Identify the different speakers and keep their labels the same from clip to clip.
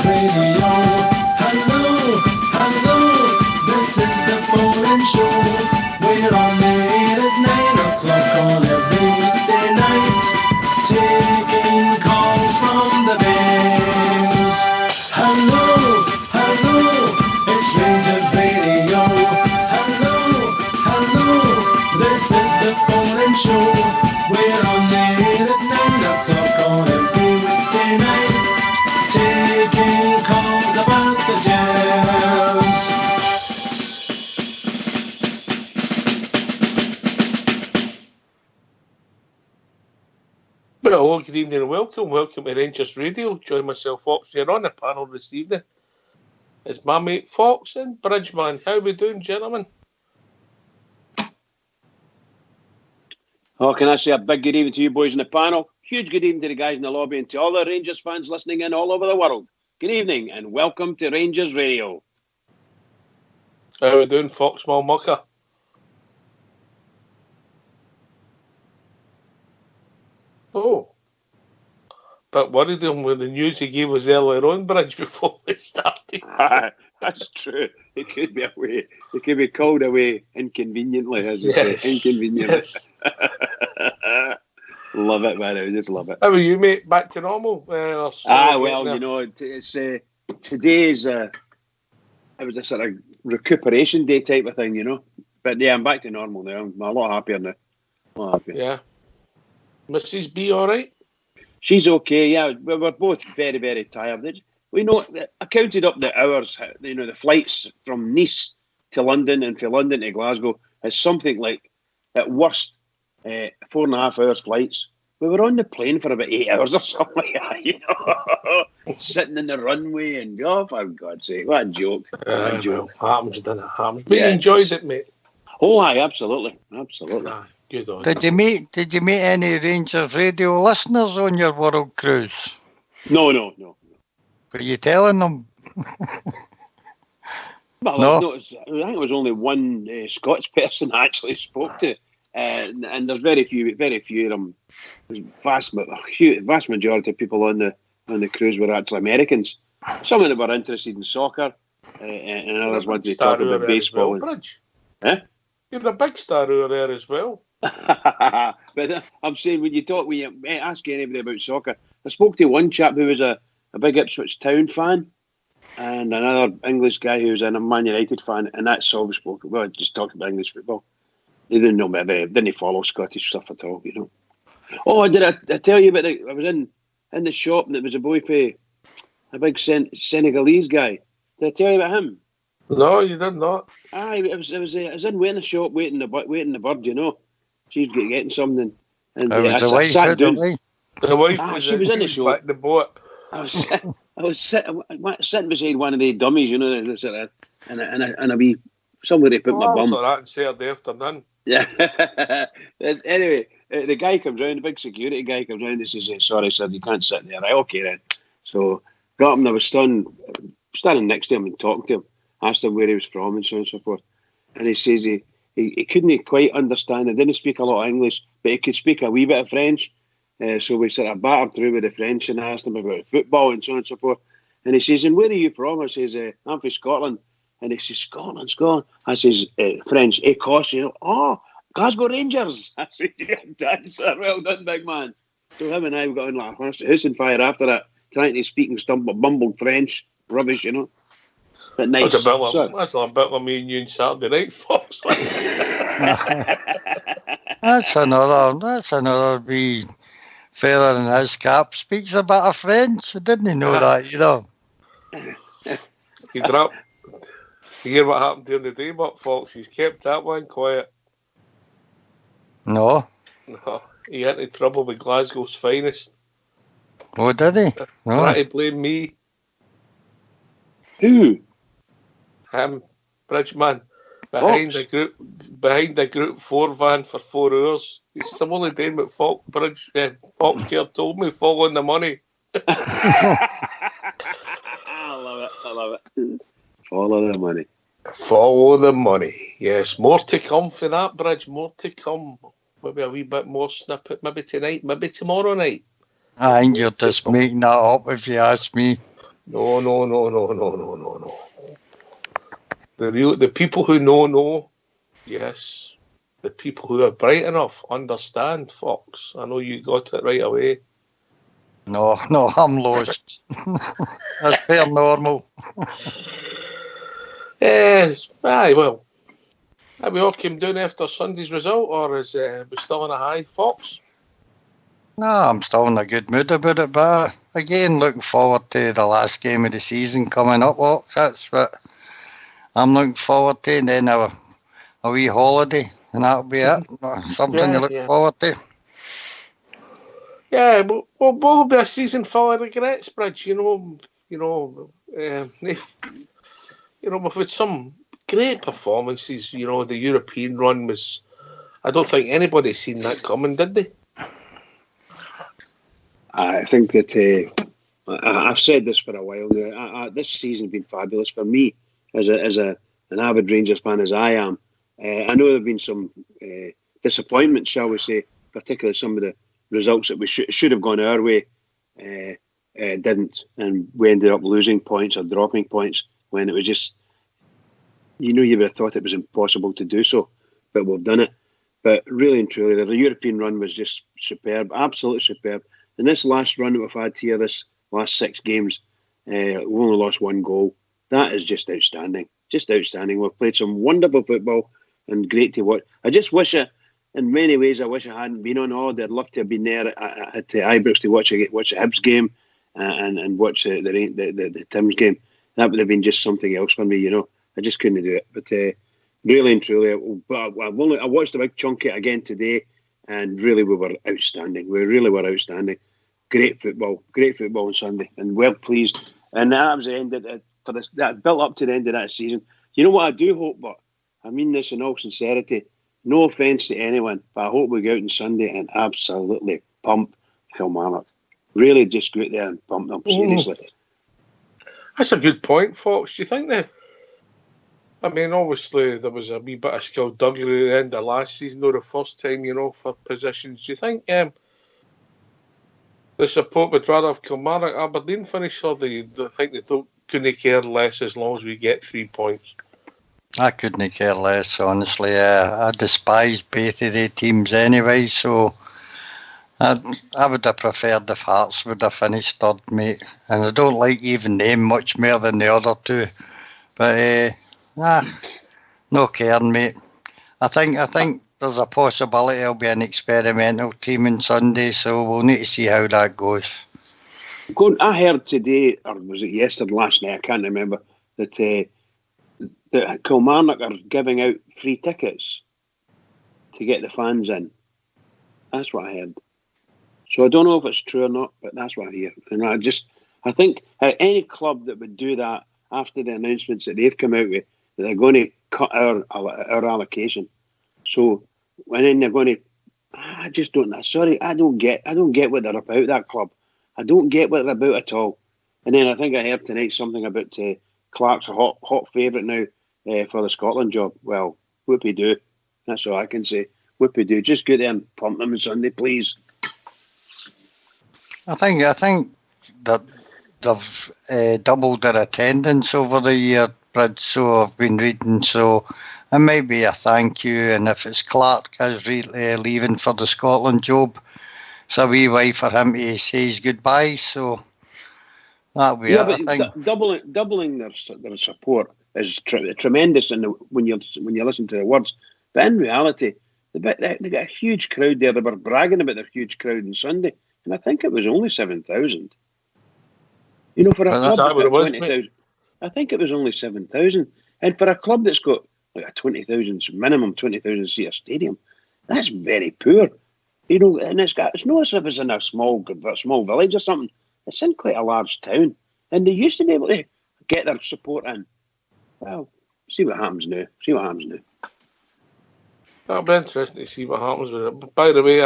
Speaker 1: Radio. Hello, hello, this is the phone-in show. We're on the air at 9 o'clock on every weekday night, taking calls from the bands. Hello, hello, it's Rangers Radio. Hello, hello, this is the phone-in show. We're on the air at 9 o'clock on every weekday night, taking calls about the Jazz.
Speaker 2: Well, good evening and welcome. Welcome to Rangers Radio. Join myself, Fox, here on the panel this evening. It's my mate Fox and Bridgeman. How we doing, gentlemen?
Speaker 3: Oh, can I say a big good evening to you boys in the panel? Huge good evening to the guys in the lobby and to all the Rangers fans listening in all over the world. Good evening and welcome to Rangers Radio.
Speaker 2: How we doing, Fox Malmucker? Oh, but worried him with the news he gave us earlier on, Bridge, before we started.
Speaker 3: That's true. It could be away. It could be called away inconveniently, as you
Speaker 2: Yes.
Speaker 3: say. Inconveniently.
Speaker 2: Yes.
Speaker 3: Love it, man. I just love it.
Speaker 2: How are you, mate? Back to normal?
Speaker 3: Well, you know, it's today's. It was a sort of recuperation day type of thing, you know. But yeah, I'm back to normal now. I'm a lot happier now. A lot happier.
Speaker 2: Yeah. Mrs. B, all right?
Speaker 3: She's okay. Yeah, we're both very, very tired. We know. I counted up the hours. You know, the flights from Nice to London and from London to Glasgow is something like, at worst, 4.5 hours flights. We were on the plane for about 8 hours or something like that, you know, sitting in the runway and, oh, for God's sake, what a joke. What a joke.
Speaker 2: Well, happens, didn't it? Happens. But you enjoyed it, mate.
Speaker 3: Oh, aye, absolutely. Absolutely.
Speaker 2: Aye, good on
Speaker 4: Did you meet any Rangers radio listeners on your world cruise?
Speaker 3: No.
Speaker 4: Were you telling them?
Speaker 3: Well,
Speaker 4: No.
Speaker 3: I think it was only one Scots person I actually spoke to. And there's very few of them. There's vast majority of people on the cruise were actually Americans. Some of them were interested in soccer, and others wanted to talk about baseball.
Speaker 2: Well, Bridge.
Speaker 3: Huh?
Speaker 2: You're a big star over there as well.
Speaker 3: But I'm saying when you ask anybody about soccer, I spoke to one chap who was a big Ipswich Town fan, and another English guy who was a Man United fan, and that's all we spoke about. Well, just talking about English football. They didn't know about it. Didn't follow Scottish stuff at all, you know. Oh, I tell you about it? I was in the shop and it was a boy for a big Senegalese guy. Did I tell you about him?
Speaker 2: No, you did not.
Speaker 3: Aye, I was in waiting the shop, waiting the bird, you know. She's getting something, and
Speaker 4: I was
Speaker 3: I
Speaker 4: away,
Speaker 3: sat down.
Speaker 2: The wife
Speaker 3: She was in the shop.
Speaker 2: back in the boat.
Speaker 3: I was sitting beside one of the dummies, you know, and a wee somewhere to put my bum.
Speaker 2: So that on Saturday afternoon.
Speaker 3: Yeah. Anyway, the guy comes round, the big security guy comes round and says, "Sorry, sir, you can't sit there." Right, okay then. So got him. I was standing next to him and talking to him. Asked him where he was from and so on and so forth. And he says he couldn't quite understand. He didn't speak a lot of English, but he could speak a wee bit of French. So we sort of battered through with the French and asked him about football and so on and so forth. And he says, "And where are you from?" I says, "I'm from Scotland." And he says, Scotland. I says, French, Écosse, you know. "Oh, Glasgow Rangers." I said, "Yeah, done, sir. Well done, big man." So him and I got in like house and fire after that, trying to speak and bumbled French. Rubbish, you know. But nice.
Speaker 2: That's a bit like me and you on Saturday night, Fox.
Speaker 4: That's another wee fella in his cap speaks a bit of French. I didn't know that, you know.
Speaker 2: He dropped. You hear what happened during the day, but Fox, he's kept that one quiet.
Speaker 4: No.
Speaker 2: He had into trouble with Glasgow's finest.
Speaker 4: Oh, did he? No.
Speaker 2: Trying to blame me.
Speaker 3: Who?
Speaker 2: Him, Bridgeman, behind the group 4 van for 4 hours. He's still only doing what Fox told me, following the money.
Speaker 3: I love it. Follow the money.
Speaker 2: Follow the money. Yes, more to come for that, Bridge. More to come. Maybe a wee bit more snippet. Maybe tonight. Maybe tomorrow night.
Speaker 4: I think you're just making that up if you ask me.
Speaker 2: No. The people who know, yes. The people who are bright enough understand, Fox. I know you got it right away.
Speaker 4: No, I'm lost. That's fair normal.
Speaker 2: Yes, aye, well. Have we all came down after Sunday's result, or is we still on a high, Fox?
Speaker 4: No, I'm still in a good mood about it, but again, looking forward to the last game of the season coming up. Well, that's what I'm looking forward to, and then a wee holiday, and that'll be it. Something to look forward to.
Speaker 2: Yeah, but will be a season full of regrets, Bridge. We've had some great performances. The European run was. I don't think anybody seen that coming, did they?
Speaker 3: I think that I've said this for a while now. This season's been fabulous for me as an avid Rangers fan as I am. I know there've been some disappointments, shall we say, particularly some of the results that we should have gone our way didn't, and we ended up losing points or dropping points when it was just, you would have thought it was impossible to do so, but we've done it. But really and truly, the European run was just superb, absolutely superb. And this last run that we've had here, this last 6 games, we've only lost 1 goal. That is just outstanding. Just outstanding. We've played some wonderful football and great to watch. I just wish, in many ways, I wish I hadn't been on. I'd love to have been there at Ibrox to watch a Hibs game and watch the Tim's game. That would have been just something else for me, I just couldn't do it. But really and truly, I watched a big chunk of it again today, and really we were outstanding. We really were outstanding. Great football on Sunday, and well pleased. And that was the end for this. That built up to the end of that season. You know what I do hope, but I mean this in all sincerity. No offence to anyone, but I hope we go out on Sunday and absolutely pump Kilmarnock. Really, just go out there and pump them seriously.
Speaker 2: That's a good point, Fox. Do you think that? I mean, obviously there was a wee bit of skullduggery at the end of last season, or the first time, for positions. Do you think the support would rather have Kilmarnock, Aberdeen finish, or do you think they couldn't care less as long as we get 3 points?
Speaker 4: I couldn't care less, honestly. I despise both of the teams anyway, so I would have preferred if Hearts would have finished third, mate. And I don't like even them much more than the other two. But no caring, mate. I think there's a possibility it'll be an experimental team on Sunday, so we'll need to see how that goes.
Speaker 3: I heard today, or was it yesterday, last night, I can't remember, that Kilmarnock are giving out free tickets to get the fans in. That's what I heard. So I don't know if it's true or not, but that's what I hear. And I think any club that would do that after the announcements that they've come out with, that they're going to cut our allocation. So, and then they're going to, I just don't know. Sorry, I don't get what they're about, that club. I don't get what they're about at all. And then I think I heard tonight something about Clark's a hot favourite now for the Scotland job. Well, whoopie-doo. That's all I can say. Whoopie-doo. Just go there and pump them on Sunday, please.
Speaker 4: I think that they've doubled their attendance over the year, Bridge, so I've been reading. So it might be a thank you. And if it's Clark is leaving for the Scotland job, it's a wee way for him to say his goodbye. So that'll be it, I think.
Speaker 3: Doubling their support is tremendous when you listen to the words. But in reality, they got a huge crowd there. They were bragging about their huge crowd on Sunday. And I think it was only 7,000. For a club that's got 20,000, I think it was only 7,000. And for a club that's got like a minimum 20,000 seater stadium, that's very poor. And it's not as if it's in a small village or something. It's in quite a large town, and they used to be able to get their support in. Well, see what happens now.
Speaker 2: That'll be interesting to see what happens with it. But by the way,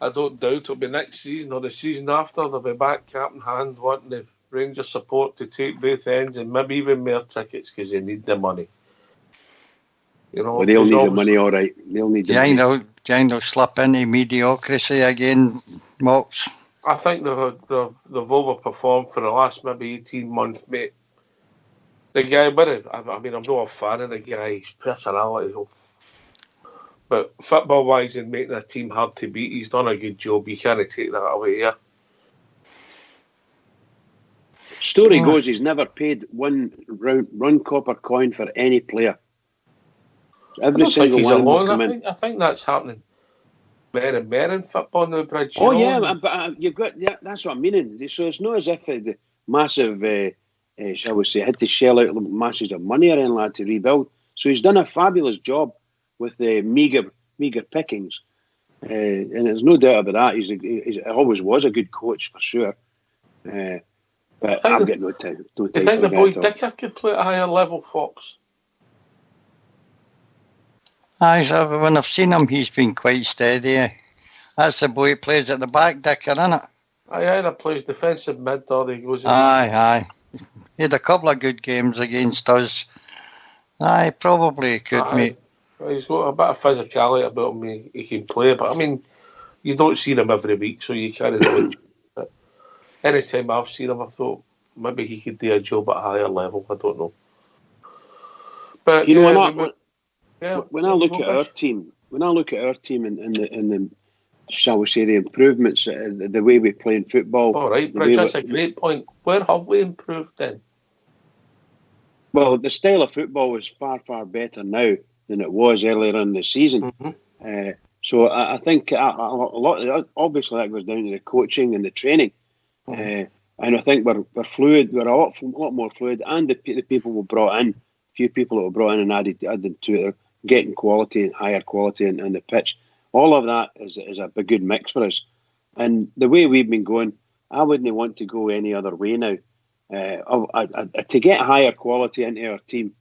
Speaker 2: I don't doubt it'll be next season or the season after. They'll be back cap in hand wanting the Rangers support to take both ends and maybe even more tickets because they need the money.
Speaker 3: Well, they'll need the money, all right. They'll need the money.
Speaker 4: They'll slip into mediocrity again, Mox.
Speaker 2: I think they've overperformed for the last maybe 18 months, mate. The guy, I mean, I'm not a fan of the guy's personality, but football-wise and making a team hard to beat, he's done a good job. You can't take that away, yeah.
Speaker 3: Story goes, he's never paid one run copper coin for any player. Every single one of them come in.
Speaker 2: I think that's happening more and more in football now, Bridge.
Speaker 3: But you've got that's what I'm meaning. So it's not as if the massive, shall we say, had to shell out masses of money or anything like that to rebuild. So he's done a fabulous job with the meager pickings, and there's no doubt about that. He always was a good coach for sure. But I've got no time.
Speaker 2: Do you think the boy Dicker could play at a higher level, Fox?
Speaker 4: Aye, when I've seen him, he's been quite steady. That's the boy who plays at the back, Dicker, isn't it?
Speaker 2: Aye, that plays defensive mid, or he goes in.
Speaker 4: Aye. He had a couple of good games against us. Aye, probably could, mate.
Speaker 2: He's got a bit of physicality about him. He can play, but I mean, you don't see him every week, so you can't really. But any time I've seen him, I thought maybe he could do a job at a higher level. I don't know. But
Speaker 3: you know, when I look at our team, in the shall we say the improvements, the way we play in football.
Speaker 2: All right, Bridge, that's a great point. Where have we improved then?
Speaker 3: Well, the style of football is far, far better now than it was earlier in the season. Mm-hmm. So I think a lot. Obviously, that goes down to the coaching and the training, and I think we're fluid. We're a lot more fluid, and the people we brought in, few people that were brought in and added to it, getting quality and higher quality in the pitch. All of that is a good mix for us. And the way we've been going, I wouldn't want to go any other way now. To get higher quality into our team,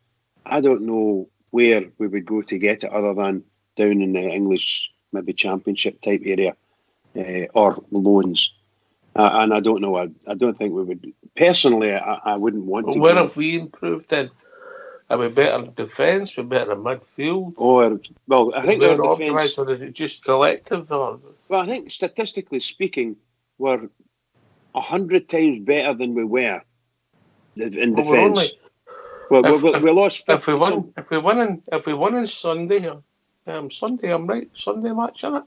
Speaker 3: I don't know where we would go to get it other than down in the English, maybe Championship type area, or loans. And I don't know. I don't think we would. Personally, I wouldn't want to.
Speaker 2: Where have we improved then? Are we better in defence? We're better in midfield?
Speaker 3: I think we're
Speaker 2: organised, or is it just collective? Or?
Speaker 3: Well, I think statistically speaking, we're 100 times better than we were in defence. We lost.
Speaker 2: If we won on Sunday, Sunday, I'm right. Sunday match, isn't it?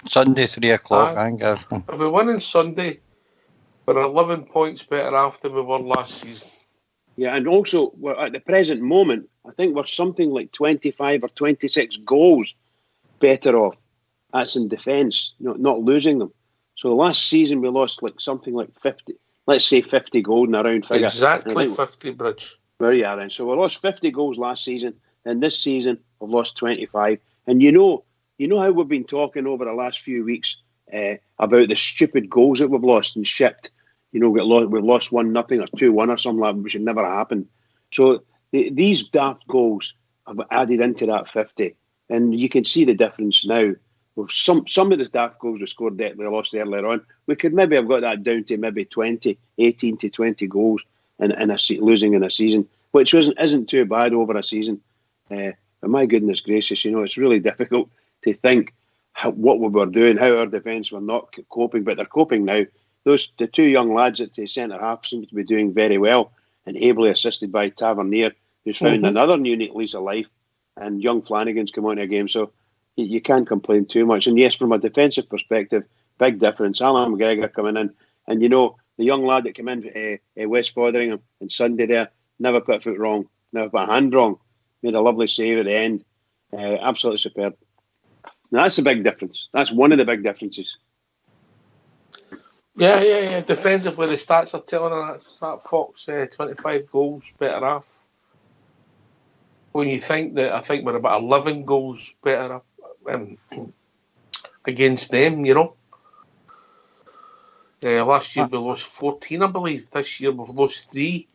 Speaker 4: Sunday, 3:00. I think.
Speaker 2: If we won on Sunday, we're 11 points better after we won last season.
Speaker 3: Yeah, and also at the present moment, I think we're something like 25 or 26 goals better off. That's in defence, not losing them. So last season we lost something like 50. Let's say 50 goals in a round figure.
Speaker 2: Exactly 50, Bridge.
Speaker 3: Well, yeah, then. So we lost 50 goals last season, and this season we've lost 25. And you know how we've been talking over the last few weeks about the stupid goals that we've lost and shipped. We've lost 1-0 or 2-1 or something like that, which had never happened. So these daft goals have added into that 50, and you can see the difference now. With some of the daft goals we scored that we lost earlier on, we could maybe have got that down to maybe 18 to 20 goals losing in a season, which isn't too bad over a season. But my goodness gracious, it's really difficult to think what we were doing, how our defence were not coping, but they're coping now. The two young lads at the centre half seem to be doing very well, and ably assisted by Tavernier, who's found another unique lease of life, and young Flanagan's come on to a game, so you can't complain too much. And yes, from a defensive perspective, big difference. Alan McGregor coming in, and the young lad that came in, West Fotheringham, on Sunday there, never put a foot wrong, never put a hand wrong, made a lovely save at the end. Absolutely superb. Now, that's a big difference. That's one of the big differences.
Speaker 2: Yeah. Defensively, the stats are telling us that Fox 25 goals better off. When you think that, I think we're about 11 goals better against them, Last year we lost 14, I believe. This year we've lost 3.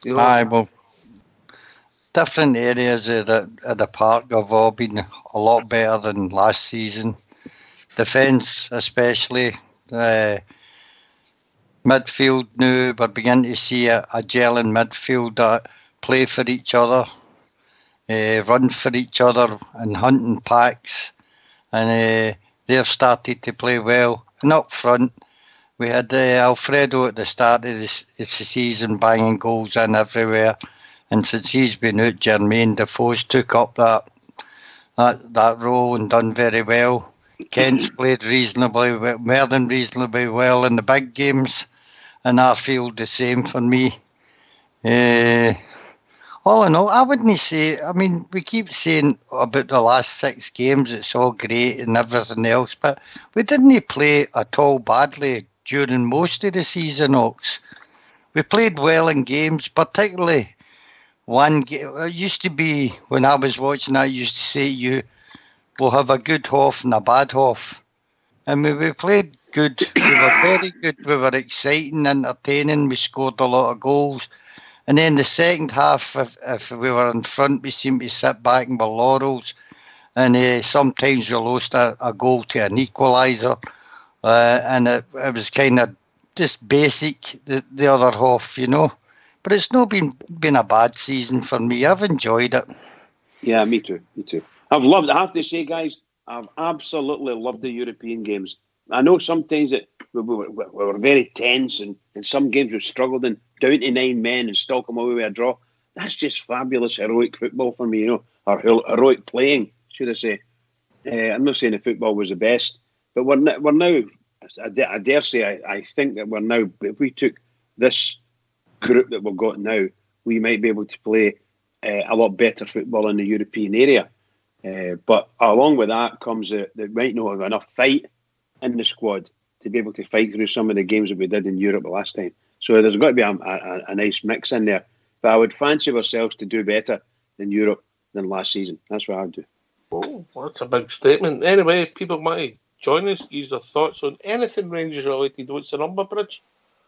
Speaker 4: Aye, well, different areas of the park have all been a lot better than last season. Defence especially. Midfield now, we're beginning to see a gel in midfield that play for each other, run for each other and hunting packs, and they've started to play well. And up front, we had Alfredo at the start of the season banging goals in everywhere. And since he's been out, Jermaine Defoe's took up that role and done very well. Kent's played reasonably well, more than reasonably well in the big games. And Arfield the same for me. All in all, I wouldn't say, I mean, we keep saying about the last 6 games, it's all great and everything else, but we didn't play at all badly during most of the season, Ox. We played well in games, particularly one game. It used to be, when I was watching, I used to say we'll have a good half and a bad half. And we played good. We were very good. We were exciting, entertaining. We scored a lot of goals. And then the second half, if we were in front, we seemed to sit back and were laurels. And sometimes we lost a goal to an equaliser. And it was kind of just basic, the other half, you know. But it's not been a bad season for me. I've enjoyed it.
Speaker 3: Yeah, me too. I have to say, guys, I've absolutely loved the European games. I know sometimes that we were very tense, and in some games we've struggled in down to 9 men and still come away with a draw. That's just fabulous heroic football for me, you know, or heroic playing, should I say. I'm not saying the football was the best, but we're now, I dare say, I think that we're now, if we took this group that we've got now, we might be able to play a lot better football in the European area. But along with that comes that might not have enough fight in the squad to be able to fight through some of the games that we did in Europe the last time. So there's got to be a nice mix in there. But I would fancy ourselves to do better in Europe than last season. That's what I would do.
Speaker 2: Oh, that's a big statement. Anyway, people might join us, use their thoughts on anything Rangers related. What's the number, Bridge?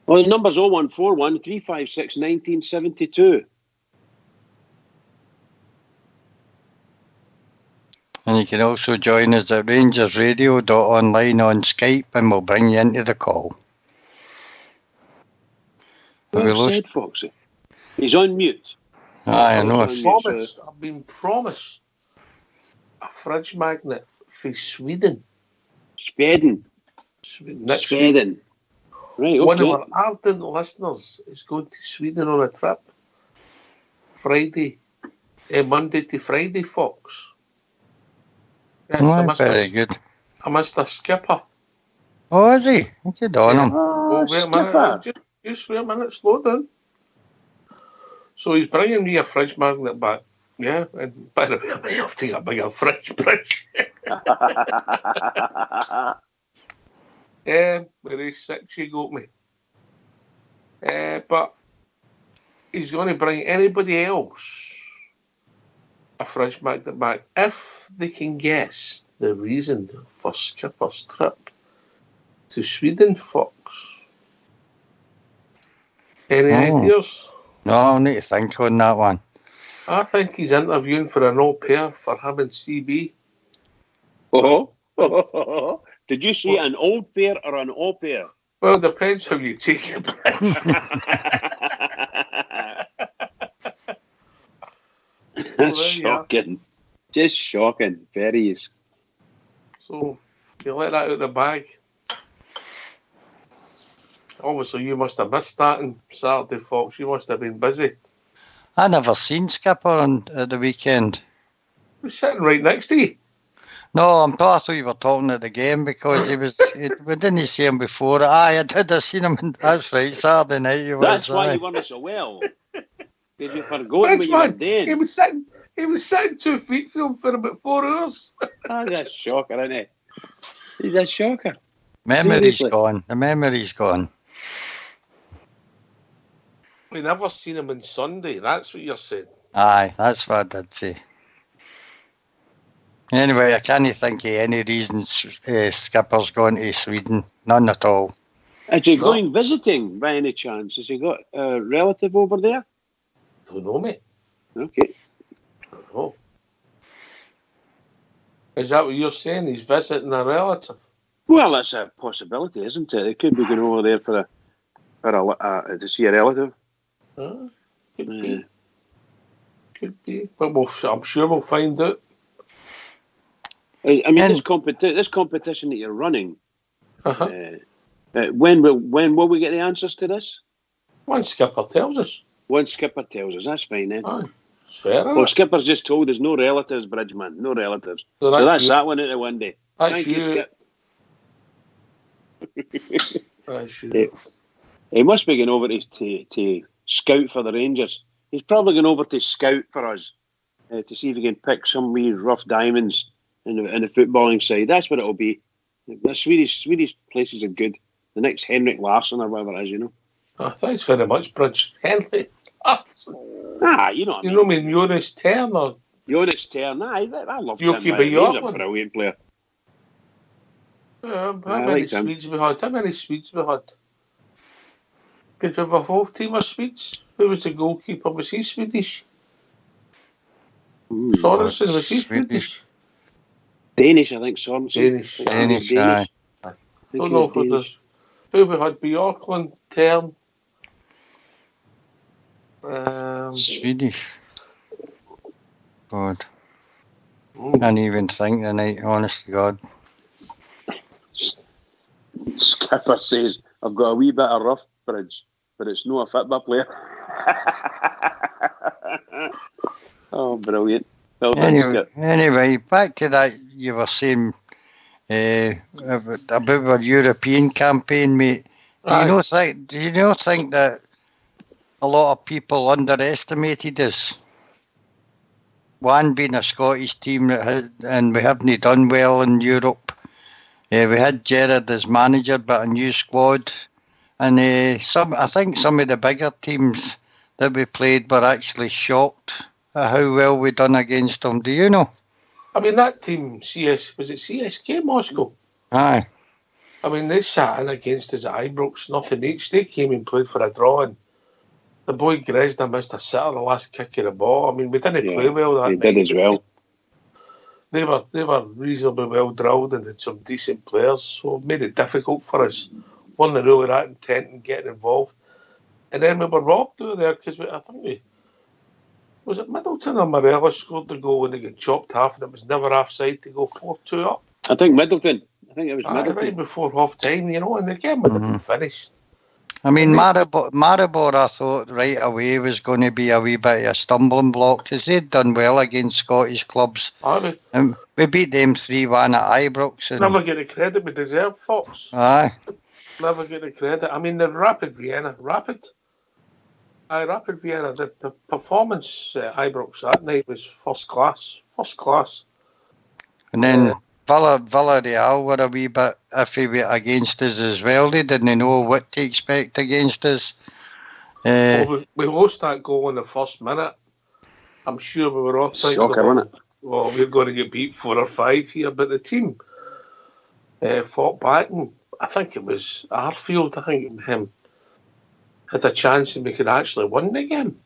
Speaker 3: Well, the number's 0141 356 1972.
Speaker 4: And you can also join us at rangersradio.online on Skype, and we'll bring you into the call.
Speaker 3: Well said, Foxy. He's on mute.
Speaker 4: I know.
Speaker 2: I've been promised a fridge magnet for Sweden.
Speaker 3: Sweden.
Speaker 2: Next week.
Speaker 3: Right, okay.
Speaker 2: One of our ardent listeners is going to Sweden on a trip. Monday to Friday, Fox.
Speaker 4: Yes, very good.
Speaker 2: I missed a skipper.
Speaker 4: Oh, is he? Good on him.
Speaker 2: Oh, wait a minute. Just wait a minute. Slow down. So he's bringing me a fridge magnet back. Yeah, and by the way, I might have to get a bigger fridge, Bridge. Very sick she got me. But he's going to bring anybody else a fridge magnet back if they can guess the reason for Skipper's trip to Sweden, Fox. Any ideas?
Speaker 4: No, I'll need to think on that one.
Speaker 2: I think he's interviewing for an au pair for him and CB.
Speaker 3: Oh. Did you say an old pair or an au pair?
Speaker 2: Well, it depends how you take it.
Speaker 3: That's shocking. Just shocking. Very.
Speaker 2: So, you let that out of the bag. Obviously, you must have missed that on Saturday, Fox. You must have been busy.
Speaker 4: I never seen Skipper at the weekend.
Speaker 2: He was sitting right next to you.
Speaker 4: No, I thought you were talking at the game because we didn't see him before. Aye, I did. I seen him. That's right, Saturday night.
Speaker 3: That's why you weren't so well. Did you forget when you were dead?
Speaker 2: He was sitting 2 feet from him for about 4 hours.
Speaker 3: That's a shocker, isn't it? He's a shocker.
Speaker 4: Memory's gone. The memory's gone.
Speaker 2: We never seen him on Sunday. That's what you're saying.
Speaker 4: Aye, that's what I did say. Anyway, I can't think of any reason Skipper's gone to Sweden. None at all.
Speaker 3: Is he going visiting by any chance? Has he got a relative over there?
Speaker 2: Don't know, mate.
Speaker 3: Okay.
Speaker 2: Don't know. Is that what you're saying? He's visiting a relative?
Speaker 3: Well, that's a possibility, isn't it? It could be going over there to see a relative.
Speaker 2: Could be. Could be. But I'm sure we'll find out.
Speaker 3: I mean, this competition that you're running, When will we get the answers to this?
Speaker 2: One skipper tells us.
Speaker 3: One skipper tells us. That's fine then.
Speaker 2: Aye, it's fair, isn't
Speaker 3: Well,
Speaker 2: it?
Speaker 3: skipper's just told us no relatives, Bridgman. No relatives.
Speaker 2: So
Speaker 3: So that's
Speaker 2: you.
Speaker 3: that one out of one day.
Speaker 2: That's
Speaker 3: Thank
Speaker 2: you.
Speaker 3: you, Skip.
Speaker 2: That's you.
Speaker 3: He must be going over to scout for the Rangers. He's probably going over to scout for us to see if he can pick some wee rough diamonds in the footballing side. That's what it'll be. The Swedish places are good. The next Henrik Larsson or whatever it is, you know.
Speaker 2: Oh, thanks very much, Bridge. Henry.
Speaker 3: You know what I mean.
Speaker 2: You know me, Jonas Turner.
Speaker 3: Jonas Turner. I love
Speaker 2: Joki
Speaker 3: him. He's a
Speaker 2: Bjorkman.
Speaker 3: brilliant player.
Speaker 2: How
Speaker 3: I
Speaker 2: many
Speaker 3: liked him.
Speaker 2: Swedes we had? How many Swedes we had? Did we have a whole team of Swedes? Who was the goalkeeper? Was he Swedish? Sorensen, was he Swedish?
Speaker 3: Danish, I think. Sorensen.
Speaker 2: Danish.
Speaker 4: Danish, aye.
Speaker 3: I
Speaker 2: Don't
Speaker 3: think
Speaker 2: know
Speaker 3: he was Danish.
Speaker 2: who we had. Bjorkland, Tern.
Speaker 4: Swedish. God. Can't even think tonight, honest to God.
Speaker 3: Skipper says, I've got a wee bit of rough, Bridge, but it's no a football player. Oh, brilliant. Well done,
Speaker 4: Anyway, back to that you were saying about our European campaign, mate. Do you not think that a lot of people underestimated us? One being a Scottish team and we haven't done well in Europe. We had Gerrard as manager, but a new squad, and I think some of the bigger teams that we played were actually shocked at how well we done against them. Do you know?
Speaker 2: I mean, that team, was it CSK Moscow?
Speaker 4: Aye.
Speaker 2: I mean, they sat in against us at Ibrox, nothing each. They came and played for a draw, and the boy Gresda missed a sitter the last kick of the ball. I mean, we didn't play well that night.
Speaker 3: They did as well.
Speaker 2: They were reasonably well drilled and had some decent players, so it made it difficult for us. Wasn't really that intent in getting involved. And then we were robbed out there because was it Middleton or Morelos scored the goal when they got chopped half and it was never offside to go 4-2 up.
Speaker 3: I think Middleton. I think it was Middleton.
Speaker 2: Right before half time, you know, and the game would have been finished.
Speaker 4: I mean, Maribor, I thought right away was going to be a wee bit of a stumbling block because they'd done well against Scottish clubs. And we beat them 3-1 at Ibrox. And
Speaker 2: never get the credit we deserve, Fox.
Speaker 4: Aye.
Speaker 2: Never get the credit. I mean, the Rapid Vienna, the performance at Ibrox that night was first class.
Speaker 4: And then Villarreal were a wee bit iffy against us as well. They didn't know what to expect against us.
Speaker 2: We lost that goal in the first minute. I'm sure we were all thinking,
Speaker 3: shocker, wasn't it?
Speaker 2: Well, we're going to get beat 4 or 5 here. But the team fought back, and I think it was Arfield, him, had a chance and we could actually win the game.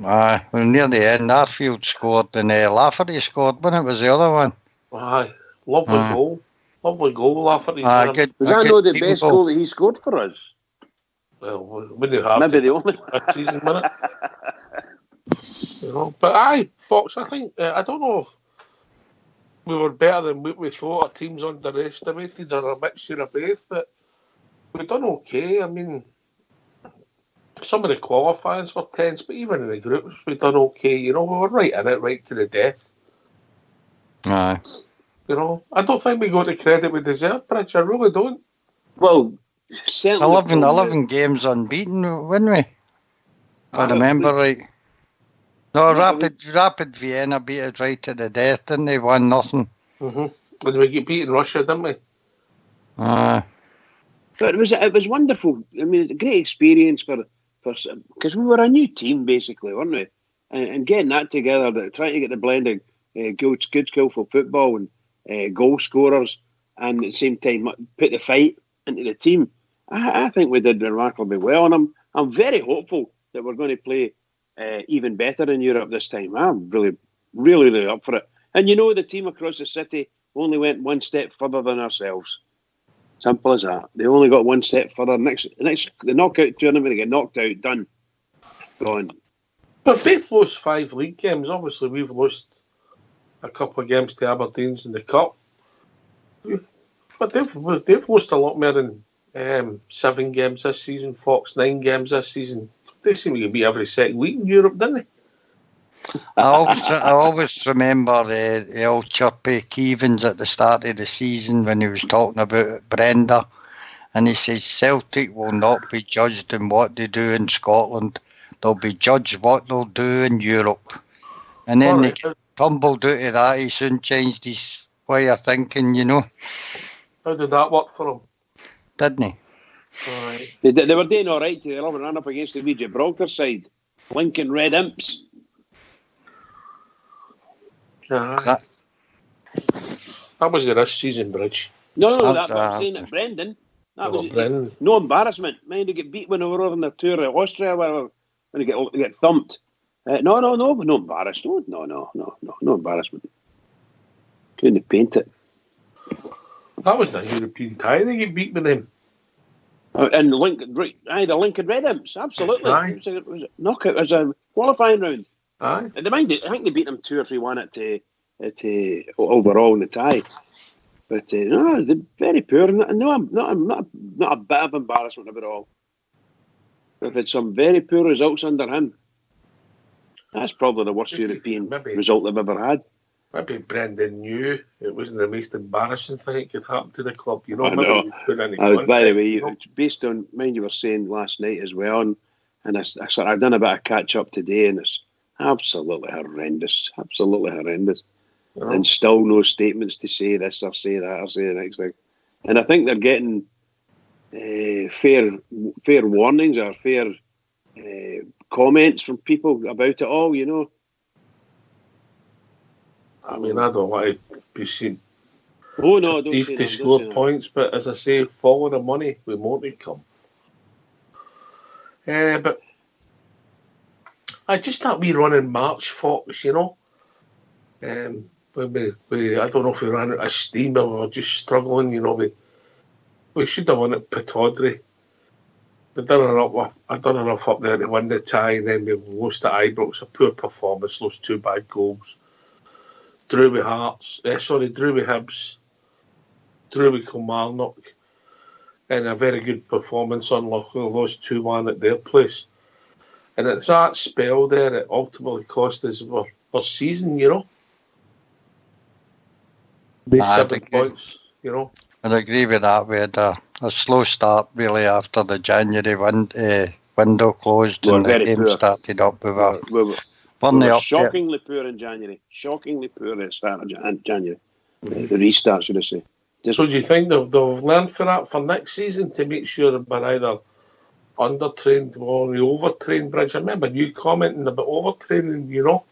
Speaker 4: Aye, well, near the end, Arfield scored and Lafferty scored, when it was the other one.
Speaker 2: Aye. Lovely goal, Lafferty.
Speaker 3: Was that not the best goal that he scored for us?
Speaker 2: Well, wouldn't have
Speaker 3: maybe the only
Speaker 2: season minute. You know, but aye, Fox. I think I don't know if we were better than what we thought. Our teams underestimated or a mixture of both, but we done okay. I mean, some of the qualifiers were tense, but even in the groups, we done okay. You know, we were right in it, right to the death.
Speaker 4: Aye.
Speaker 2: You know, I don't think we got the credit we deserve, Bridge. I really don't.
Speaker 3: Well, certainly
Speaker 4: 11 games unbeaten, wouldn't we? If I remember right. No, Rapid Vienna beat us right to the death, didn't they? 1-0.
Speaker 2: When we get beat in Russia, didn't we?
Speaker 4: Aye.
Speaker 3: But it was wonderful. I mean, it's a great experience for because we were a new team basically, weren't we? And getting that together, trying to get the blend of good skillful football and goal scorers, and at the same time put the fight into the team. I think we did remarkably well, and I'm very hopeful that we're going to play even better in Europe this time. I'm really, really, really up for it. And you know, the team across the city only went one step further than ourselves. Simple as that. They only got one step further. Next, the knockout tournament, they get knocked out, done, gone.
Speaker 2: But both lost 5 league games. Obviously, we've lost a couple of games to Aberdeen's in the cup. But they've lost a lot more than 7 games this season. Fox 9 games this season. They seem to be every second week in Europe, don't they?
Speaker 4: I always remember the old chirpy Keevans at the start of the season when he was talking about Brenda, and he says Celtic will not be judged in what they do in Scotland. They'll be judged what they'll do in Europe. And then they tumbled out of that. He soon changed his way of thinking, you know.
Speaker 2: How did that work for him?
Speaker 4: Didn't he?
Speaker 2: Right.
Speaker 3: They were doing all right to run up against the Gibraltar side. Lincoln Red Imps.
Speaker 2: That wasn't this season, Bridge.
Speaker 3: No, that was saying at Brendan. That was
Speaker 2: Brendan.
Speaker 3: No embarrassment. Mind to get beat when they were over on the tour of Austria, where when they get thumped. No embarrassed. No embarrassment. Couldn't paint it.
Speaker 2: That wasn't a European tie. They get beat with them.
Speaker 3: And the Lincoln Red Imps, absolutely.
Speaker 2: Aye.
Speaker 3: It was a knockout. It was a qualifying round.
Speaker 2: Aye.
Speaker 3: And I think they beat them 2 or 3-1 at overall in the tie. But no, they're very poor. No, I'm not a bit of embarrassment about it all. We've had some very poor results under him. That's probably the worst European result they've ever had.
Speaker 2: Maybe Brendan knew it wasn't the most embarrassing thing that could happen to the club. You know,
Speaker 3: I know. By the way,
Speaker 2: you know?
Speaker 3: based on, mind you were saying last night as well, and I've done a bit of catch up today, and it's absolutely horrendous. Absolutely horrendous. You know? And still no statements to say this or say that or say the next thing. And I think they're getting fair warnings or fair comments from people about it all, you know.
Speaker 2: I mean, I don't want to be seen.
Speaker 3: Oh no, don't
Speaker 2: to score points, but as I say, follow the money with more to come. But I just thought we run in March, Fox, you know. When we I don't know if we ran out of steam or we were just struggling, you know. We should have won at Pittodrie. I've done enough up there to win the tie, and then we lost at Ibrox. A poor performance, lost 2 bad goals. Drew with Hibs, drew with Kilmarnock, and a very good performance on Lochlan, lost 2-1 at their place. And it's that spell there that ultimately cost us our season, you know. 7 points, you know.
Speaker 4: I'd agree with that. We had a slow start really after the January window closed and the game started up. We were
Speaker 3: shockingly poor in January. Shockingly poor at the start of January. The restart, should I say.
Speaker 2: So do you think they'll learn for that for next season to make sure that we're either undertrained or we overtrained, Bridge? I remember you commenting about overtraining, you know.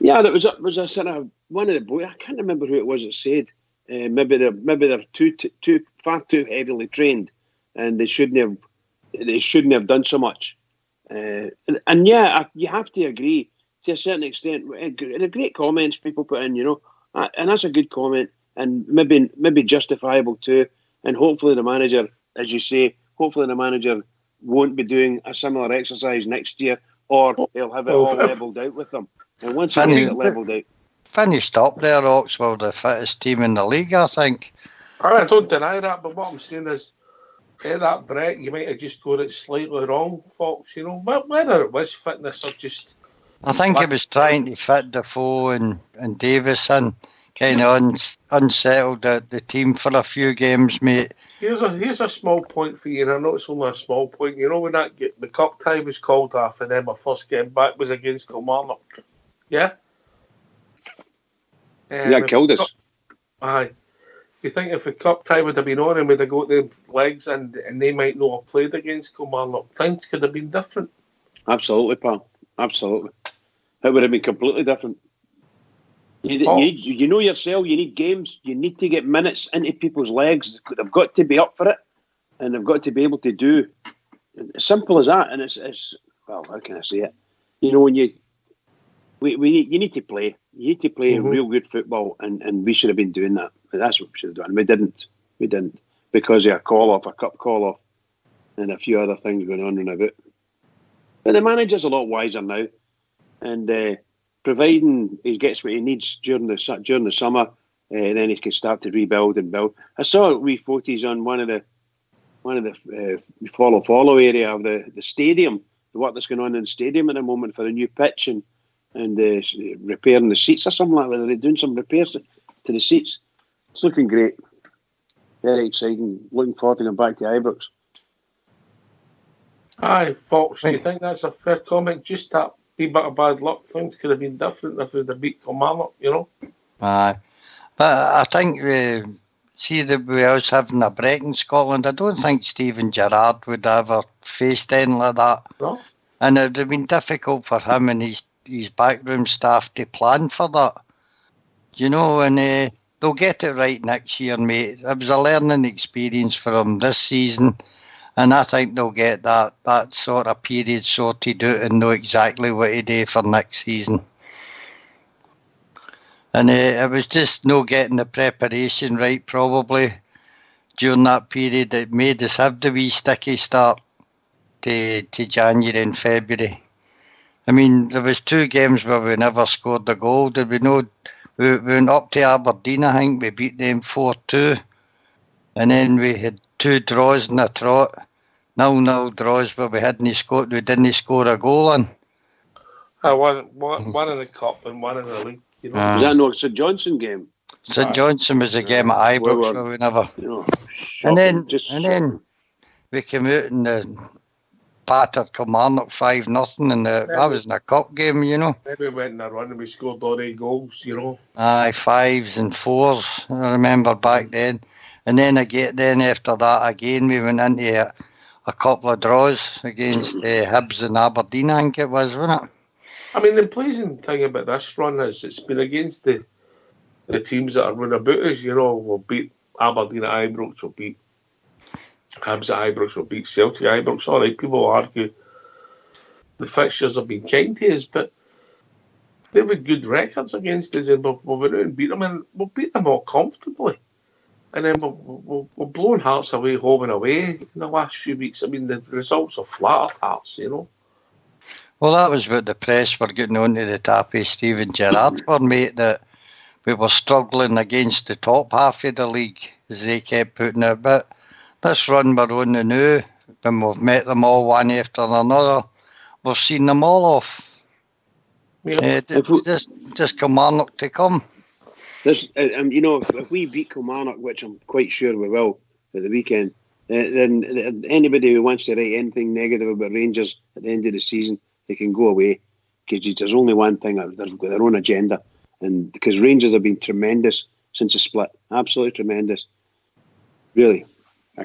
Speaker 2: Yeah,
Speaker 3: that was a sort of one of the boys. I can't remember who it was that said maybe they're far too heavily trained, and they shouldn't have done so much. And yeah, you have to agree to a certain extent. The great comments people put in, you know, and that's a good comment, and maybe justifiable too. And hopefully the manager, as you say, won't be doing a similar exercise next year, or he'll have it all levelled out with them. And once he gets it levelled out,
Speaker 4: finished up there, Oxford, the fittest team in the league, I think.
Speaker 2: I don't deny that, but what I'm saying is, that Brett, you might have just got it slightly wrong, Fox, you know. Whether it was fitness or just...
Speaker 4: I think he was trying to fit Defoe and Davis in, kind of unsettled the team for a few games, mate.
Speaker 2: Here's a small point for you, and I know it's only a small point. You know, when the cup tie was called off and then my first game back was against Kilmarnock. Yeah?
Speaker 3: Killed us.
Speaker 2: Aye. You think if the cup tie would have been on and we'd have got the legs and they might not have played against Kilmarnock, things could have been different.
Speaker 3: Absolutely, pal. Absolutely. It would have been completely different. You know yourself, you need games, you need to get minutes into people's legs. They've got to be up for it, and they've got to be able to do. As simple as that, and it's well, how can I say it? You know, when you need to play. You need to play real good football, and we should have been doing that. But that's what we should have done. We didn't because of a cup call off, and a few other things going on and about. But the manager's a lot wiser now, and providing he gets what he needs during the summer, and then he can start to rebuild and build. I saw wee photos on one of the follow area of the stadium, the work that's going on in the stadium at the moment for a new pitch and repairing the seats or something like that. They're doing some repairs to the seats. It's looking great. Very exciting. Looking forward to going back to Ibrox.
Speaker 2: Aye, Fox, do you think that's a fair comment? Just that wee bit of bad luck. Things could have been different if they'd have beat Kilmarnock, you know?
Speaker 4: Aye. But I think see that we was having a break in Scotland. I don't think Stephen Gerrard would ever faced anything like that.
Speaker 2: No?
Speaker 4: And it would have been difficult for him and his backroom staff to plan for that. You know, and they'll get it right next year, mate. It was a learning experience for them this season. And I think they'll get that sort of period sorted out and know exactly what to do for next season. And it was just no getting the preparation right, probably, during that period. It made us have the wee sticky start to January and February. I mean, there was 2 games where we never scored a goal. Did we know? We went up to Aberdeen, I think. We beat them 4-2. And then we had 2 draws in a trot. 0-0 draws where we didn't score a goal in.
Speaker 2: One in the cup and one in the league. You know?
Speaker 3: Was that no St Johnson game?
Speaker 4: St Johnson was a game at Ibrox where we never.
Speaker 3: You know,
Speaker 4: and then we came out and battered Kilmarnock 5-0, and that was in a cup game, you know.
Speaker 2: Then we went in a run and we scored all 8 goals, you know.
Speaker 4: Aye, 5s and 4s. I remember back then. And then after that again we went into a couple of draws against Hibs and Aberdeen, I think it was, wasn't it?
Speaker 2: I mean, the pleasing thing about this run is it's been against the teams that are run about us. You know, we'll beat Aberdeen at Ibrox, we'll beat Hibs at Ibrox, we'll beat Celtic at Ibrox. All right, people will argue the fixtures have been kind to us, but they've had good records against us, and we'll went out and beat them, and we'll beat them all comfortably. And then we're blowing hearts away, home and away in the last few weeks. I mean, the results have flattered hearts, you know.
Speaker 4: Well, that was what the press were getting on to the top of Stephen Gerrard for, mate, that we were struggling against the top half of the league, as they kept putting it. But this run we're on the now, when we've met them all one after another, we've seen them all off.
Speaker 2: Yeah.
Speaker 3: If
Speaker 4: Just Kilmarnock to come.
Speaker 3: You know, if we beat Kilmarnock, which I'm quite sure we will at the weekend, then anybody who wants to write anything negative about Rangers at the end of the season, they can go away, because there's only one thing. They've got their own agenda, and because Rangers have been tremendous since the split, absolutely tremendous. Really, I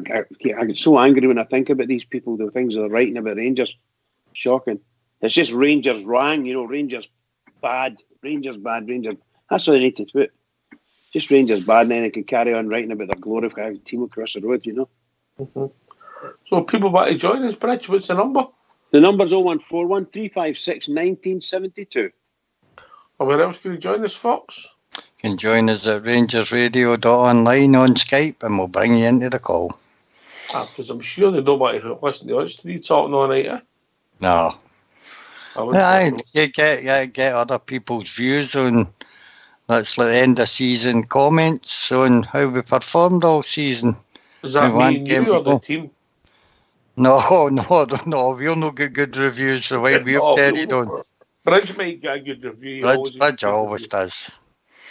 Speaker 3: get so angry when I think about these people, the things they're writing about Rangers. Shocking. It's just Rangers wrong, you know. Rangers bad. Rangers bad. Rangers. That's all they need to do. Just Rangers bad, and then they can carry on writing about their glorified team across the road, you know.
Speaker 2: Mm-hmm. So people want to join us, Bridge. What's the number?
Speaker 3: The number's 0141 356 1972.
Speaker 2: Or where else can you join us, Fox?
Speaker 4: You can join us at rangersradio.online on Skype, and we'll bring you into the call.
Speaker 2: Because I'm sure they don't want to listen to us 3 talking all night, eh?
Speaker 4: No. You get other people's views on, that's like the end of season comments on how we performed all season.
Speaker 2: Is that me and you or the team?
Speaker 4: No, we'll not get good reviews the way we've carried on.
Speaker 2: Bridge might get a good review.
Speaker 4: Bridge always does.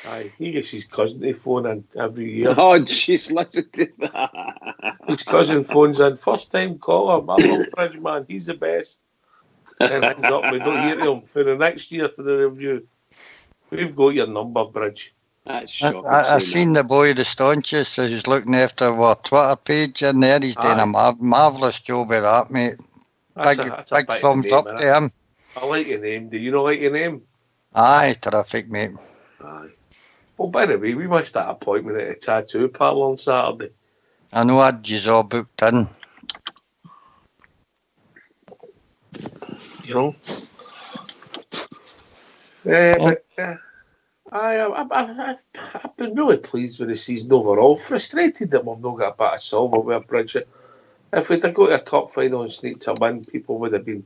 Speaker 2: Aye, he gets his cousin to phone in every year.
Speaker 3: Oh, jeez, listen to that.
Speaker 2: His cousin phones in, first time caller. I love Bridge, man, he's the best. And hangs up, we don't hear him for the next year for the review. We've got your number, Bridge.
Speaker 3: That's shocking.
Speaker 4: I've seen the boy, the staunchest, who's looking after our Twitter page in there. He's doing a marvellous job with that, mate. Big thumbs up to him.
Speaker 2: I like your name. Do you not like your name?
Speaker 4: Aye, terrific, mate.
Speaker 2: Aye. Well, by the way, we must have an appointment at a tattoo parlour on Saturday.
Speaker 4: I know I had you all booked in.
Speaker 2: You know? But I've been really pleased with the season overall. Frustrated that we've not got a bit of silver with a Bridge. If we'd have got to a cup final and sneaked a win, people would have been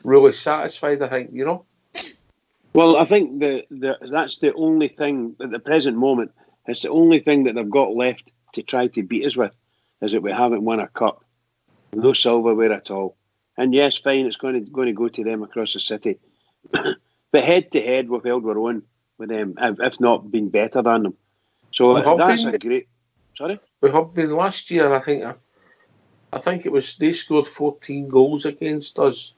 Speaker 2: really satisfied, I think, you know?
Speaker 3: Well, I think that's the only thing at the present moment. It's the only thing that they've got left to try to beat us with, is that we haven't won a cup, no silverware at all. And yes, fine, it's going to go to them across the city, but head to head, we've held our own with them, if not been better than them. So
Speaker 2: We have
Speaker 3: that's
Speaker 2: been.
Speaker 3: a great. Sorry.
Speaker 2: We have been last year. I think it was they scored 14 goals against us,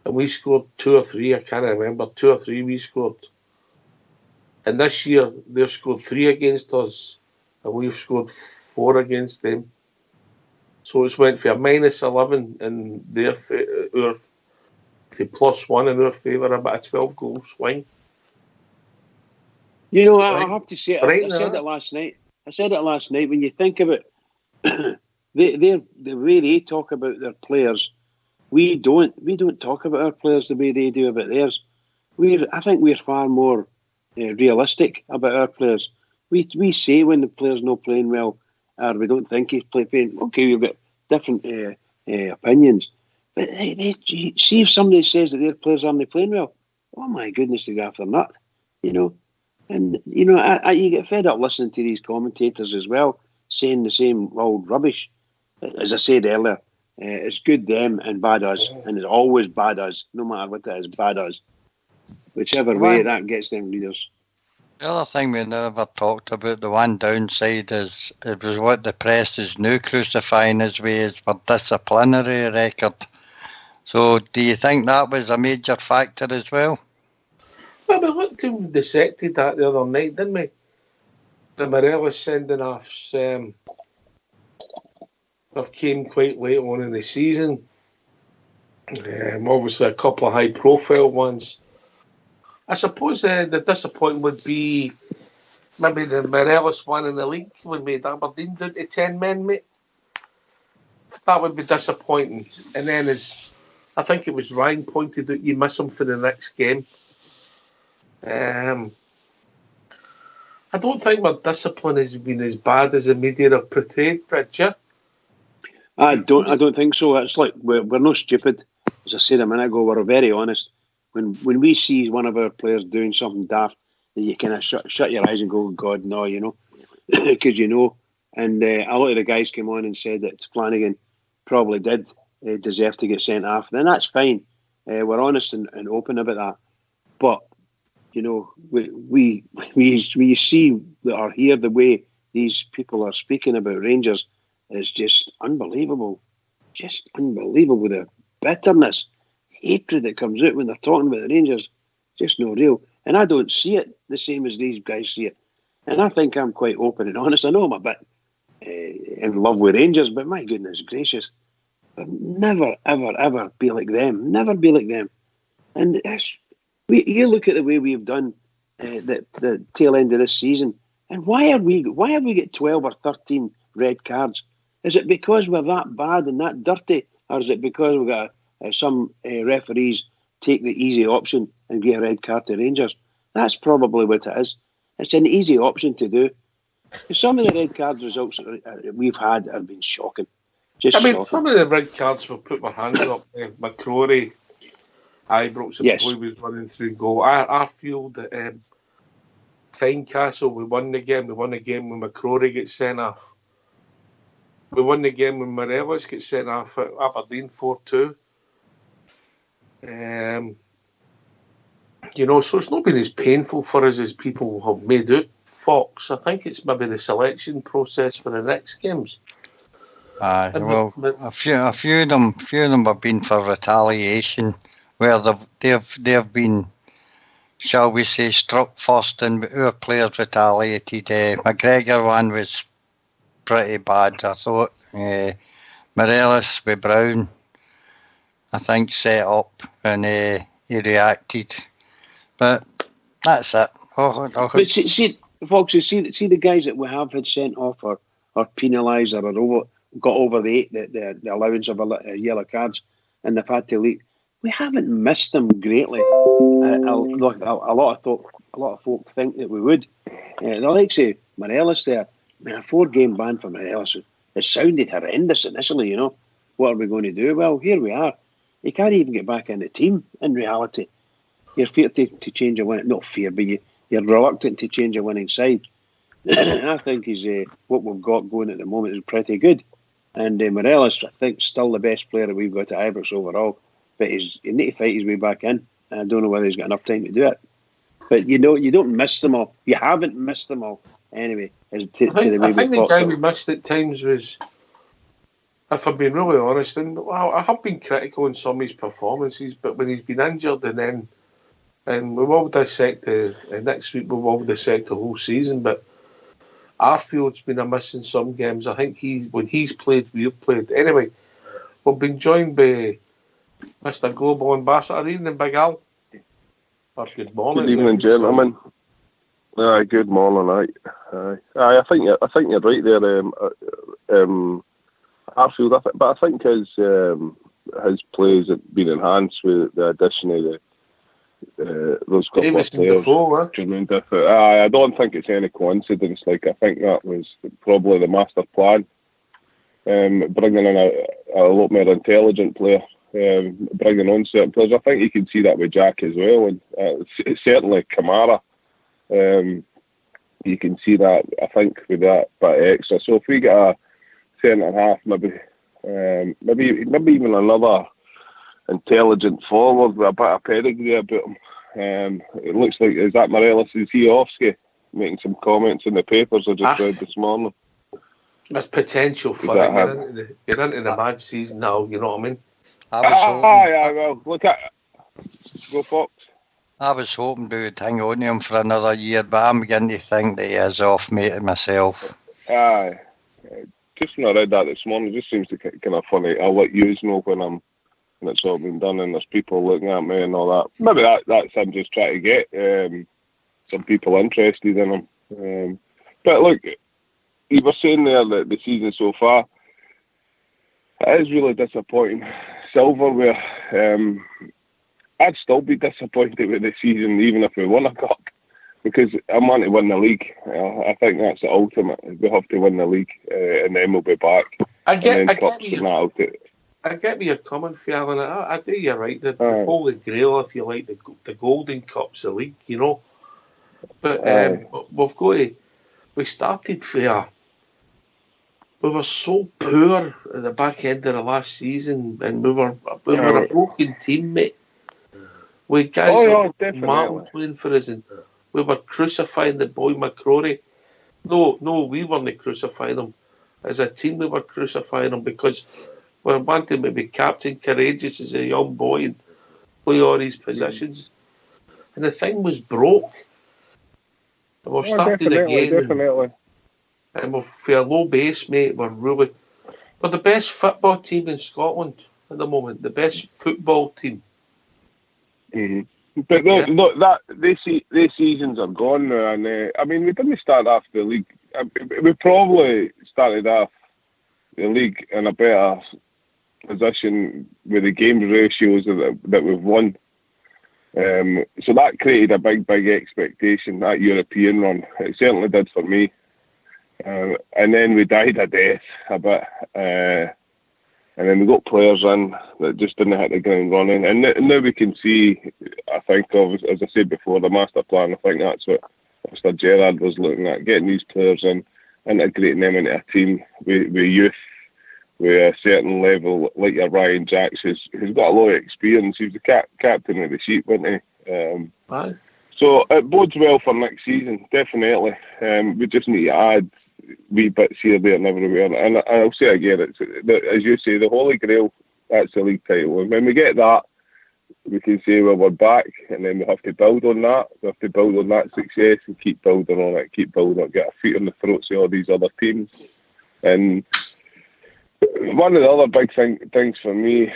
Speaker 2: and we scored 2 or 3. I can't remember, 2 or 3 we scored. And this year they've scored 3 against us, and we've scored 4 against them. So it's went for a -11 in their our to +1 in our favour, about a 12 goal swing.
Speaker 3: You know, I have to say,
Speaker 2: Right
Speaker 3: I
Speaker 2: now.
Speaker 3: said it last night. I said it last night. When you think about the way they talk about their players, we don't talk about our players the way they do about theirs. I think we're far more realistic about our players. We say when the player's not playing well, or we don't think he's playing. Okay, we've got different opinions, but see if somebody says that their players aren't playing well. Oh my goodness, they go after nut, you know. And you know, you get fed up listening to these commentators as well, saying the same old rubbish. As I said earlier, it's good them and bad us, and it's always bad us, no matter what it is, bad us. Whichever way that gets them leaders.
Speaker 4: The other thing we never talked about, the one downside is it was what the press is now crucifying us with is our disciplinary record. So do you think that was a major factor as well?
Speaker 2: Well, we looked and dissected that the other night, didn't we? The Morelos sending offs came quite late on in the season. Obviously, a couple of high-profile ones. I suppose the disappointment would be maybe the Morelos one in the league when we made Aberdeen down to 10 men, mate. That would be disappointing. And then, as I think it was Ryan pointed out, you miss them for the next game. I don't think my discipline has been as bad as the media have portrayed, Bridget.
Speaker 3: I don't think so. It's like we're not stupid. As I said a minute ago, we're very honest. When we see one of our players doing something daft, then you kind of shut your eyes and go, God, no, you know, because you know. And a lot of the guys came on and said that Flanagan probably did deserve to get sent off. Then that's fine. We're honest and open about that. But you know, we see that or hear the way these people are speaking about Rangers is just unbelievable. Just unbelievable. The bitterness, hatred that comes out when they're talking about the Rangers, just no real. And I don't see it the same as these guys see it. And I think I'm quite open and honest. I know I'm a bit in love with Rangers, but my goodness gracious, but never, ever, ever be like them. Never be like them. And you look at the way we've done the tail end of this season, and why have we got 12 or 13 red cards? Is it because we're that bad and that dirty, or is it because we've got some referees take the easy option and give a red card to Rangers? That's probably what it is. It's an easy option to do. Some of the red card results we've had have been shocking. Shocking.
Speaker 2: Some of the red cards will put my hands up. McCrory, Ibrox, the boy was running through goal. I feel that Tynecastle, we won the game. We won the game when McCrory gets sent off. We won the game when Morelos gets sent off at Aberdeen 4-2. You know, so it's not been as painful for us as people have made out. Fox, I think it's maybe the selection process for the next games.
Speaker 4: Well, a few of them have been for retaliation, where they've been, shall we say, struck first, and our players retaliated. McGregor one was pretty bad, I thought. Morelos with Brown, I think, set up and he reacted. But that's it.
Speaker 3: But see, Foxy, see the guys that we have had sent off or penalised or got over the allowance of yellow cards, and they've had to leave. We haven't missed them greatly. A lot of folk think that we would. The likes of Morelos there, I mean, a 4-game ban for Morelos. It sounded horrendous initially, you know. What are we going to do? Well, here we are. He can't even get back in the team in reality. you're feared to change a winning, not fear, but you're reluctant to change a winning side. I think what we've got going at the moment is pretty good. And Morelos, I think, still the best player that we've got at Ibrox overall. But he need to fight his way back in. I don't know whether he's got enough time to do it. But you don't miss them all. You haven't missed them all anyway.
Speaker 2: I think the guy we missed at times was, if I'm being really honest, and I have been critical in some of his performances, but when he's been injured and we will dissect next week, we will dissect the whole season, but Arfield's been a miss in some games. I think when he's played, we've played. Anyway, we've been joined by Mr. Global Ambassador. Evening, Big Al. Or good morning.
Speaker 5: Good evening, gentlemen. Good morning. I think you're right there, Arfield. But I think his play has been enhanced with the addition of those couple of players. I don't think it's any coincidence. Like, I think that was probably the master plan, bringing in a lot more intelligent player, bringing on certain players. I think you can see that with Jack as well, and certainly Kamara. You can see that, I think, with that bit extra. So if we get a centre half, maybe even another intelligent forward with a bit of pedigree about him. It looks like, is that Morelos? Is he Offski making some comments in the papers I just read this morning?
Speaker 2: There's potential for it. You're into the bad season now, you know what I mean?
Speaker 5: Well, look at go Fox.
Speaker 4: I was hoping we would hang on to him for another year, but I'm beginning to think that he is off, mate, myself.
Speaker 5: Just when I read that this morning, it just seems to kind of funny. I'll let you know when it's all been done and there's people looking at me and all that. Maybe that's him just trying to get some people interested in him. But look, you were saying there that the season so far, it is really disappointing. Silverware, I'd still be disappointed with the season even if we won a cup, because I want to win the league. I think that's the ultimate. We have to win the league and then we'll be back.
Speaker 2: I get where you're coming from, Alan. I think you're right. The Holy Grail, if you like, the Golden Cup's the league, you know. But we've got to. We started fair. We were so poor at the back end of the last season, and we were a broken team, mate. We guys like Martin playing for us, and we were crucifying the boy McCrory. No, we weren't crucifying him. As a team, we were crucifying him because we wanted him to be captain, courageous as a young boy and play all these positions. And the thing was broke. And we've started again.
Speaker 5: Definitely.
Speaker 2: And we're for a low base, mate. We're the best football team in Scotland at the moment. The best football team.
Speaker 5: Mm-hmm. But look, these seasons are gone now, and I mean, we didn't start off the league. We probably started off the league in a better position with the game ratios that we've won. So that created a big expectation, that European run. It certainly did for me. And then we died a death a bit. And then we got players in that just didn't hit the ground running. And now we can see, I think, as I said before, the master plan. I think that's what Mr. Gerrard was looking at, getting these players in, integrating them into a team with youth, with a certain level, like your Ryan Jacks, who's got a lot of experience. He was the captain of the Sheep, wasn't he? So it bodes well for next season, definitely. We just need to add wee bits here, there and everywhere. And I'll say again, as you say, the Holy Grail, that's the league title. And when we get that, we can say, well, we're back, and then we have to build on that. We have to build on that success and keep building on it, get our feet on the throats of all these other teams. And one of the other big things for me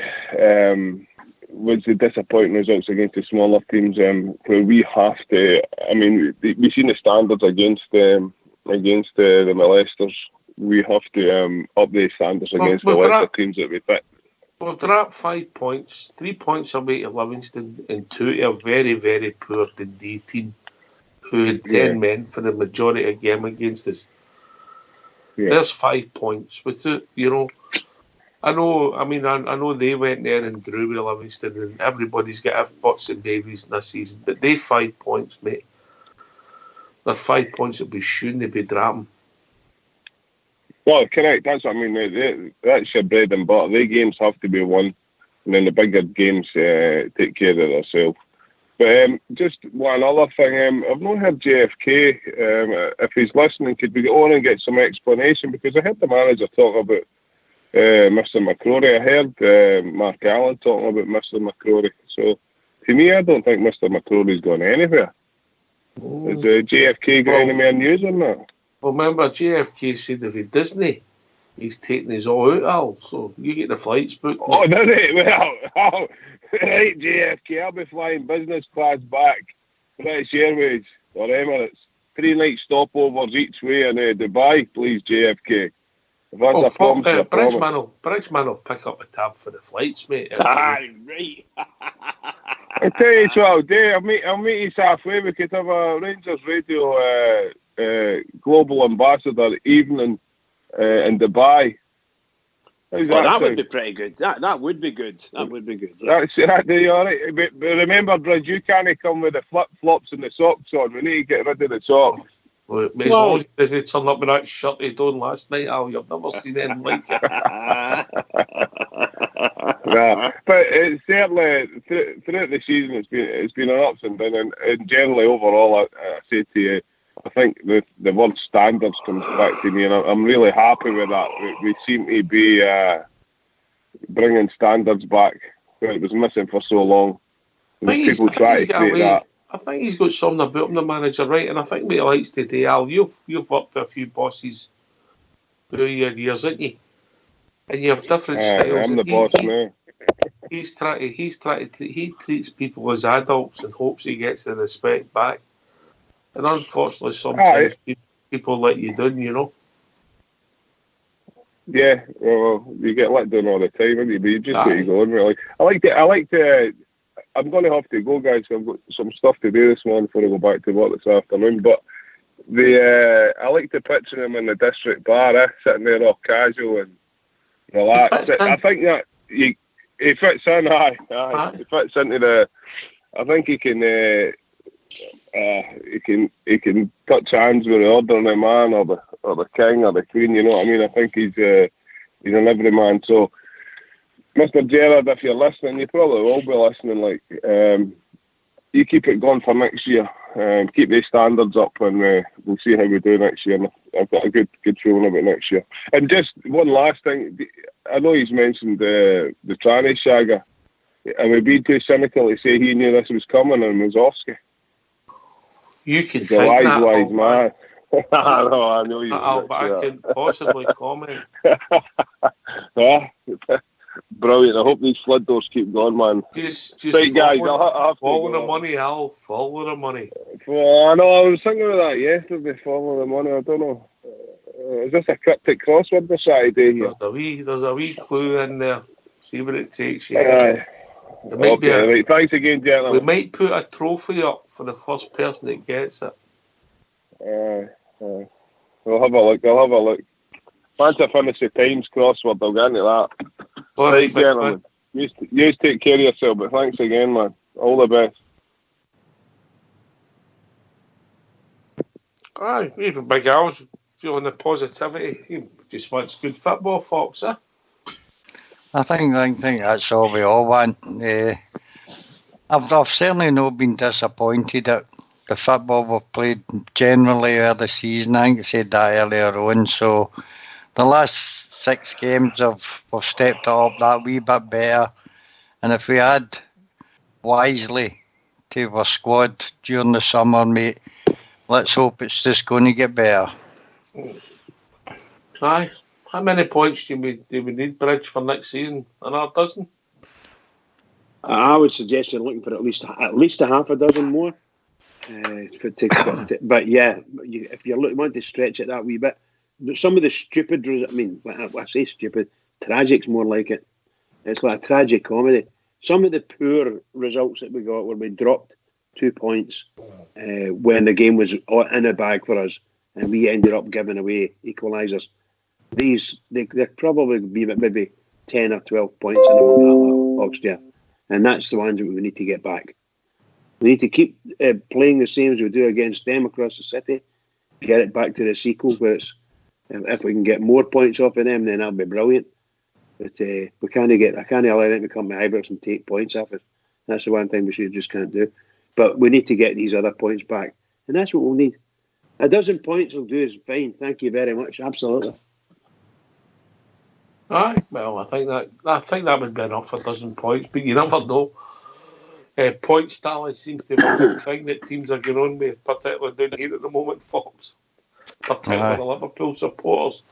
Speaker 5: was the disappointing results against the smaller teams, where we have to. I mean, we've seen the standards against the molesters. We have to up the standards against the lesser teams that we pick.
Speaker 2: We've dropped 5 points, 3 points away to Livingston, and 2 to a very, very poor Dundee team who had 10 men for the majority of the game against us. Yeah. There's 5 points. I know. I mean, I know they went there and drew with Livingston, and everybody's got butts and babies this season. But they 5 points, mate. They're 5 points that we shouldn't be dropping.
Speaker 5: Well, correct. That's what I mean. That's your bread and butter. The games have to be won, and then the bigger games take care of themselves. But just one other thing. I've not heard JFK. If he's listening, could we get on and get some explanation? Because I heard the manager talk about Mr. McCrory. I heard Mark Allen talking about Mr. McCrory. So, to me, I don't think Mr. McCrory's gone anywhere. Has JFK got any more news on that?
Speaker 2: Well, remember, JFK said if he doesn't, he's taking his all out, Al. So you get the flights booked.
Speaker 5: Oh, does it? Well, right, JFK. I'll be flying business class back, British Airways or Emirates. 3-night stopovers each way in Dubai, please, JFK. If that's a promise,
Speaker 2: Bridgeman will pick up the tab for the flights, mate.
Speaker 3: Right.
Speaker 5: I'll tell you what I'll do. I'll meet you halfway. We could have a Rangers Radio global ambassador evening in Dubai.
Speaker 3: That would be pretty good. That would be good. That would be good.
Speaker 5: That's all right. But remember, Bridge, you can't come with the flip flops and the socks on. We need to get rid of the socks.
Speaker 2: Well, as long as he turned up with that shirt he done last night, Al, you've never seen anything like it.
Speaker 5: Yeah, but it's certainly throughout the season it's been an ups and downs, and generally overall, I say to you, I think the word standards comes back to me, and I'm really happy with that. We seem to be bringing standards back where it was missing for so long. People try to take that.
Speaker 2: I think he's got something about him, the manager, right? And I think what he likes to do, Al, you've worked with a few bosses through your years, haven't you? And you have different styles.
Speaker 5: I'm the boss now.
Speaker 2: He treats people as adults and hopes he gets the respect back. And unfortunately, sometimes people let you down, you know.
Speaker 5: Yeah, well, you get let down all the time, and you just got to go on. Really, I like to. I'm going to have to go, guys. I've got some stuff to do this morning before I go back to work this afternoon. But I like to picture him in the district bar, sitting there all casual and relaxed. I think that he fits in. He fits into the. I think he can. He can touch hands with the ordinary man or the king or the queen. You know what I mean? I think he's an everyman. So. Mr. Gerrard, if you're listening, you probably will be listening. Like, you keep it going for next year. Keep these standards up, and we'll see how we do next year. And I've got a good feeling about next year. And just one last thing, I know he's mentioned the tranny shagger. Am I being too cynical to say he knew this was coming and was Oscar?
Speaker 2: You could
Speaker 5: think that, wise man. I know you.
Speaker 2: But I can possibly comment.
Speaker 5: Brilliant. I hope these flood doors keep going, man.
Speaker 2: Just
Speaker 5: right, guys, I'll have to
Speaker 2: follow the money, Al. Follow the money.
Speaker 5: Well, I know. I was thinking about that yesterday. Follow the money. I don't know. Is this a cryptic crossword this Saturday here?
Speaker 2: There's a wee clue in there. See what it takes you.
Speaker 5: Right. Thanks again, gentlemen.
Speaker 2: We might put a trophy up for the first person that gets it.
Speaker 5: I'll have a look. Once I finish the Times crossword, I'll get into that.
Speaker 2: All right,
Speaker 5: gentlemen. You take care of yourself, but thanks again, man. All the best.
Speaker 2: Aye, even Big Al's feeling the positivity. He just wants good football, Fox, eh?
Speaker 4: I think that's all we all want. I've certainly not been disappointed at the football we've played generally over the season. I think I said that earlier on. So the last 6 games we've stepped up that wee bit better. And if we add wisely to our squad during the summer, mate, let's hope it's just going to get better.
Speaker 2: Aye. How many points do we need, Bridge, for next season? Another dozen?
Speaker 3: I would suggest you're looking for at least a half a dozen more. But yeah, if you want to stretch it that wee bit, some of the stupid, I say stupid, tragic's more like it. It's like a tragic comedy. Some of the poor results that we got where we dropped 2 points when the game was in a bag for us and we ended up giving away equalisers. They'd probably be maybe 10 or 12 points in among that lot, Oxford. And that's the ones that we need to get back. We need to keep playing the same as we do against them across the city. Get it back to the sequel where it's, if we can get more points off of them, then that'll be brilliant. But I can't allow them to come to Ibrox and take points off us. That's the one thing we just can't do. But we need to get these other points back. And that's what we'll need. A dozen points will do is fine. Thank you very much. Absolutely.
Speaker 2: Aye, well, I think that would be enough, a dozen points, but you never know. Points tally seems to be a big thing that teams are going on with, particularly down here at the moment, folks. Particularly the Liverpool supporters.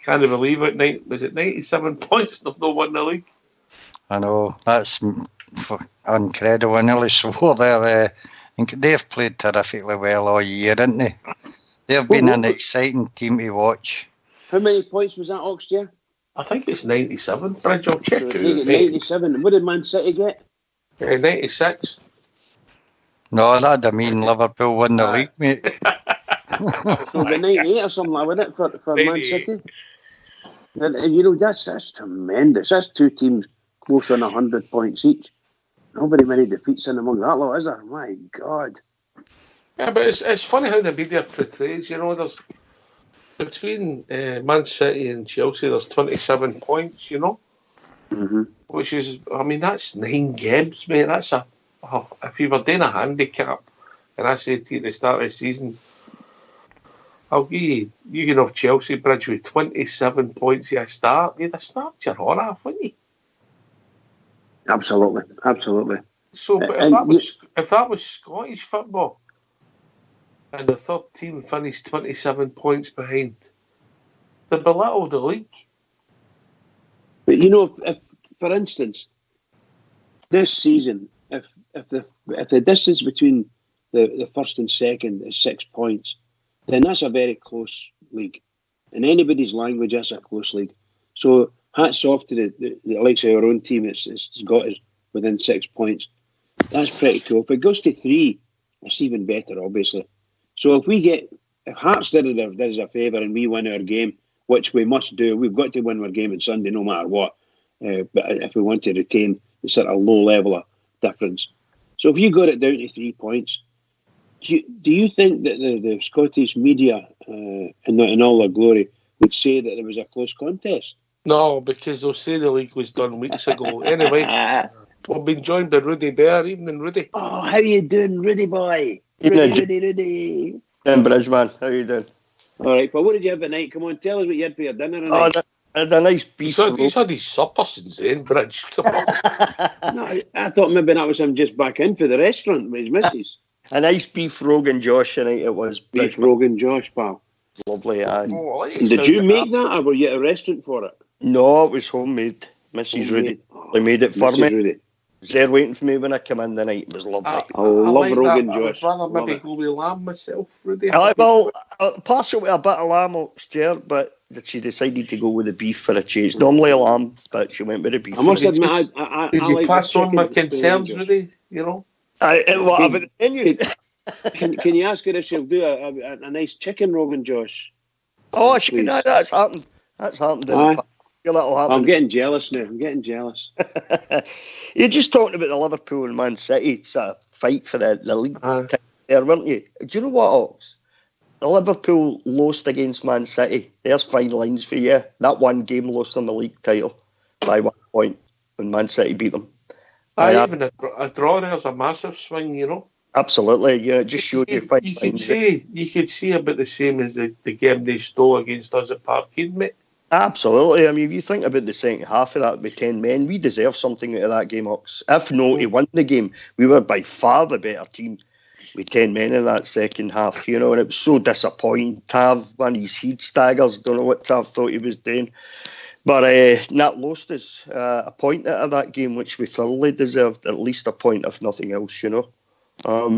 Speaker 2: Can't believe it. Was it 97 points? They've not won the league.
Speaker 4: I know, that's incredible. I nearly swore there. They've played terrifically well all year, haven't they? They've been an exciting team to watch.
Speaker 3: How many points was that, Oxford?
Speaker 2: I think it's 97. Bridge, I'll check it.
Speaker 3: 97. What did Man City get?
Speaker 2: 96.
Speaker 4: No, that'd mean Liverpool won the league, mate.
Speaker 3: So the 98 or something like that for Man City. And you know, that's tremendous. That's two teams close on 100 points each. Nobody many defeats in among that lot, is there? My God.
Speaker 2: Yeah, but it's funny how the media portrays, you know, there's between Man City and Chelsea, there's 27 points, you know, which is, I mean, that's 9 games, mate. That's if you were doing a handicap, and I say to you at the start of the season, I'll give you can have Chelsea Bridge with 27 points at a start. You'd have snapped your horn off, wouldn't you?
Speaker 3: Absolutely.
Speaker 2: So, but if that was Scottish football, and the third team finished 27 points behind, they belittled the league.
Speaker 3: But you know, if for instance, this season, if the distance between the first and second is 6 points, then that's a very close league. In anybody's language, that's a close league. So hats off to the likes of our own team. It's got us within 6 points. That's pretty cool. If it goes to 3, it's even better, obviously. So if Hearts did us a favour and we win our game, which we must do, we've got to win our game on Sunday no matter what. But if we want to retain the sort of low level of difference. So if you got it down to 3 points, do you think that the Scottish media, in all their glory, would say that there was a close contest?
Speaker 2: No, because they'll say the league was done weeks ago. Anyway, we've been joined by Rudy there. Evening, Rudy.
Speaker 3: Oh, how you doing, Rudy boy? Rudy.
Speaker 6: Bridgeman, how you doing?
Speaker 3: All right, well, what did you have at night? Come on, tell us what you had for your dinner tonight.
Speaker 6: I had a nice beef.
Speaker 2: He's had his supper since then, Bridge. Come on.
Speaker 3: No, I thought maybe that was him just back in for the restaurant with his missus.
Speaker 6: A nice beef Rogan Josh tonight it was.
Speaker 3: Beef Rogan Josh, pal.
Speaker 6: Lovely.
Speaker 3: Did you make that, or were you at a restaurant for it?
Speaker 6: No, it was homemade. Mrs. Rudy. They made it for me.
Speaker 3: Rudy.
Speaker 6: Was there waiting for me when I came in the night. It was lovely.
Speaker 3: I love
Speaker 2: like
Speaker 3: Rogan
Speaker 2: that.
Speaker 3: Josh.
Speaker 2: I would rather maybe go with lamb myself, Rudy.
Speaker 6: Well, partial with a bit of lamb upstairs, but she decided to go with the beef for a change. Normally a lamb, but she went with the beef.
Speaker 3: I must admit,
Speaker 2: did you
Speaker 3: like
Speaker 2: pass on my concerns, Rudy? You know?
Speaker 6: What about the menu?
Speaker 3: Can you ask her if she'll do a nice chicken Rogan Josh?
Speaker 6: Oh, she can. That's happened. That's happened.
Speaker 3: I'm getting jealous now. I'm getting jealous.
Speaker 6: You're just talking about the Liverpool and Man City. It's a fight for the league there, weren't you? Do you know what, Ox? The Liverpool lost against Man City. There's fine lines for you. That one game lost them the league title by 1 point when Man City beat them.
Speaker 2: Even a draw there's a massive swing, you know.
Speaker 6: Absolutely, yeah. It just showed you fine lines.
Speaker 2: You could see about the same as the game they stole against us at Parkhead, mate.
Speaker 6: Absolutely. I mean, if you think about the second half of that with 10 men, we deserve something out of that game, Ox. If not, to win the game, we were by far the better team with 10 men in that second half, you know, and it was so disappointing. Tav, one of his heat staggers, don't know what Tav thought he was doing. But that lost us a point out of that game, which we thoroughly deserved, at least a point, if nothing else, you know. I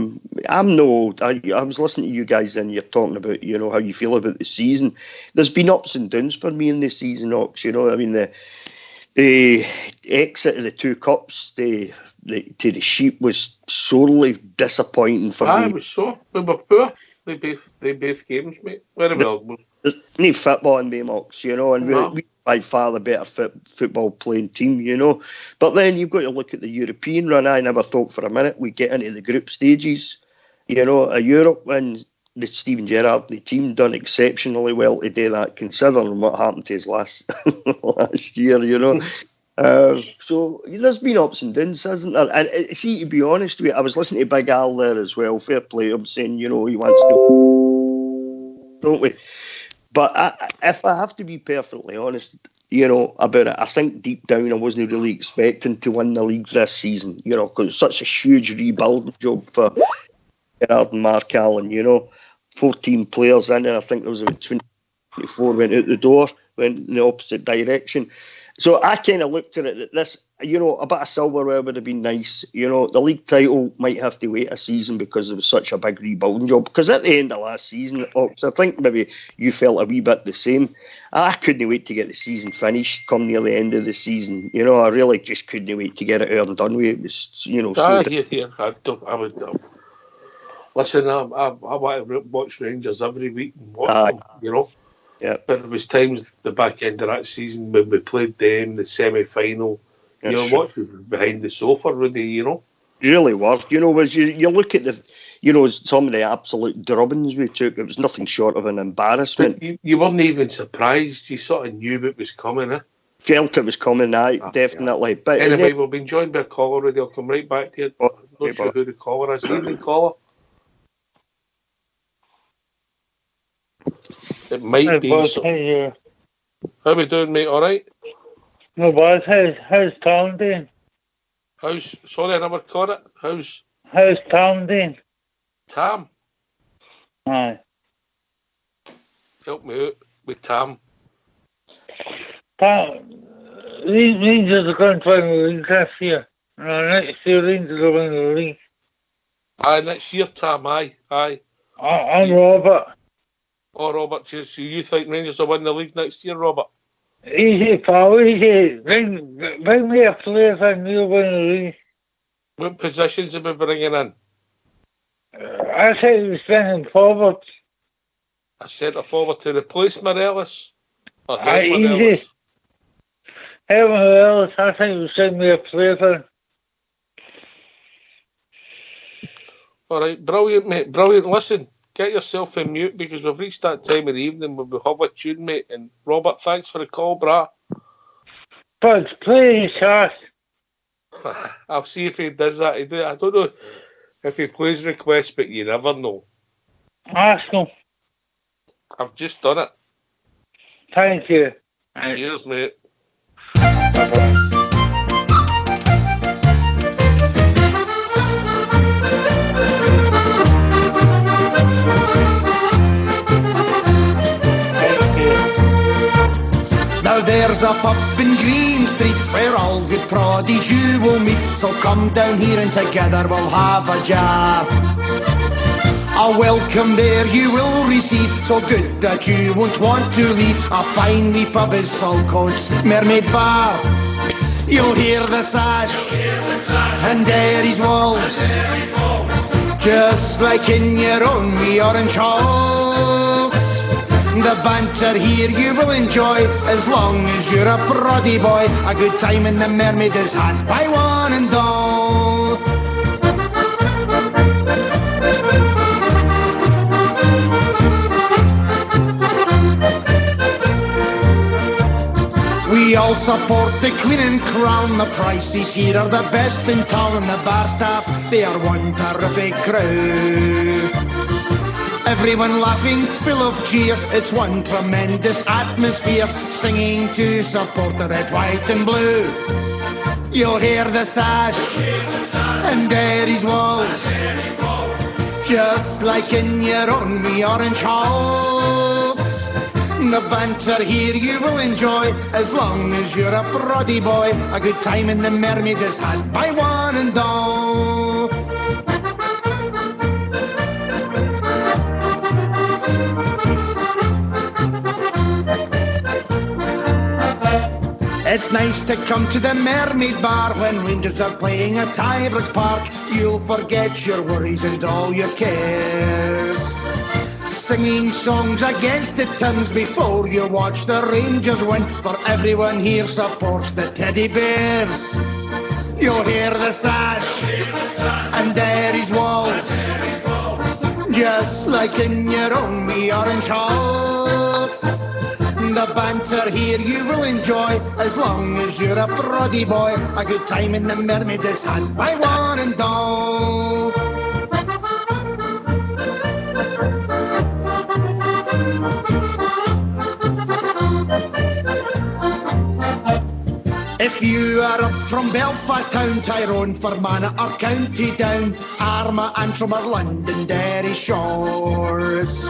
Speaker 6: was listening to you guys and you're talking about, you know, how you feel about the season. There's been ups and downs for me in this season, Ox, you know. I mean, the exit of the 2 cups to the Sheep was sorely disappointing for me.
Speaker 2: It was so. We were poor. They both games, mate. Very well.
Speaker 6: there's no football in Baymox, you know, and
Speaker 2: No.
Speaker 6: we by far the better football playing team, you know. But then you've got to look at the European run. I never thought for a minute we'd get into the group stages, you know, of Europe, and the Steven Gerrard, the team done exceptionally well to do that, considering what happened to us last year, you know. So there's been ups and downs, hasn't there? And see, to be honest with you, I was listening to Big Al there as well. Fair play, I'm saying, you know, he wants to, don't we? But if I have to be perfectly honest, you know, about it, I think deep down I wasn't really expecting to win the league this season, you know, because it's such a huge rebuilding job for Gerrard and Mark Allen, you know. 14 players in, and I think there was about 24 went out the door, went in the opposite direction. So I kind of looked at it that this, you know, a bit of silverware would have been nice. You know, the league title might have to wait a season because it was such a big rebuilding job. Because at the end of last season, Ox, I think maybe you felt a wee bit the same. I couldn't wait to get the season finished come near the end of the season. You know, I really just couldn't wait to get it out and done with. It was, you know, so
Speaker 2: I would. Listen, I want to watch Rangers every week and watch them, you know.
Speaker 6: Yeah.
Speaker 2: But there was times the back end of that season when we played them, the semi-final, you know, watching behind the sofa, really, you know.
Speaker 6: Really were. You know, as you look at the, you know, some of the absolute drubbings we took, it was nothing short of an embarrassment.
Speaker 2: But you weren't even surprised. You sort of knew it was coming, eh?
Speaker 6: Felt it was coming out, definitely.
Speaker 2: Yeah.
Speaker 6: But
Speaker 2: anyway, we've been joined by a caller already. I'll come right back to you. Not sure who the caller is. Evening, caller. It might be. How we doing, mate? All right?
Speaker 7: No, but how's Tom doing?
Speaker 2: Sorry, I never caught it. How's
Speaker 7: Tom doing?
Speaker 2: Tam?
Speaker 7: Aye.
Speaker 2: Help me out with Tam.
Speaker 7: Rangers are going to win the league this year. Next year, Rangers will win the league.
Speaker 2: Aye, next year, Tam. Aye.
Speaker 7: I'm Robert.
Speaker 2: Oh, Robert, so you think Rangers will win the league next year, Robert?
Speaker 7: Easy, pal, easy. Bring me a player and we'll win the league.
Speaker 2: What positions are we bringing in?
Speaker 7: I said we're spending forward.
Speaker 2: A centre forward to replace Morelos? Or help
Speaker 7: Easy.
Speaker 2: Morelos?
Speaker 7: Help Morelos, I think we'll send me a player in.
Speaker 2: All right, brilliant, mate, brilliant. Listen, get yourself in mute because we've reached that time of the evening when we have a tune, mate. And Robert, thanks for the call, brah.
Speaker 7: But play Charles.
Speaker 2: I'll see if he does that. I don't know if he plays requests, but you never know.
Speaker 7: Ask him.
Speaker 2: I've just done it.
Speaker 7: Thank you.
Speaker 2: Cheers, mate.
Speaker 8: Now there's a pub in Green Street where all good proddies you will meet. So come down here and together we'll have a jar. A welcome there you will receive, so good that you won't want to leave. A fine wee pub is Falcone's Mermaid Bar. You'll hear the sash and Derry's walls, just like in your own wee orange halls. The banter here you will enjoy as long as you're a proddy boy. A good time in the Mermaid is had by one and all. We all support the Queen and Crown. The prices here are the best in town. The bar staff, they are one terrific crew. Everyone laughing, full of cheer. It's one tremendous atmosphere. Singing to support the red, white and blue. You'll hear the sash and Derry's walls, just like in your own wee orange halls. The banter here you will enjoy as long as you're a proddy boy. A good time in the Mermaid is had by one and all. It's nice to come to the Mermaid Bar when Rangers are playing at Tybrook Park. You'll forget your worries and all your cares. singing songs against the Tims before you watch the Rangers win. For everyone here supports the Teddy Bears. You'll hear the sash and Derry's walls, just like in your own wee orange halls. The banter here you will enjoy as long as you're a proddy boy. A good time in the Mermaid is had by one and all. If you are up from Belfast town, Tyrone, Fermanagh or County Down, Armagh, Antrim or London, Derry shores,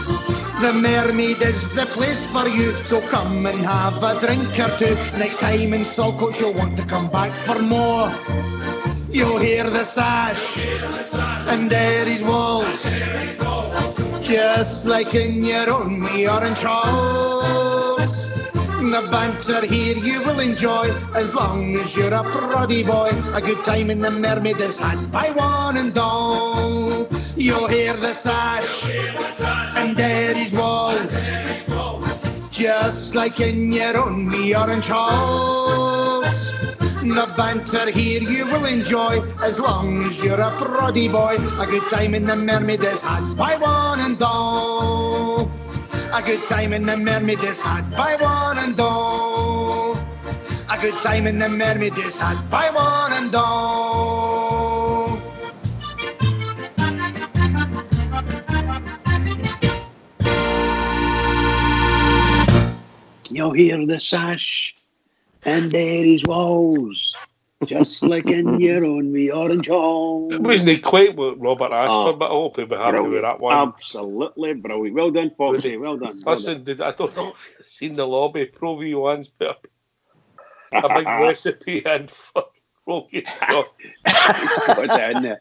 Speaker 8: the Mermaid is the place for you, so come and have a drink or two. Next time in Saltcoats you'll want to come back for more. You'll hear the sash and Derry's walls, just like in your own wee orange halls. The banter here you will enjoy as long as you're a proddy boy. A good time in the Mermaid is had by one and all. You'll hear the sash and Derry's walls, just like in your own wee orange halls. The banter here you will enjoy as long as you're a proddy boy. A good time in the Mermaid is had by one and all. A good time in the Mermaid is had by one and all. A good time in the Mermaid is had by one and all.
Speaker 3: You'll hear the sash and Derry's walls, just like in your own wee orange halls.
Speaker 2: It wasn't quite what Robert asked for, but I hope he'll be happy with that one.
Speaker 3: Absolutely brilliant. Well done, Foxy. Well done.
Speaker 2: Listen, I don't know if you've seen the lobby. Pro V1's put a big recipe in for broken jaw.
Speaker 3: Put it in there.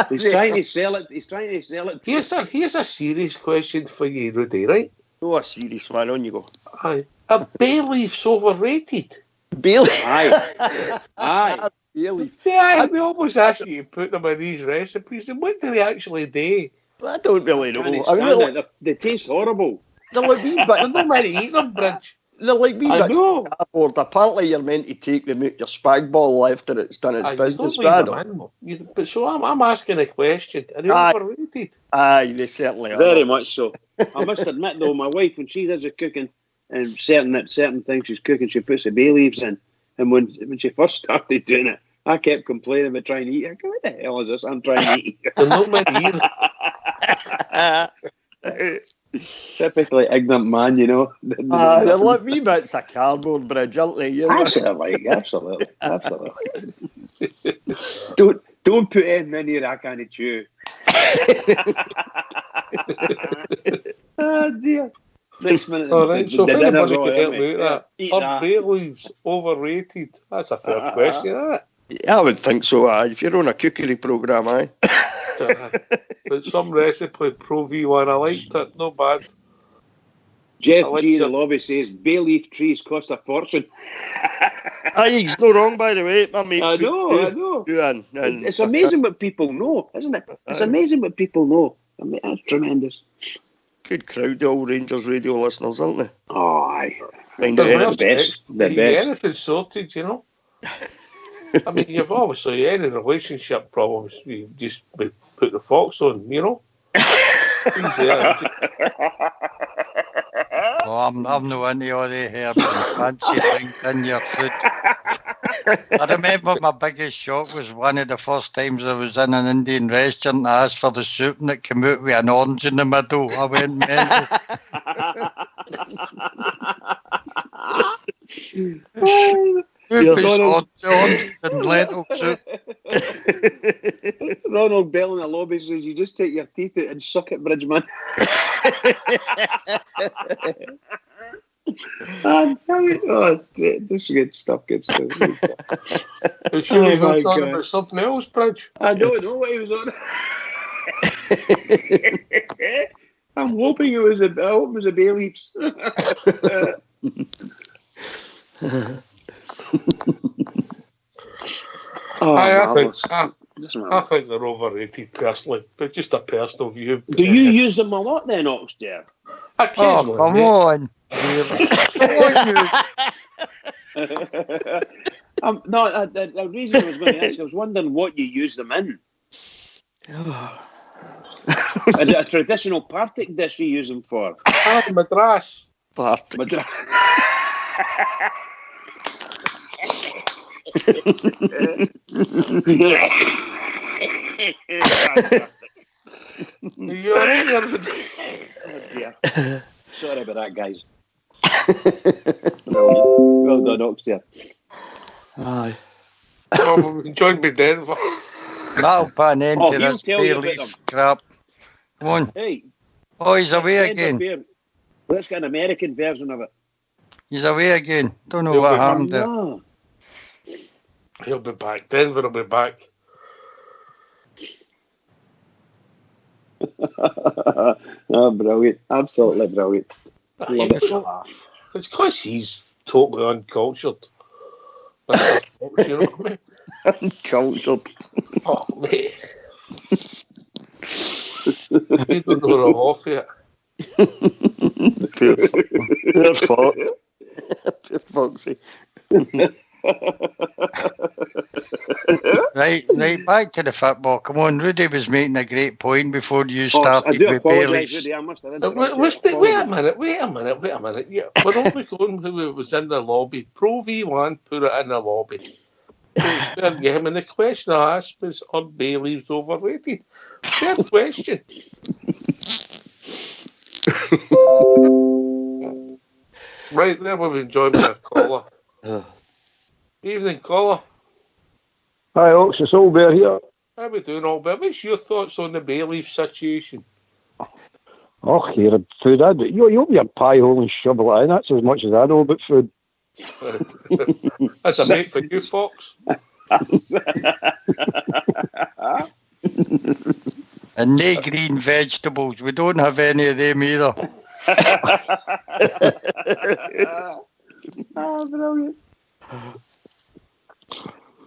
Speaker 3: He's trying to sell it. He's trying to sell it.
Speaker 2: Here's a serious question for you, Rudy, right?
Speaker 6: Oh, a serious man, on you go.
Speaker 2: Aye. Are bay leaves overrated?
Speaker 6: Bay leaf?
Speaker 3: Aye.
Speaker 6: Bay leaf.
Speaker 2: Yeah, they always ask you to put them in these recipes, and what do they actually do?
Speaker 6: I don't really know. I mean,
Speaker 3: they taste horrible.
Speaker 6: They're like wee bits.
Speaker 2: They're not meant to eat them, Bridge.
Speaker 6: They're like wee
Speaker 3: I
Speaker 6: bits
Speaker 3: know.
Speaker 6: of cardboard. Apparently, you're meant to take them out your spag ball after it's done its business.
Speaker 2: You don't leave them in. But so I'm asking a question. Are they overrated?
Speaker 6: Aye, they certainly are.
Speaker 3: Very much so. I must admit, though, my wife, when she does the cooking, and certain things she's cooking, she puts the bay leaves in. And when she first started doing it, I kept complaining about trying to eat. I go, what the hell is this? I'm trying to eat.
Speaker 2: They're not meant to eat.
Speaker 3: Typically ignorant man, you know.
Speaker 6: They're like wee bits of cardboard, Bridge, aren't they?
Speaker 3: Absolutely. Don't put anything in here I can't chew. Oh dear. Next minute.
Speaker 2: All right, so if anybody can help me with that.
Speaker 3: Eat
Speaker 2: Are
Speaker 3: that.
Speaker 2: bay leaves overrated? That's a fair question, isn't it?
Speaker 6: I would think so, aye. If you're on a cookery programme, aye.
Speaker 2: But some recipe, Pro V1, I liked it, not bad.
Speaker 3: Jeff G in the lobby says bay leaf trees cost a fortune.
Speaker 6: Aye, he's no wrong, by the way. I
Speaker 3: know. It's amazing what people know, isn't it? It's amazing what people know. I mean, that's tremendous.
Speaker 6: Good crowd, the old Rangers radio listeners, aren't they?
Speaker 3: Oh, aye.
Speaker 6: Find out
Speaker 3: The best.
Speaker 2: Anything sorted, you know. I mean, you've obviously any relationship problems, you just put the Fox on, you know.
Speaker 4: I'm no into all the herbs and fancy things in your food. I remember my biggest shock was one of the first times I was in an Indian restaurant. I asked for the soup and it came out with an orange in the middle. I went mental. Orange and lentil soup.
Speaker 3: Ronald Bell in the lobby says you just take your teeth out and suck it, Bridgeman. Oh, this is good stuff.
Speaker 2: You sure he was on about something else, Bridge?
Speaker 3: I don't know what he was on. I'm hoping it was a bay leaves. Doesn't
Speaker 2: I
Speaker 3: matter.
Speaker 2: think they're overrated personally, but just a personal view.
Speaker 3: Do you use them a lot then, Oxdale?
Speaker 4: Oh,
Speaker 2: Occasionally,
Speaker 4: come
Speaker 2: mate.
Speaker 4: on. Come on, you.
Speaker 3: No, the reason I was going to ask, I was wondering what you use them in. a traditional Partick dish you use them for.
Speaker 2: Madras.
Speaker 6: Partick.
Speaker 2: You alright?
Speaker 3: Sorry about that, guys. Well done, Oxdale.
Speaker 6: Aye.
Speaker 2: Oh, we enjoyed me Denver.
Speaker 4: That'll put an end
Speaker 3: Oh,
Speaker 4: to
Speaker 3: he'll
Speaker 4: this
Speaker 3: tell you
Speaker 4: bay
Speaker 3: about
Speaker 4: leaf
Speaker 3: them.
Speaker 4: crap. Come on.
Speaker 3: Hey,
Speaker 4: Oh, he's away
Speaker 3: Denver
Speaker 4: again.
Speaker 3: beer. Let's get an American version of it.
Speaker 4: He's away again. Don't know
Speaker 2: He'll
Speaker 4: what
Speaker 2: be
Speaker 4: happened there.
Speaker 3: No.
Speaker 2: He'll be back. Denver will be back.
Speaker 3: Oh, brilliant. Absolutely brilliant. Love it.
Speaker 2: It's because he's totally uncultured. That's the you know what I mean?
Speaker 6: Uncultured.
Speaker 2: Oh, mate. You don't know the half yet.
Speaker 6: Poor Fox. Poor Foxy.
Speaker 4: Right, back to the football. Come on, Rudy was making a great point before you
Speaker 3: I
Speaker 4: started
Speaker 3: do
Speaker 4: with
Speaker 3: apologise,
Speaker 4: Bailey's.
Speaker 3: Rudy. I must have
Speaker 2: Wait
Speaker 3: interrupted.
Speaker 2: a minute. Yeah, we're only going who was in the lobby. Pro V1 put it in the lobby. So it's fair game. And the question I asked was, are bay leaves overrated? Fair question. Right there, we've enjoyed our caller. Evening, caller.
Speaker 5: Hi, Ox, it's Albert here.
Speaker 2: How we doing, Albert? What's your thoughts on the bay leaf situation?
Speaker 5: Oh, here, food. You open your pie hole and shovel it in. That's as much as I know about food.
Speaker 2: That's a mate for you, Fox.
Speaker 4: And no green vegetables. We don't have any of them either.
Speaker 3: Oh, brilliant.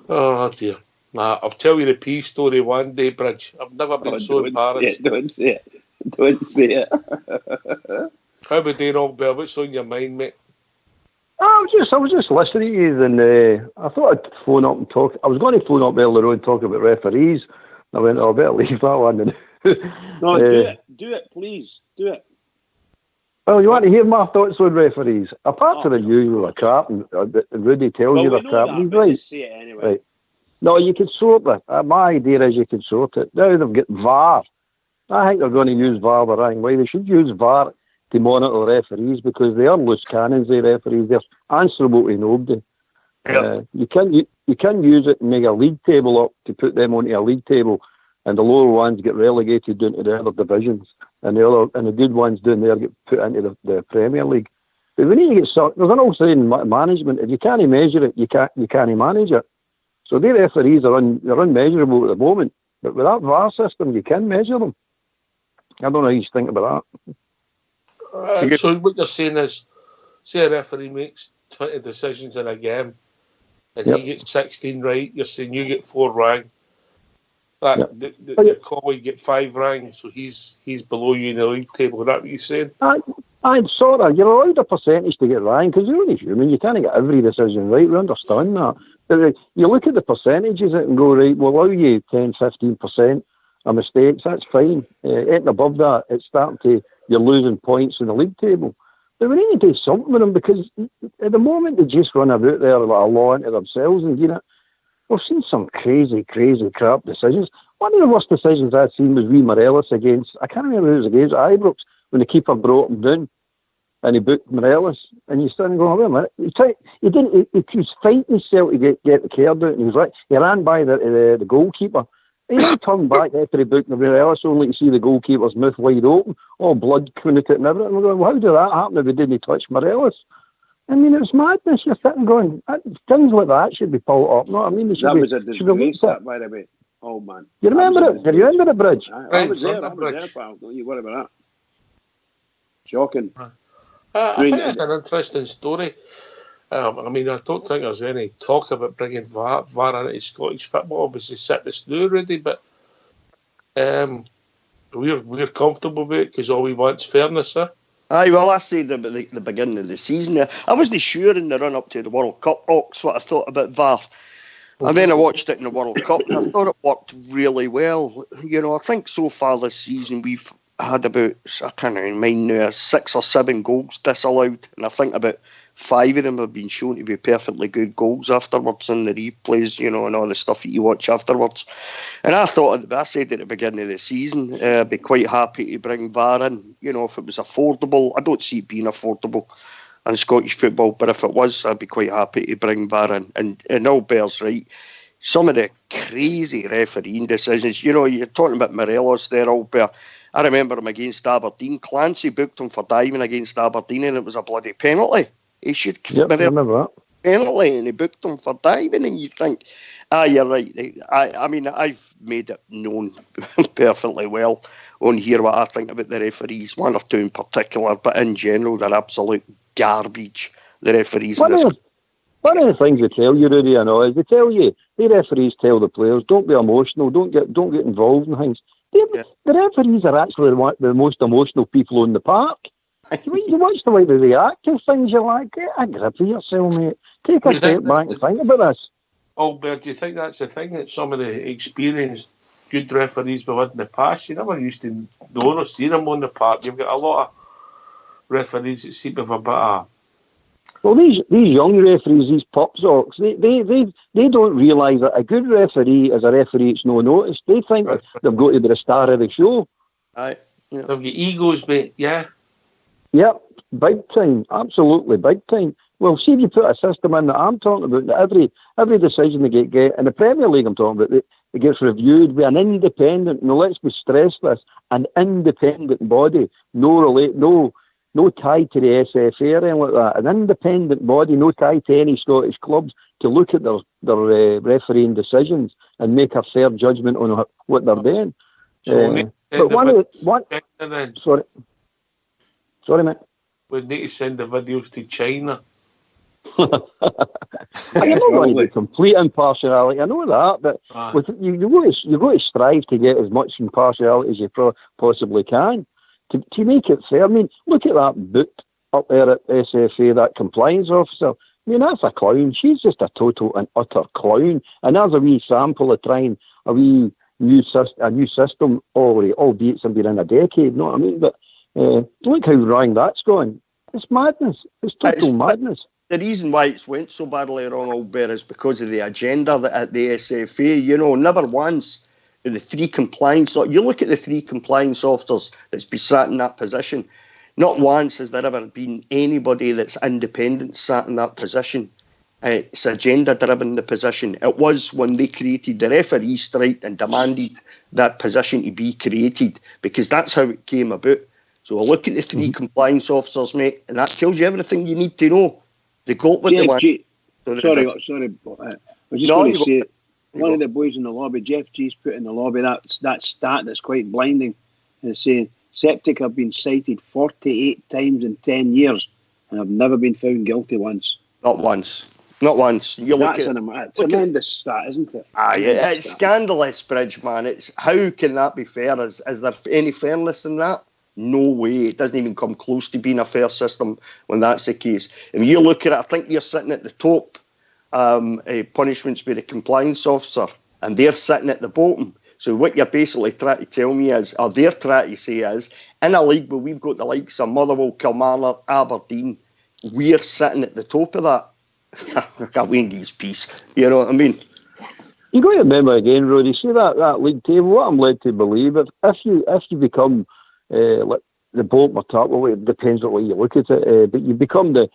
Speaker 2: Oh, dear. Nah, I'll tell you the pea story one day, Bridge. I've never been so embarrassed.
Speaker 3: Don't say it. Don't say it.
Speaker 2: How we doing, Albert? What's on your mind, mate?
Speaker 5: I was just listening to you, and I thought I'd phone up and talk. I was going to phone up earlier on and talk about referees. I went, I better leave that one.
Speaker 3: No, do it, please. Do it.
Speaker 5: Well, you want to hear my thoughts on referees? Apart from the usual crap, and Rudy tells you
Speaker 3: we
Speaker 5: the
Speaker 3: know
Speaker 5: crap,
Speaker 3: that,
Speaker 5: he's
Speaker 3: but
Speaker 5: right.
Speaker 3: just say it anyway.
Speaker 5: Right. No, you can sort it. My idea is you can sort it. Now they've got VAR. I think they're going to use VAR the wrong way. They should use VAR to monitor referees because they are loose cannons, the referees. They're answerable to nobody.
Speaker 6: Yep.
Speaker 5: You can use it and make a league table up to put them onto a league table, and the lower ones get relegated down to the other divisions, and the good ones down there get put into the Premier League. But we need to get there's an old saying in management: if you can't measure it, you can't manage it. So their referees are they're unmeasurable at the moment, but with that VAR system, you can measure them. I don't know how you think about that.
Speaker 2: So what you're saying is, say a referee makes 20 decisions in a game, and
Speaker 5: Yep.
Speaker 2: he gets 16 right. You're saying you get 4 wrong. That
Speaker 5: Yep.
Speaker 2: your colleague get 5 wrong, so he's below you in the league table. Is that what you're saying?
Speaker 5: I'm sorry, you're allowed a percentage to get wrong because you're only human. You can't get every decision right. We understand that. But you look at the percentages and go, right, we'll allow you 10, 15% of mistakes. That's fine. Anything above that, it's starting to, you're losing points in the league table. But we need to do something with them because at the moment they just run about there like a law into themselves. And, we've seen some crazy, crazy crap decisions. One of the worst decisions I've seen was Morelos against, I can't remember who it was against, Ibrox, when the keeper brought him down and he booked Morelos. And you stand going, wait a minute. He was fighting himself to get the card out. And he was like, he ran by the goalkeeper. He then turned back after he booked Morelos only to see the goalkeeper's mouth wide open, all blood coming out and everything. And we're going, well, how did that happen if he didn't touch Morelos? I mean, it was madness. You're sitting going, things like that should be pulled up. No, I mean, they should
Speaker 3: That
Speaker 5: be,
Speaker 3: was a
Speaker 5: should be
Speaker 3: disgrace,
Speaker 5: looked at.
Speaker 3: that, by the way. Oh, man.
Speaker 5: You remember it? Do you remember the Bridge?
Speaker 3: I was there, pal. Don't you worry about that. Shocking.
Speaker 2: I think it's an interesting story. I mean, I don't think there's any talk about bringing VAR into Scottish football. Obviously, set the slew already, but we're comfortable with it because all we want is fairness, sir.
Speaker 6: Aye, well, I said at the beginning of the season, I wasn't sure in the run-up to the World Cup, Ox, what I thought about VAR. And then I watched it in the World Cup, and I thought it worked really well. You know, I think so far this season we've had about, I can't remember now, 6 or 7 goals disallowed, and I think about 5 of them have been shown to be perfectly good goals afterwards in the replays, you know, and all the stuff that you watch afterwards. And I said at the beginning of the season, I'd be quite happy to bring VAR in, you know, if it was affordable. I don't see it being affordable in Scottish football, but if it was, I'd be quite happy to bring VAR in. And Albert's right. Some of the crazy refereeing decisions, you know, you're talking about Morelos there, Albert. I remember him against Aberdeen. Clancy booked him for diving against Aberdeen, and it was a bloody penalty. He should
Speaker 9: remember that
Speaker 6: penalty, and he booked him for diving. And you think, you're right. I mean, I've made it known perfectly well on here what I think about the referees, 1 or 2 in particular, but in general, they're absolute garbage. The referees.
Speaker 9: One of the things they tell you, Rudy, I know, is they tell you, the referees tell the players, don't be emotional, don't get involved in things. The referees are actually the most emotional people in the park. You watch the way they react to things, you're like, get a grip of yourself, mate. Take a step back and think about this.
Speaker 2: Albert, do you think that's the thing, that some of the experienced, good referees we've had in the past, you never used to know or see them on the park? You've got a lot of referees that seem to have a bit of...
Speaker 9: Well, these young referees, these pop socks, they don't realise that a good referee is a referee that's no notice. They think that they've got to be the star of the show.
Speaker 6: Aye.
Speaker 2: Yeah. They've got egos, mate, yeah.
Speaker 9: Yep, big time, absolutely big time. Well, see if you put a system in that I'm talking about, that every decision they get, in the Premier League I'm talking about, it gets reviewed with an independent, now let's stress this, an independent body, no tie to the SFA or anything like that. An independent body, no tie to any Scottish clubs, to look at their refereeing decisions and make a fair judgment on what they're doing. Sorry, mate.
Speaker 2: We need to send the videos to China.
Speaker 9: You're not going to be complete impartiality, I know that, but you got to strive to get as much impartiality as you possibly can. To make it fair, I mean, look at that boot up there at SFA, that compliance officer. I mean, that's a clown. She's just a total and utter clown. And there's a wee sample of trying a new system, albeit it's been in a decade, you know what I mean? But look how wrong that's going. It's madness. It's total madness.
Speaker 6: The reason why it's went so badly wrong, Albert, is because of the agenda at the SFA. You know, never once... The 3 compliance, you look at the 3 compliance officers that's been sat in that position, not once has there ever been anybody that's independent sat in that position. It's agenda-driven, the position. It was when they created the referee strike and demanded that position to be created, because that's how it came about. So I look at the 3 compliance officers, mate, and that tells you everything you need to know. They got what they want.
Speaker 3: Sorry. I was just going to say, one of the boys in the lobby, Jeff G's put in the lobby that stat that's quite blinding. And it's saying Septic have been cited 48 times in 10 years and have never been found guilty once.
Speaker 6: Not once. You look
Speaker 3: That's a tremendous stat, isn't it?
Speaker 6: It's scandalous, Bridge, man. It's how can that be fair? Is there any fairness in that? No way. It doesn't even come close to being a fair system when that's the case. If you look at it, I think you're sitting at the top. Punishments by the compliance officer, and they're sitting at the bottom. So what you're basically trying to tell me is, or they're trying to say is, in a league where we've got the likes of Motherwell, Kilmarnock, Aberdeen, we're sitting at the top of that. A Wendy's piece, you know what I mean?
Speaker 9: You got to remember again, Roddy, see that league table, what I'm led to believe, if you become like the bottom or top, well, it depends on the way you look at it, but you become the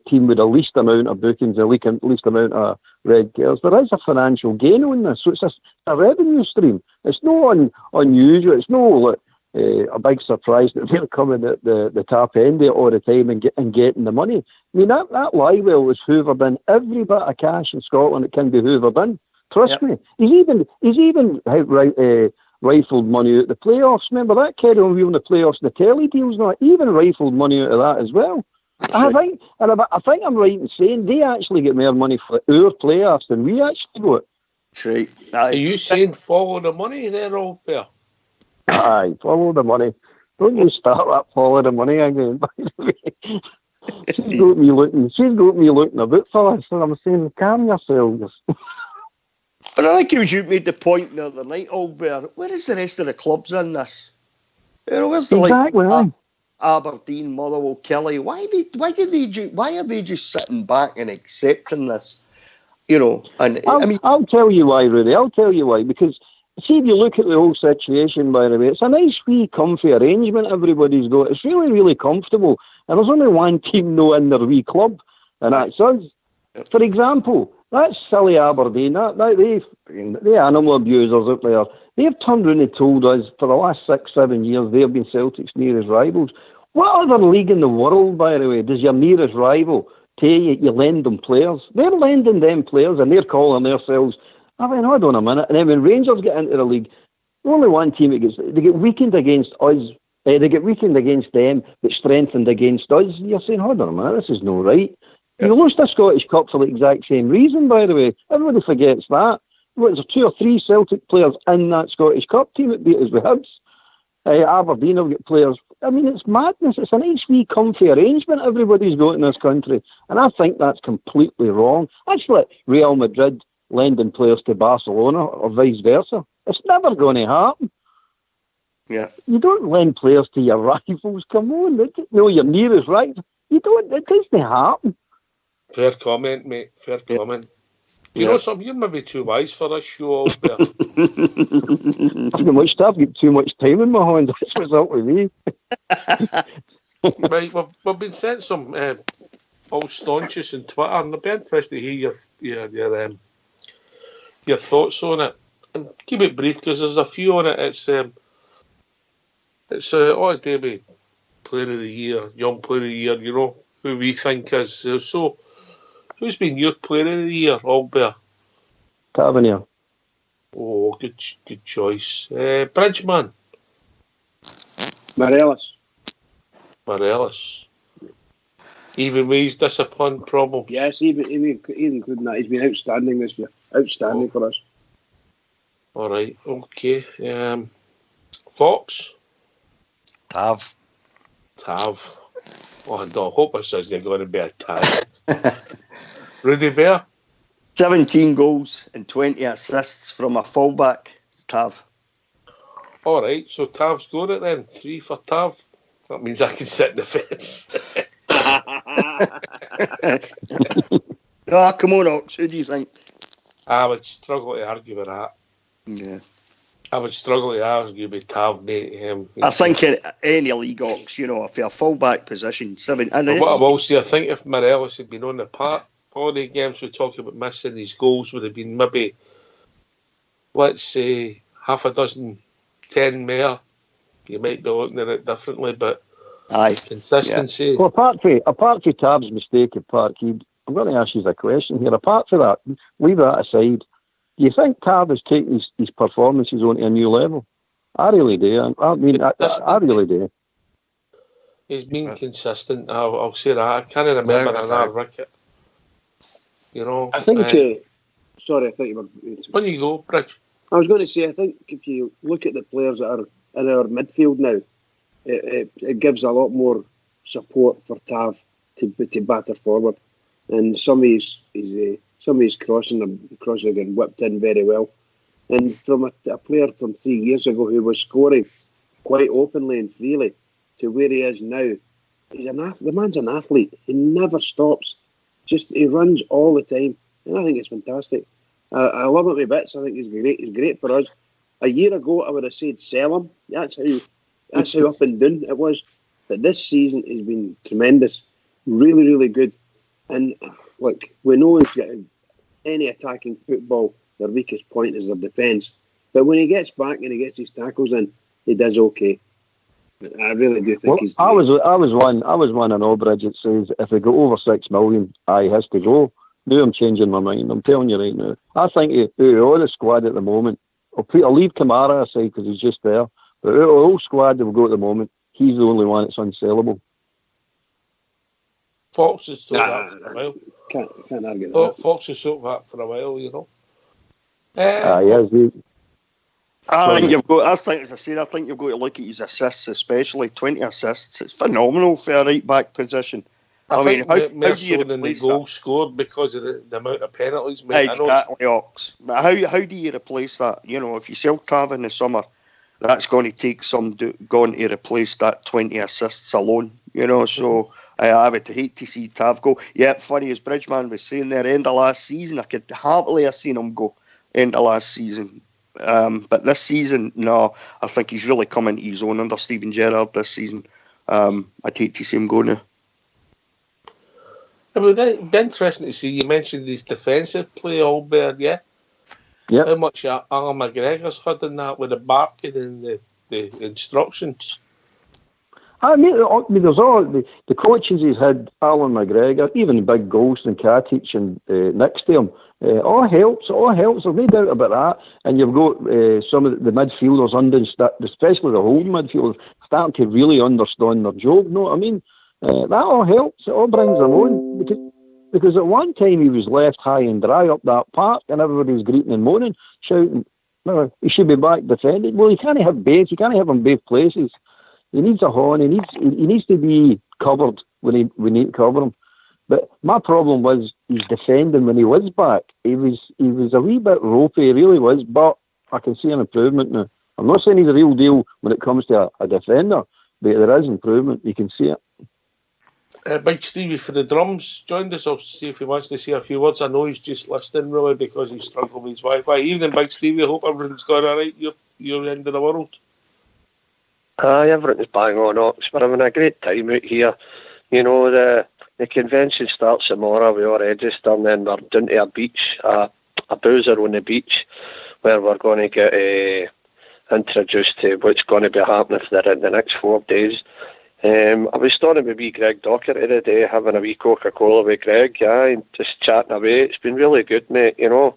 Speaker 9: team with the least amount of bookings, the least amount of red girls. There is a financial gain on this, so it's a revenue stream. It's no unusual. It's no a big surprise that they're coming at the top end of it all the time and getting the money. I mean, that Lywell was hoovered in every bit of cash in Scotland it can be hoovered in. Trust me. He's even rifled money out of the playoffs. Remember that kid on viewing the playoffs and the telly deals? Not even rifled money out of that as well. I think I'm right in saying they actually get more money for our players than we actually got.
Speaker 6: That's right.
Speaker 2: Are you saying follow the money there, old bear?
Speaker 9: Aye, follow the money. Don't you start that follow the money again. By the way. She's got me looking a bit for us, and I'm saying, calm yourselves.
Speaker 6: But I think it was you made the point the other night, Albert. Where is the rest of the clubs in this? You know, where's the
Speaker 9: Exactly.
Speaker 6: Aberdeen, Motherwell, Kelly? Why are they just sitting back and accepting this? You know, and
Speaker 9: I'll tell you why, Rudy. I'll tell you why. Because see, if you look at the whole situation, by the way, it's a nice wee comfy arrangement everybody's got. It's really, really comfortable. And there's only one team in their wee club, and that's us. For example, that's silly Aberdeen. The animal abusers out there, they've turned around and told us for the last 6-7 years they've been Celtic's nearest rivals. What other league in the world, by the way, does your nearest rival tell you lend them players? They're lending them players and they're calling themselves, I mean, hold on a minute. And then when Rangers get into the league, only one team they get weakened against us. They get weakened against them, but strengthened against us. You're saying, hold on a minute, this is no right. Yeah. You lost the Scottish Cup for the exact same reason, by the way. Everybody forgets that. Well, there's 2 or 3 Celtic players in that Scottish Cup team that beat us with Hibs. Aberdeen have got players. I mean, it's madness. It's a nice wee comfy arrangement everybody's got in this country. And I think that's completely wrong. That's like Real Madrid lending players to Barcelona or vice versa. It's never going to happen.
Speaker 6: Yeah.
Speaker 9: You don't lend players to your rivals. Come on. No, your nearest rival. You don't. It doesn't happen.
Speaker 2: Fair comment, mate. Fair comment. You know something? You're maybe too wise for this show out there.
Speaker 9: I've got too much time in my hands. That's what's up with me.
Speaker 2: Right, we've been sent some old staunches on Twitter, and I'd be interested to hear your thoughts on it. And keep it brief because there's a few on it. It's all to do with Player of the Year, Young Player of the Year. You know who we think is so. Who's been your Player of the Year, Albert?
Speaker 9: Tavernier.
Speaker 2: Oh, good choice. Bridgeman.
Speaker 3: Morelos.
Speaker 2: Even with his discipline problem.
Speaker 3: Yes, even including that, he's been outstanding this year. Outstanding for us.
Speaker 2: All right, okay. Fox.
Speaker 4: Tav.
Speaker 2: Oh, no, I hope this isn't going to be a tie. Rudy Bear.
Speaker 6: 17 goals and 20 assists from a fullback, Tav.
Speaker 2: All right, so Tav's got it then. 3 for Tav. That means I can sit in the fence.
Speaker 6: No, come on, Ox. Who do you think?
Speaker 2: I would struggle to argue with that.
Speaker 6: Yeah.
Speaker 2: I would struggle to argue with Tav, mate.
Speaker 6: I think in any league, Ox, you know, if you're a full-back position, 7...
Speaker 2: What I will say, I think if Morelos had been on the park, all the games we talk about missing these goals would have been maybe, let's say, half a dozen, 10 more. You might be looking at it differently, but consistency.
Speaker 9: Yeah. Well, apart from Tav's mistake at Parkhead, I'm going to ask you a question here. Apart from that, leave that aside. Do you think Tav has taken his performances onto a new level? I really do. I really do.
Speaker 2: He's been consistent. I'll say that. I can't remember another wicket. You know,
Speaker 3: I think. Sorry, I thought you were.
Speaker 2: When you go, Bridge.
Speaker 3: I was going to say, I think if you look at the players that are in our midfield now, it gives a lot more support for Tav to batter forward, and some of his crossing are getting whipped in very well. And from a player from 3 years ago who was scoring quite openly and freely to where he is now, the man's an athlete. He never stops. He runs all the time, and I think it's fantastic. I love it with bits. I think he's great. He's great for us. A year ago, I would have said sell him. That's how up and down it was. But this season has been tremendous, really, really good. And look, we know he's got any attacking football. Their weakest point is their defence. But when he gets back and he gets his tackles in, he does okay. I really do think he's great.
Speaker 9: I was one in Albridge that says if we go over 6 million, he has to go. Now I'm changing my mind. I'm telling you right now. I think all the squad at the moment, I'll leave Kamara aside because he's just there. But the whole squad that we've got at the moment, he's the only one that's unsellable.
Speaker 2: Fox has thought that for a while.
Speaker 3: Can't argue that.
Speaker 2: Fox has thought that for a while, you know.
Speaker 6: You've got. I think, as I said, I think you've got to look at his assists, especially 20 assists. It's phenomenal for a right back position.
Speaker 2: I
Speaker 6: mean,
Speaker 2: think
Speaker 6: how do you
Speaker 2: than the
Speaker 6: replace
Speaker 2: goal
Speaker 6: that?
Speaker 2: scored because of the amount of penalties, mate.
Speaker 6: Exactly, Ox. But how do you replace that? You know, if you sell Tav in the summer, that's going to take some going to replace that 20 assists alone. You know, so I would hate to see Tav go. Yeah, funny as Bridgeman was saying there, end of last season, I could happily have seen him go end of last season. But this season, no, I think he's really come into his own under Steven Gerrard this season. I'd hate to see him go now.
Speaker 2: It would be interesting to see. You mentioned his defensive play, Albert, yeah?
Speaker 9: Yep.
Speaker 2: How much Alan McGregor's had in that with the barking and the instructions?
Speaker 9: I mean, there's all the coaches he's had, Alan McGregor, even the big Ghost and Katic and next to him. All helps. There's no doubt about that. And you've got some of the midfielders especially the holding midfielders, starting to really understand their job. You know what I mean? That all helps. It all brings them on. Because at one time he was left high and dry up that park and everybody was greeting and moaning, shouting, no, he should be back defending. Well, you can't have both. You can't have them both places. He needs a horn. He needs to be covered when we need to cover him. But my problem was his defending when he was back. He was a wee bit ropey, he really was, but I can see an improvement now. I'm not saying he's a real deal when it comes to a defender, but there is improvement. You can see it.
Speaker 2: Big Stevie for the drums joined us. I'll see if he wants to say a few words. I know he's just listening really because he's struggling with his Wi-Fi. Evening, Big Stevie. I hope everything's going all right. Your end of the world.
Speaker 10: Everything's bang on, Ox. We're having a great time out here. You know, the convention starts tomorrow. We already register, and then we're down to a beach, a boozer on the beach, where we're going to get introduced to what's going to be happening for the next 4 days. I was starting with wee Greg Docherty today, having a wee Coca-Cola with Greg, and just chatting away. It's been really good, mate, you know.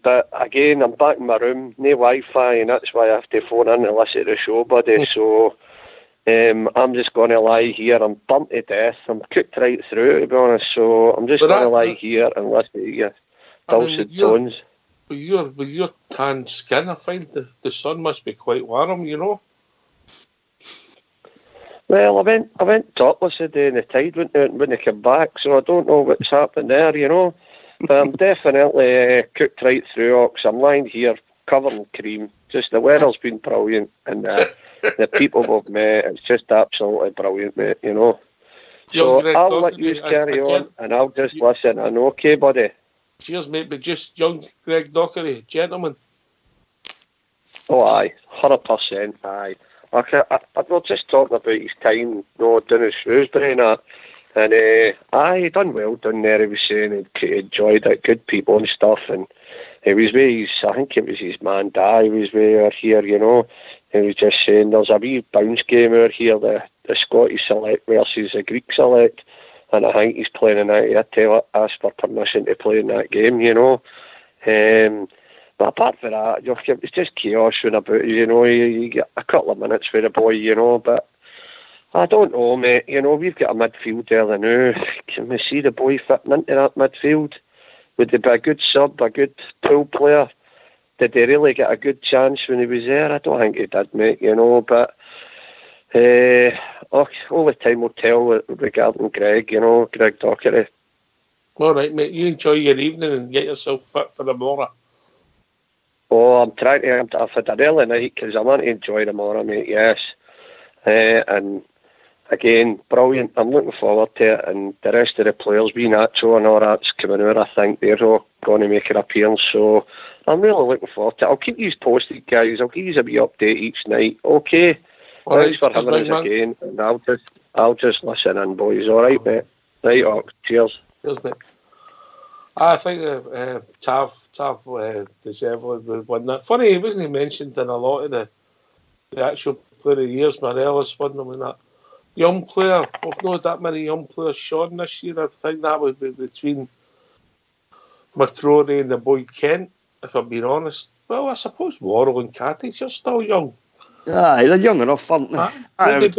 Speaker 10: But again, I'm back in my room, no Wi-Fi, and that's why I have to phone in and listen to the show, buddy. So I'm just going to lie here. I'm burnt to death. I'm cooked right through, to be honest. So I'm just going to lie here and listen to your dulcet tones.
Speaker 2: With your tan skin, I find the sun must be quite warm, you know.
Speaker 10: Well, I went topless today and the tide went out and when I came back, so I don't know what's happening there, you know. But I'm definitely cooked right through, Ox. I'm lying here covered in cream. Just the weather's been brilliant and the people we've met, it's just absolutely brilliant, mate, you know. So I'll let you carry on and I'll just listen. And okay, buddy.
Speaker 2: Cheers, mate, but just young Greg Docherty, gentleman.
Speaker 10: Oh, aye, 100%, aye. Okay, I was just talking about his time, down in Shrewsbury and that. And he done well down there. He was saying he enjoyed it, good people and stuff. And he was with I think it was his man Di, he was with her here, you know. He was just saying there's a wee bounce game out here, the Scottish select versus the Greek select. And I think he's playing in that. He had to ask for permission to play in that game, you know. But apart from that, it's just chaos and about, you know. You get a couple of minutes for the boy, you know. But I don't know, mate. You know, we've got a midfield there now. Can we see the boy fitting into that midfield? Would he be a good sub, a good pool player? Did he really get a good chance when he was there? I don't think he did, mate, you know. But only time will tell regarding Greg, you know, Greg Docherty.
Speaker 2: All right, mate. You enjoy your evening and get yourself fit for the morrow.
Speaker 10: Oh, I'm trying to. I've had an early night because I want to enjoy tomorrow, mate, yes. And again, brilliant. I'm looking forward to it. And the rest of the players, being Nacho and all that's coming out, I think they're all going to make an appearance. So I'm really looking forward to it. I'll keep you posted, guys. I'll give you a wee update each night. Okay? Thanks for having us again. And I'll just listen in, boys. All right, mate? Right, Ox. Cheers.
Speaker 2: Cheers, mate. I think Tav deservedly won that. Funny, he wasn't mentioned in a lot of the actual player of the years. Morelos won them and that. Young player, we've not that many young players shone this year. I think that would be between McCrory and the boy Kent, if I'm being honest. Well, I suppose Worrell and Katic are still young.
Speaker 6: Aye, they're young enough, aren't they?
Speaker 2: I would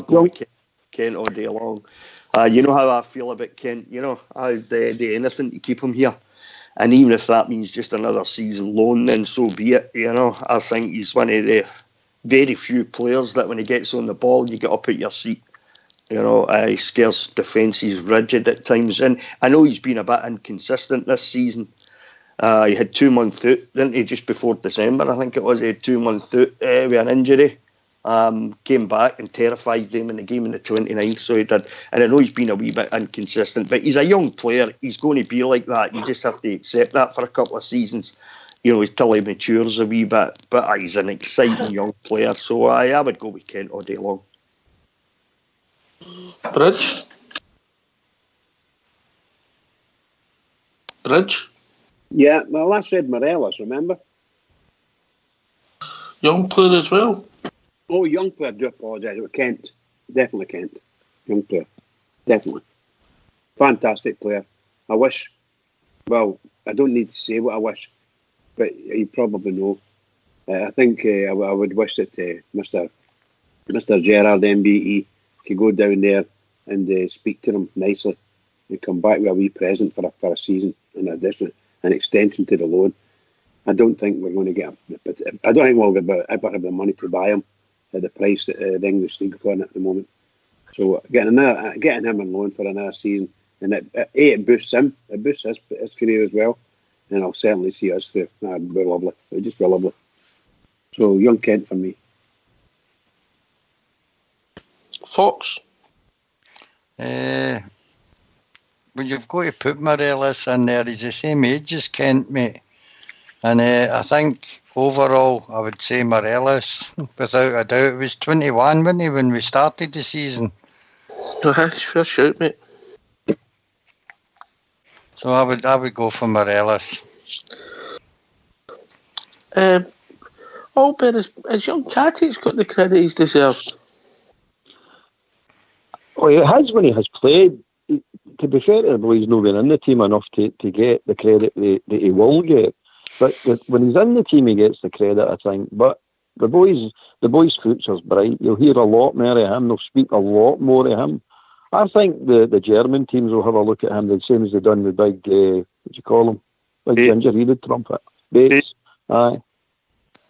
Speaker 6: go with Kent. Kent all day long. You know how I feel about Kent. You know, I'd do anything to keep him here. And even if that means just another season loan, then so be it. You know, I think he's one of the very few players that when he gets on the ball, you get up at your seat. You know, he scares defence. He's rigid at times. And I know he's been a bit inconsistent this season. He had 2 months out, didn't he, just before December, I think it was. He had 2 months out with an injury. Came back and terrified them in the game in the 29th, so he did. And I know he's been a wee bit inconsistent, but he's a young player. He's going to be like that. You just have to accept that for a couple of seasons, you know, until he matures a wee bit. But he's an exciting young player, so I would go with Kent all day long.
Speaker 2: Bridge?
Speaker 3: Yeah, well, I said Morelos, remember?
Speaker 2: Young player as well.
Speaker 3: Oh, young player, I do apologise. It was Kent. Definitely Kent. Young player. Definitely. Fantastic player. I wish, well, I don't need to say what I wish, but you probably know. I think I would wish that Mr. Gerrard, MBE, could go down there and speak to them nicely and come back with a wee present for a season, in addition, an extension to the loan. I don't think we're going to get him. I don't think we'll ever have the money to buy him at the price that the English League are on at the moment. So getting him on loan for another season, and it boosts him. It boosts his career as well, and I'll certainly see us through. It'd be lovely. It'd just be lovely. So young Kent for me.
Speaker 2: Fox.
Speaker 4: Well, you've got to put Morelos in there. He's the same age as Kent, mate. And I think overall, I would say Morelos, without a doubt. It was 21, wasn't he, when we started the season?
Speaker 2: Fair shout, mate.
Speaker 4: So I would go for Morelos.
Speaker 2: Albert, has young Katic got the credit he's deserved?
Speaker 9: Oh, he has when he has played. To be fair to him, he's not been in the team enough to get the credit that he will get. But when he's in the team, he gets the credit, I think. But the boy's future's bright. You'll hear a lot more of him. They'll speak a lot more of him. I think the German teams will have a look at him the same as they've done with big, what do you call him? Big ginger-headed trumpet. Bates. Aye.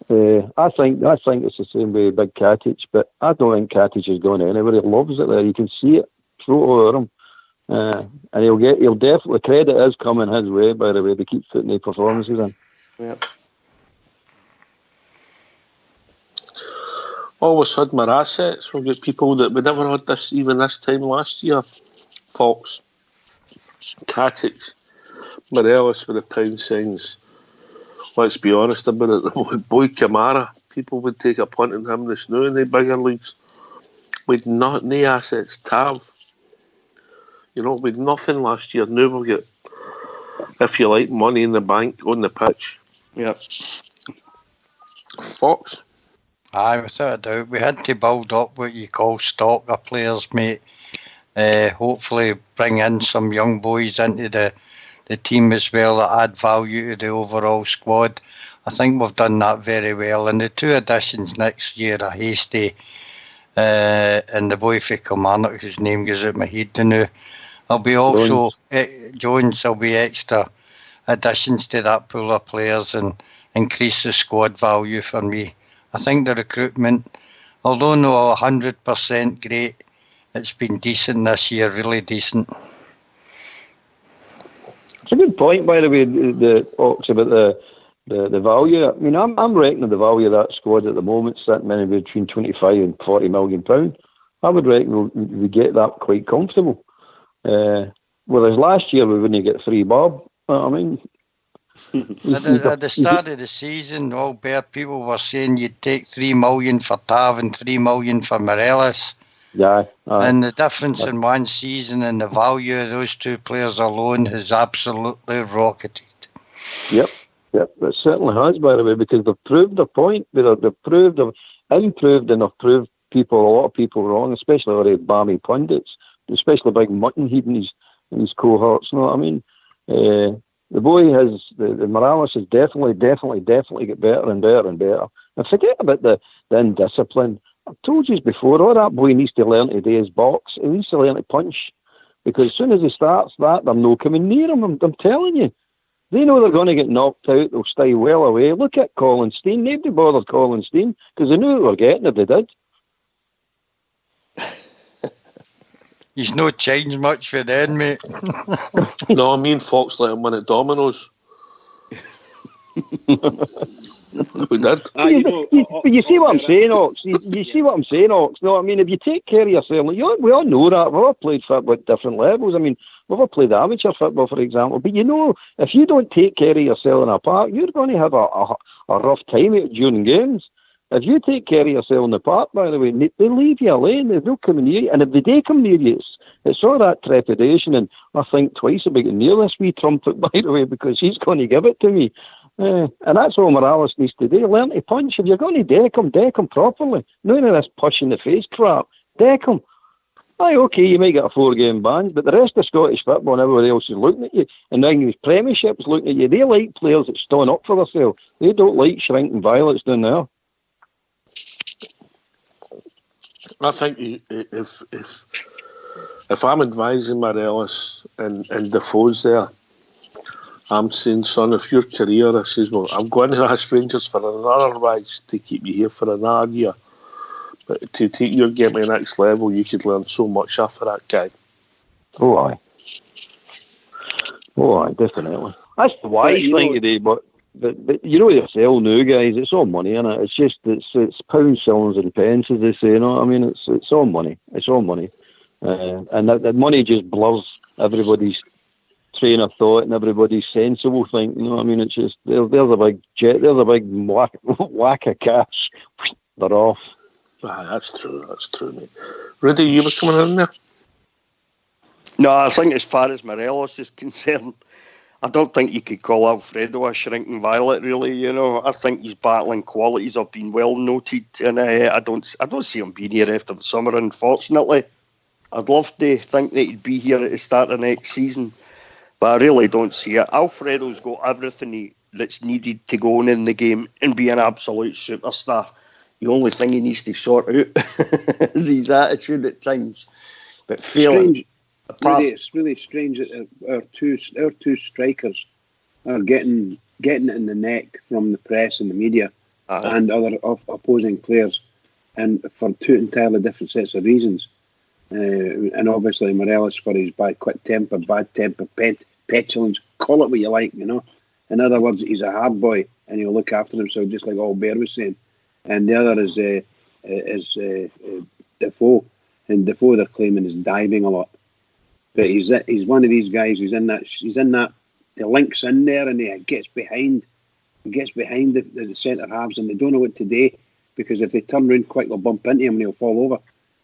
Speaker 9: I think it's the same way with Big Katic, but I don't think Katic is going anywhere. He loves it there. You can see it through over him. And he'll definitely, credit is coming his way, by the way. They keep putting the performances in.
Speaker 6: Yeah.
Speaker 2: Always had more assets. We've got people that we never had this time last year. Fox, Katic, Morelos with the pound signs. Let's be honest about it. The boy Kamara, people would take a punt on him this now in the bigger leagues. We'd not no assets. Tav, you know, we'd nothing last year. Now we'll get, if you like, money in the bank on the pitch.
Speaker 6: Yep.
Speaker 2: Fox.
Speaker 4: Aye, without a doubt. We had to build up what you call stock of players, mate. Hopefully bring in some young boys into the team as well that add value to the overall squad. I think we've done that very well. And the two additions next year are Hasty and the boy for Kilmarnock, whose name goes out my head now. There'll be also Jones. There'll be extra additions to that pool of players and increase the squad value for me. I think the recruitment, although not 100% great, it's been decent this year, really decent.
Speaker 9: It's a good point, by the way, the Ox, about the value. I mean, I'm reckoning the value of that squad at the moment sitting maybe between 25 and 40 million pounds. I would reckon we get that quite comfortable. Whereas last year we wouldn't get 3 bob. I mean,
Speaker 4: at the start of the season, Albert, people were saying you'd take 3 million for Tav and 3 million for Morelos.
Speaker 9: Yeah.
Speaker 4: And the difference in one season and the value of those two players alone has absolutely rocketed.
Speaker 9: Yep, it certainly has, by the way, because they've proved their point. They've improved, and they've proved a lot of people wrong, especially all the balmy pundits, especially Big Muttonhead and his cohorts. You know what I mean? The boy the Morales has definitely get better and better and better. And forget about the indiscipline. I've told you before, all that boy needs to learn to do his box. He needs to learn to punch. Because as soon as he starts that, they're no coming near him. I'm telling you. They know they're going to get knocked out. They'll stay well away. Look at Colin Steen. Nobody bothered Colin Steen because they knew they were getting it. They did.
Speaker 4: He's not changed much for then, mate.
Speaker 2: No, I mean Fox let him win at Domino's. We did.
Speaker 9: But you see what I'm saying, Ox? You see what I'm saying, Ox? No, I mean, if you take care of yourself, we all know that. We've all played football at different levels. I mean, we've all played amateur football, for example. But you know, if you don't take care of yourself in a park, you're going to have a rough time during games. If you take care of yourself in the park, by the way, they leave you alone. They don't come near you. And if they do come near you, it's all that trepidation. And I think twice about getting near this wee trumpet, by the way, because he's going to give it to me. And that's all Morales needs to do. Learn to punch. If you're going to deck him properly. None of this push in the face crap. Deck him. Aye, okay, you might get a 4-game ban, but the rest of Scottish football and everybody else is looking at you. And the English Premiership is looking at you. They like players that stand up for themselves. They don't like shrinking violets down there.
Speaker 2: I think if I'm advising Morales and Defoe's there, I'm saying, son, if your career, I says, well, I'm going to ask Rangers for another rise to keep you here for another year. But to take your game to the next level, you could learn so much after that guy.
Speaker 9: Oh, aye, definitely. That's the wise thing today, but you know yourself now, guys, it's all money, innit? It's just, it's pounds, shillings and pence, as they say, you know what I mean? It's all money. It's all money. And that money just blurs everybody's train of thought and everybody's sensible thing, you know what I mean? It's just, there's a big jet, there's a big whack of cash, they're off.
Speaker 2: That's true, mate. Rudy, you were coming in there?
Speaker 6: No, I think as far as Morelos is concerned, I don't think you could call Alfredo a shrinking violet, really. You know, I think his battling qualities have been well noted, and I don't see him being here after the summer. Unfortunately, I'd love to think that he'd be here at the start of next season, but I really don't see it. Alfredo's got everything that's needed to go on in the game and be an absolute superstar. The only thing he needs to sort out is his attitude at times. But
Speaker 3: it's really strange that our two strikers are getting it in the neck from the press and the media and other opposing players, and for two entirely different sets of reasons. And obviously Morelos for his quick temper, bad temper, petulance, call it what you like, you know. In other words, he's a hard boy and he'll look after himself, just like Bear was saying. And the other is Defoe, and Defoe they're claiming is diving a lot. But he's one of these guys. He's in that. He links in there and he gets behind. He gets behind the centre halves, and they don't know what to do because if they turn round quick, they'll bump into him and he'll fall over.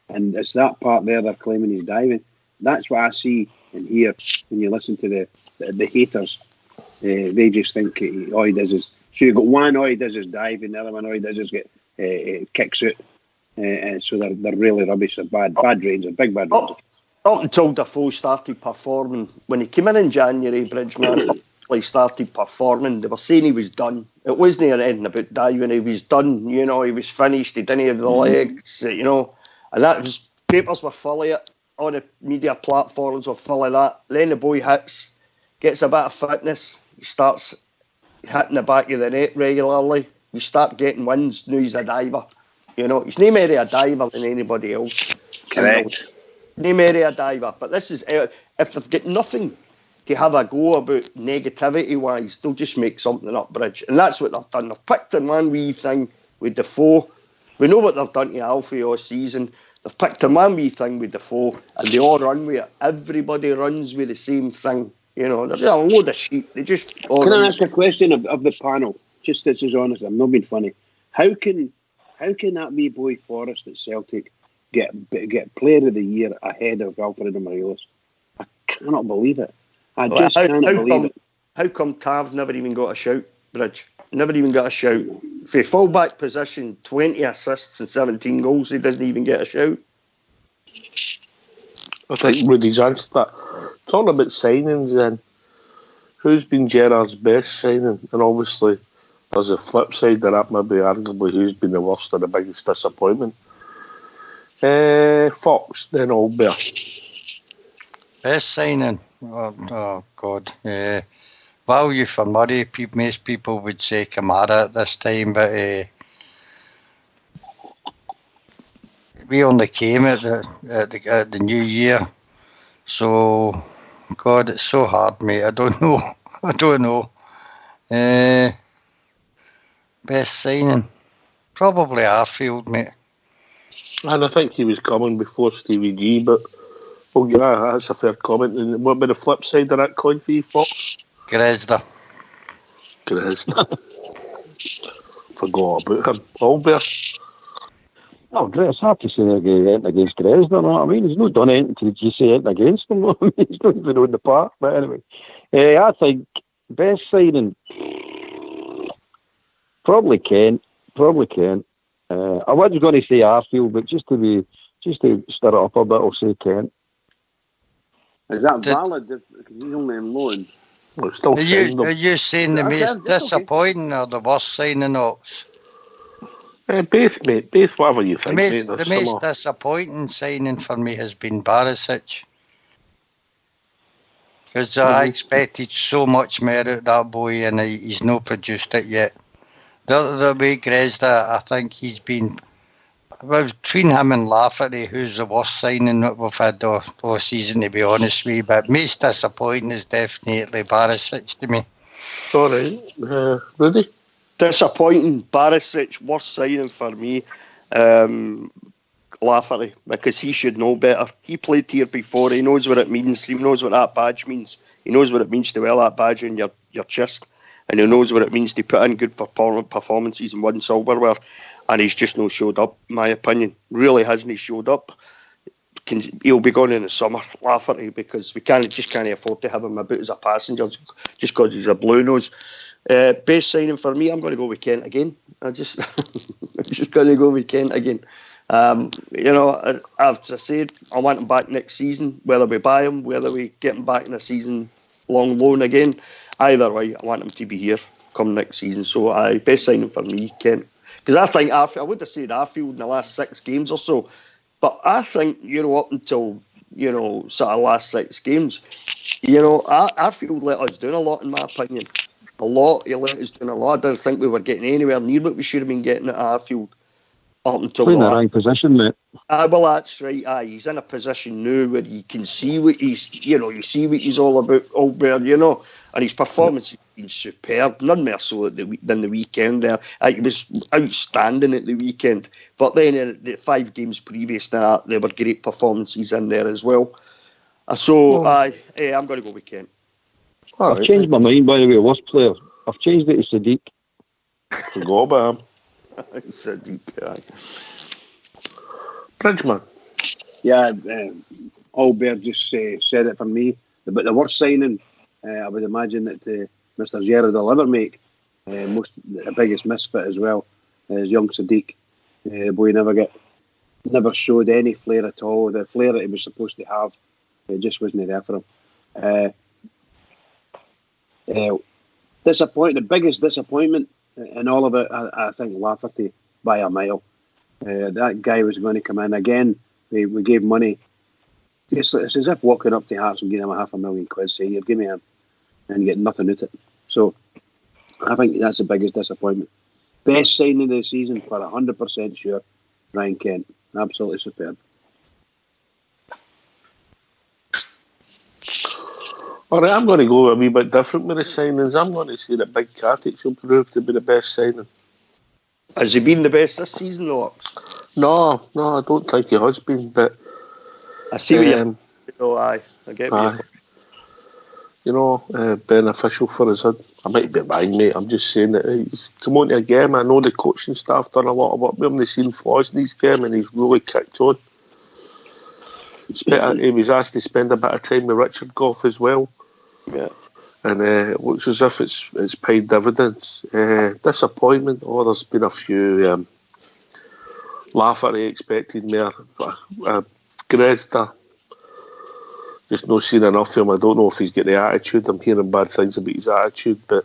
Speaker 3: And it's that part there they're claiming he's diving. That's what I see and hear when you listen to the haters. They just think all he does is. So you've got one, all he does is dive, and the other one, all he does is get kicks out. So they're really rubbish. They're bad Rangers, big bad Rangers.
Speaker 6: Up until Defoe started performing, when he came in January, Bridgeman started performing, they were saying he was done. It wasn't anything about diving, he was done, you know, he was finished, he didn't have the legs, you know. And that was, papers were full of it, all the media platforms were full of that. Then the boy gets a bit of fitness, he starts hitting the back of the net regularly, you start getting wins, now he's a diver. You know, he's no more a diver than anybody else.
Speaker 3: Correct.
Speaker 6: No more a diver. But this is, if they've got nothing to have a go about negativity-wise, they'll just make something up, Bridge. And that's what they've done. They've picked in one wee thing with Defoe. We know what they've done to Alfie all season. They've picked in one wee thing with Defoe, and they all run with it. Everybody runs with the same thing. You know, there's a load of sheep. They just...
Speaker 3: Can I ask a question of the panel? Just this is honest, I'm not being funny. How can that wee boy Forrest at Celtic get Player of the Year ahead of Alfredo Morelos? I cannot believe it. I just cannot believe it.
Speaker 6: How come Tav never even got a shout, Bridge? Never even got a shout. For full-back position, 20 assists and 17 goals, he doesn't even get a shout.
Speaker 2: I think Rudy's answered that. Talking about signings then, who's been Gerrard's best signing? And obviously, there's a flip side to that, maybe arguably who's been the worst or the biggest disappointment. Fox, then Albert.
Speaker 4: Best signing? Oh God. Value for Murray. Most people would say Kamara at this time, but we only came at the new year. So, God, it's so hard, mate. I don't know. Best signing? Probably Arfield, mate.
Speaker 2: And I think he was coming before Stevie G, but yeah, that's a fair comment. And what about the flip side of that coin for you, Fox?
Speaker 4: Grezda.
Speaker 2: Forgot about him. Albert.
Speaker 9: Oh, great. It's hard to say anything against Dresden, you know what I mean? He's not done anything to just say anything against them. I mean, he's not even on the park. But anyway, I think best signing, probably Kent. I was going to say Arfield, but just to stir it up a bit, I'll say Kent.
Speaker 3: Is that valid? Because he's only on loan.
Speaker 2: Are
Speaker 4: you saying the most disappointing or the worst signing ups?
Speaker 2: Both, mate. Both, whatever you think.
Speaker 4: The most disappointing signing for me has been Barisic. Because I expected so much more out of that boy and he's not produced it yet. The way Grezda, I think he's been... Between him and Lafferty, who's the worst signing that we've had all season, to be honest with you. But most disappointing is definitely Barisic to me.
Speaker 2: All right. Rudy?
Speaker 6: Disappointing. Barisic, worst signing for me. Lafferty, because he should know better. He played here before. He knows what it means. He knows what that badge means. He knows what it means to wear that badge on your chest. And he knows what it means to put in good performances and win silverware. And he's just not showed up, in my opinion. Really hasn't he showed up. He'll be gone in the summer, Lafferty, because we can't afford to have him about as a passenger just because he's a blue nose. Best signing for me, I'm going to go with Kent again. I'm just going to go with Kent again. As I said, I want him back next season, whether we buy him, whether we get him back in a season-long loan again. Either way, I want him to be here come next season. So, best signing for me, Kent. Because I think I would have said Arfield in the last 6 games or so, but I think, up until, sort of last 6 games, Arfield let us down a lot, in my opinion. A lot. He let us down a lot. I didn't think we were getting anywhere near what we should have been getting at Arfield up until
Speaker 9: in the wrong position, mate.
Speaker 6: Well, that's right. He's in a position now where you can see what you see what he's all about, Albert, and his performance has been superb. None more so than the weekend there. He was outstanding at the weekend. But then in the 5 games previous to that, there were great performances in there as well. So, I'm going to go with Kent.
Speaker 9: I've changed my mind, by the way, worst player. I've changed it to Sadiq.
Speaker 2: Forgot about him.
Speaker 6: Sadiq,
Speaker 2: Bridgman.
Speaker 3: Yeah, Albert just said it for me. But the worst signing, I would imagine that Mr. Gerrard will ever make. The biggest misfit as well is young Sadiq. Boy never showed any flair at all. The flair that he was supposed to have, it just wasn't there for him. The biggest disappointment in all of it, I think Lafferty by a mile. That guy was going to come in again. We gave money. It's as if walking up to Hearts and giving him £500,000, say, "Here, give me him," and get nothing out of it. So I think that's the biggest disappointment. Best signing of the season for 100% sure, Ryan Kent. Absolutely superb.
Speaker 2: All right, I'm going to go a wee bit different with the signings. I'm going to say that Big Katic will prove to be the best signing.
Speaker 6: Has he been the best this season, though?
Speaker 2: No, I don't think he has been, but...
Speaker 6: I see what you're... I get what
Speaker 2: you're... beneficial for us. I might be wrong, mate. I'm just saying that he's come on to a game. I know the coaching staff done a lot of work with him. They've seen flaws in his game and he's really kicked on. He was asked to spend a bit of time with Richard Gough as well.
Speaker 6: Yeah.
Speaker 2: And it looks as if it's paid dividends. Disappointment. There's been a few. Lafferty expected more. Grezda. Just not seen enough of him. I don't know if he's got the attitude. I'm hearing bad things about his attitude. But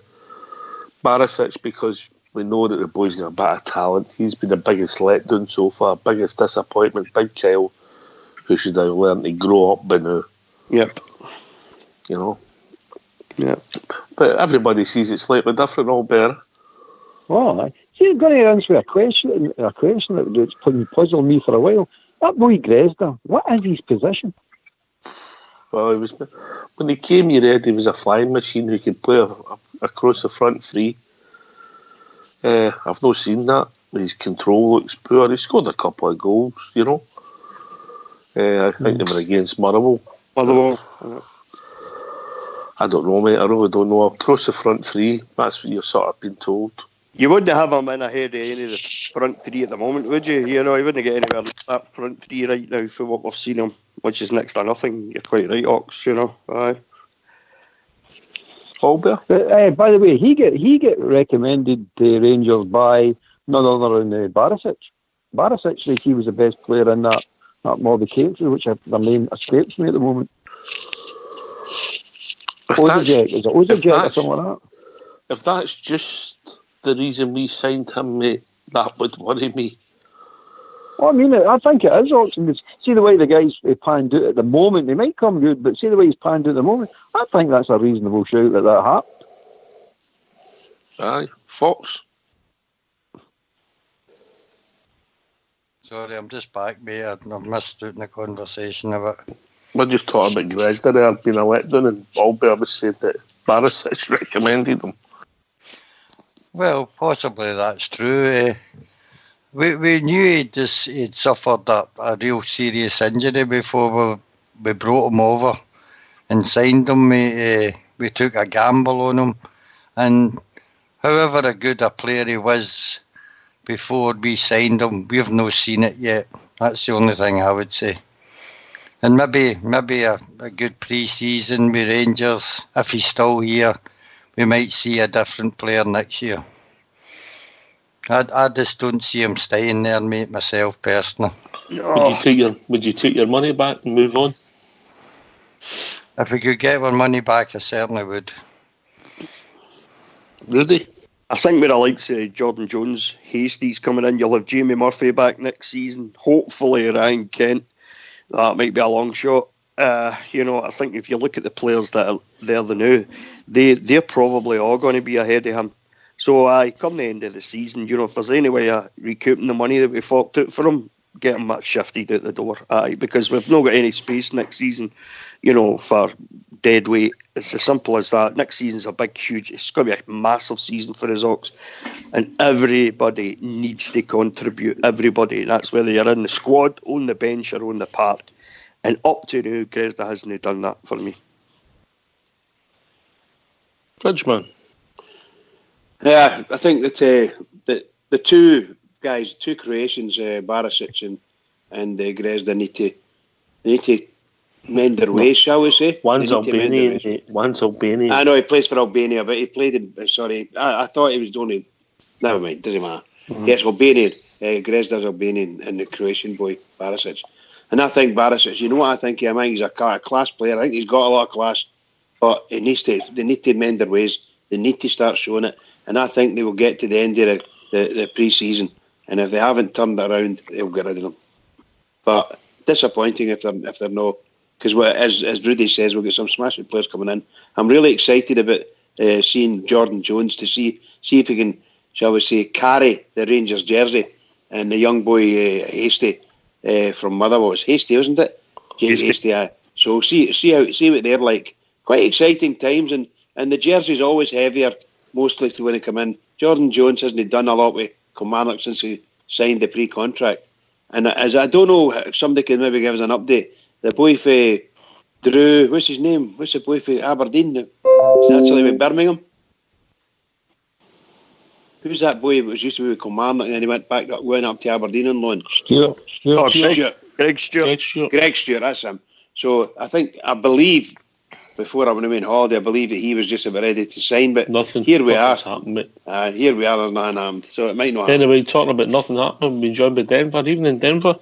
Speaker 2: Barisic, because we know that the boy's got a bit of talent. He's been the biggest letdown so far, biggest disappointment, big child who should have learned to grow up by now.
Speaker 6: Yep.
Speaker 2: You know?
Speaker 6: Yeah.
Speaker 2: But everybody sees it slightly different, all better.
Speaker 9: Oh, see, I'm going to answer a question that's been puzzling me for a while. That boy Gresder, what is his position?
Speaker 2: Well, he was, when he came here, Ed, he was a flying machine who could play across the front three. I've not seen that. His control looks poor. He scored a couple of goals, you know. I think they were against Motherwell. I don't know, mate. I really don't know. Across the front three, that's what you're sort of been told.
Speaker 6: You wouldn't have him in ahead of any of the front three at the moment, would you? You know, he wouldn't get anywhere in that front three right now for what we've seen him, which is next to nothing. You're quite right, Ox, you know. Aye.
Speaker 2: Albert?
Speaker 9: By the way, he get recommended to Rangers by none other than Barisic. Barisic says he was the best player in that Mobby came through, which the name escapes me at the moment. Ozajek, is it Ozajek or something like that?
Speaker 2: If that's just the reason we signed him, mate, that would worry me.
Speaker 9: Well, I mean, I think it is, Oxen. See the way the guys panned out at the moment. They might come good, but see the way he's panned out at the moment. I think that's a reasonable shout that happened.
Speaker 2: Aye, Fox.
Speaker 4: Sorry, I'm just back, mate. I've missed out in the conversation of it.
Speaker 2: We're just talking about Gresder there being a letdown, and Albert was said that Barisic recommended him.
Speaker 4: Well, possibly that's true. We knew he'd suffered a real serious injury before we brought him over and signed him. We took a gamble on him, and however good a player he was before we signed him, we've not seen it yet. That's the only thing I would say. And maybe a good pre-season with Rangers, if he's still here, we might see a different player next year. I just don't see him staying there, mate, myself, personally.
Speaker 2: Would you take your money back and move on?
Speaker 4: If we could get our money back, I certainly would.
Speaker 2: Rudy?
Speaker 6: I think with the likes of Jordan Jones, Hastie's coming in, you'll have Jamie Murphy back next season. Hopefully Ryan Kent. That might be a long shot. You know, I think if you look at the players that are there now, they're probably all going to be ahead of him. So, come the end of the season, you know, if there's any way of recouping the money that we forked out for him, get him shifted out the door. Because we've not got any space next season, you know, for dead weight. It's as simple as that. Next season's a big, huge, it's going to be a massive season for his Ox. And everybody needs to contribute, everybody. That's whether you're in the squad, on the bench, or on the park. And up to now, Gresder hasn't done that for me.
Speaker 2: Bridgeman.
Speaker 3: Yeah, I think that the two guys, two Croatians, Barisic and Gresder need to mend their ways, shall we say?
Speaker 2: One's Albanian, mate. One's Albanian.
Speaker 3: I know he plays for Albania, but he played in. Sorry, I thought he was only. Never mind, doesn't matter. Mm-hmm. Yes, Albanian. Gresder's Albanian, and the Croatian boy Barisic. And I think Barisic, you know what I think? I think he's a class player. I think he's got a lot of class, but they need to mend their ways. They need to start showing it. And I think they will get to the end of the pre-season, and if they haven't turned it around, they'll get rid of them. But disappointing if they're not, because as Rudy says, we'll get some smashing players coming in. I'm really excited about seeing Jordan Jones to see if he can, shall we say, carry the Rangers jersey, and the young boy Hastie from Motherwell. It's Hastie, isn't it? James Hastie. So see what they're like. Quite exciting times, and the jersey's always heavier. Mostly when he come in. Jordan Jones hasn't done a lot with Kilmarnock since he signed the pre-contract. And as I don't know, somebody can maybe give us an update. The boy for Drew, what's his name? What's the boy for Aberdeen? He's actually with Birmingham. Who's that boy that was used to be with Kilmarnock and then he went up to Aberdeen on loan?
Speaker 6: Greg Stewart.
Speaker 3: Greg Stewart, that's him. So I believe, before I went away on holiday, I believe that he was just about ready to sign, but here we are.
Speaker 2: Happened, mate.
Speaker 3: Here we are, there's nothing happened. So it might not happen.
Speaker 2: Anyway, talking about nothing happening, we joined by Denver, even in Denver.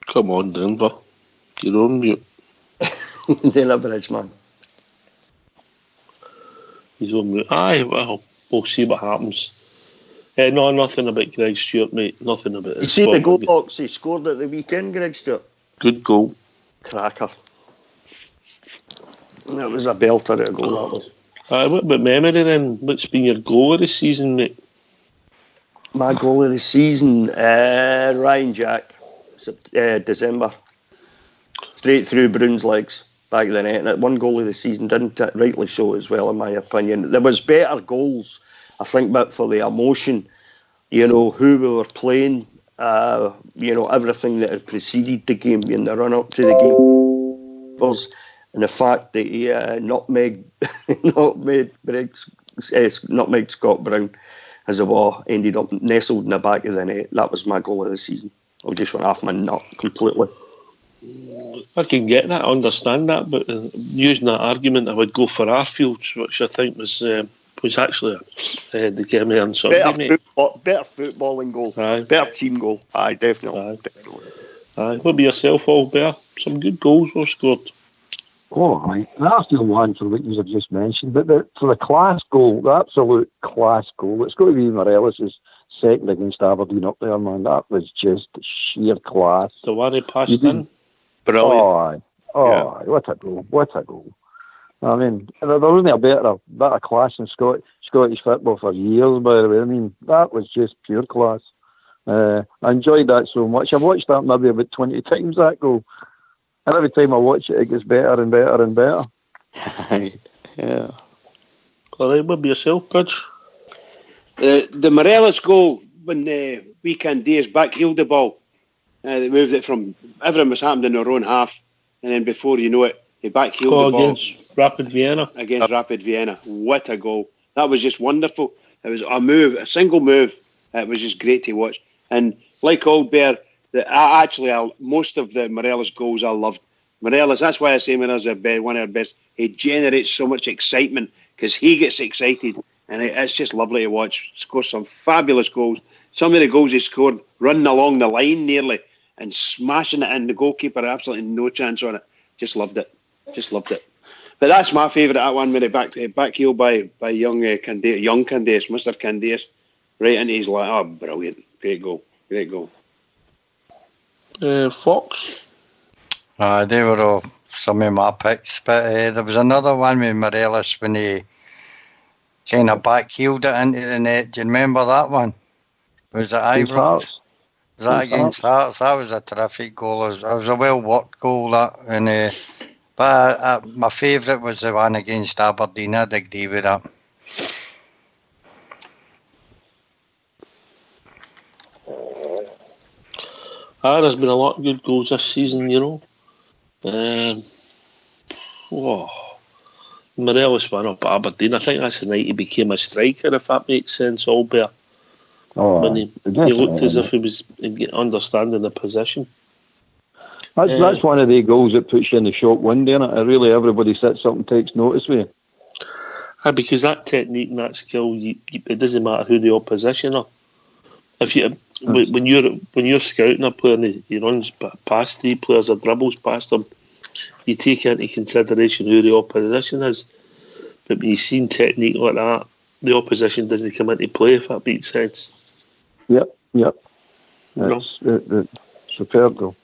Speaker 2: Come on, Denver. You're on mute.
Speaker 6: They're a bridge, man.
Speaker 2: his own route. Aye, well, we'll see what happens. No, nothing about Greg Stewart, mate. Nothing about it.
Speaker 6: You see the goal box he scored at the weekend, Greg Stewart?
Speaker 2: Good goal.
Speaker 6: Cracker. That was a belter at a goal, that was.
Speaker 2: What about memory then? What's been your goal of the season, mate?
Speaker 6: My goal of the season, Ryan Jack, December. Straight through Brown's legs, back of the net. And one goal of the season, didn't it? Rightly so as well, in my opinion. There was better goals, I think, but for the emotion, who we were playing, everything that had preceded the game in the run-up to the game was, and the fact that he nutmegged Scott Brown as a war, ended up nestled in the back of the net. That was my goal of the season. I just went off my nut completely.
Speaker 2: I can get that, I understand that, but using that argument, I would go for Arfield, which I think was actually the game on Sunday,
Speaker 6: better footballing goal.
Speaker 2: Aye.
Speaker 6: Better team goal. Aye, definitely.
Speaker 2: Aye. What about yourself, Albert? Some good goals were scored.
Speaker 9: Oh, right. That's the one for what you have just mentioned. But for the class goal, the absolute class goal, it's got to be Morelos' second against Aberdeen up there, man. That was just sheer class.
Speaker 2: The one he passed in.
Speaker 6: Brilliant.
Speaker 9: Oh, what a goal. What a goal. I mean, there wasn't a better class in Scottish football for years, by the way. I mean, that was just pure class. I enjoyed that so much. I've watched that maybe about 20 times, that goal. And every time I watch it, it gets better and better and better.
Speaker 6: Yeah.
Speaker 2: All right, what about yourself, Pidge?
Speaker 3: The Morelos goal when the weekend days backheeled the ball. They moved it from everything was happening in their own half, and then before you know it, they backheeled the ball
Speaker 2: against Rapid Vienna.
Speaker 3: Against Rapid Vienna. What a goal! That was just wonderful. It was a single move. It was just great to watch. And like Albert, most of the Morelos goals I loved. Morelos, that's why I say Morelos is one of our best. He generates so much excitement because he gets excited, and it's just lovely to watch. Scores some fabulous goals. Some of the goals he scored running along the line nearly and smashing it in. The goalkeeper had absolutely no chance on it. Just loved it. But that's my favourite, that one with the back heel by young Candace, Mr. Candace, right into his line. Oh, brilliant. Great goal.
Speaker 2: Fox?
Speaker 4: They were all some of my picks, but there was another one with Morelos when he kind of backheeled it into the net. Do you remember that one? Was it Ibrox? Was that against Hearts? That was a terrific goal. It was a well-worked goal, that. And, but my favourite was the one against Aberdeen. I'd agree with that.
Speaker 2: There's been a lot of good goals this season, Morelos went up at Aberdeen. I think that's the night he became a striker, if that makes sense, Albert. When he looked as if he was understanding the position.
Speaker 9: That's one of the goals that puts you in the shop window, isn't it? Really, everybody sits up and takes notice with you.
Speaker 2: Because that technique and that skill, it doesn't matter who the opposition are. If you when you're scouting a player and he runs past three players or dribbles past them, you take into consideration who the opposition is. But when you've seen technique like that, the opposition doesn't come into play, if that makes sense.
Speaker 9: Yep. That's superb goal.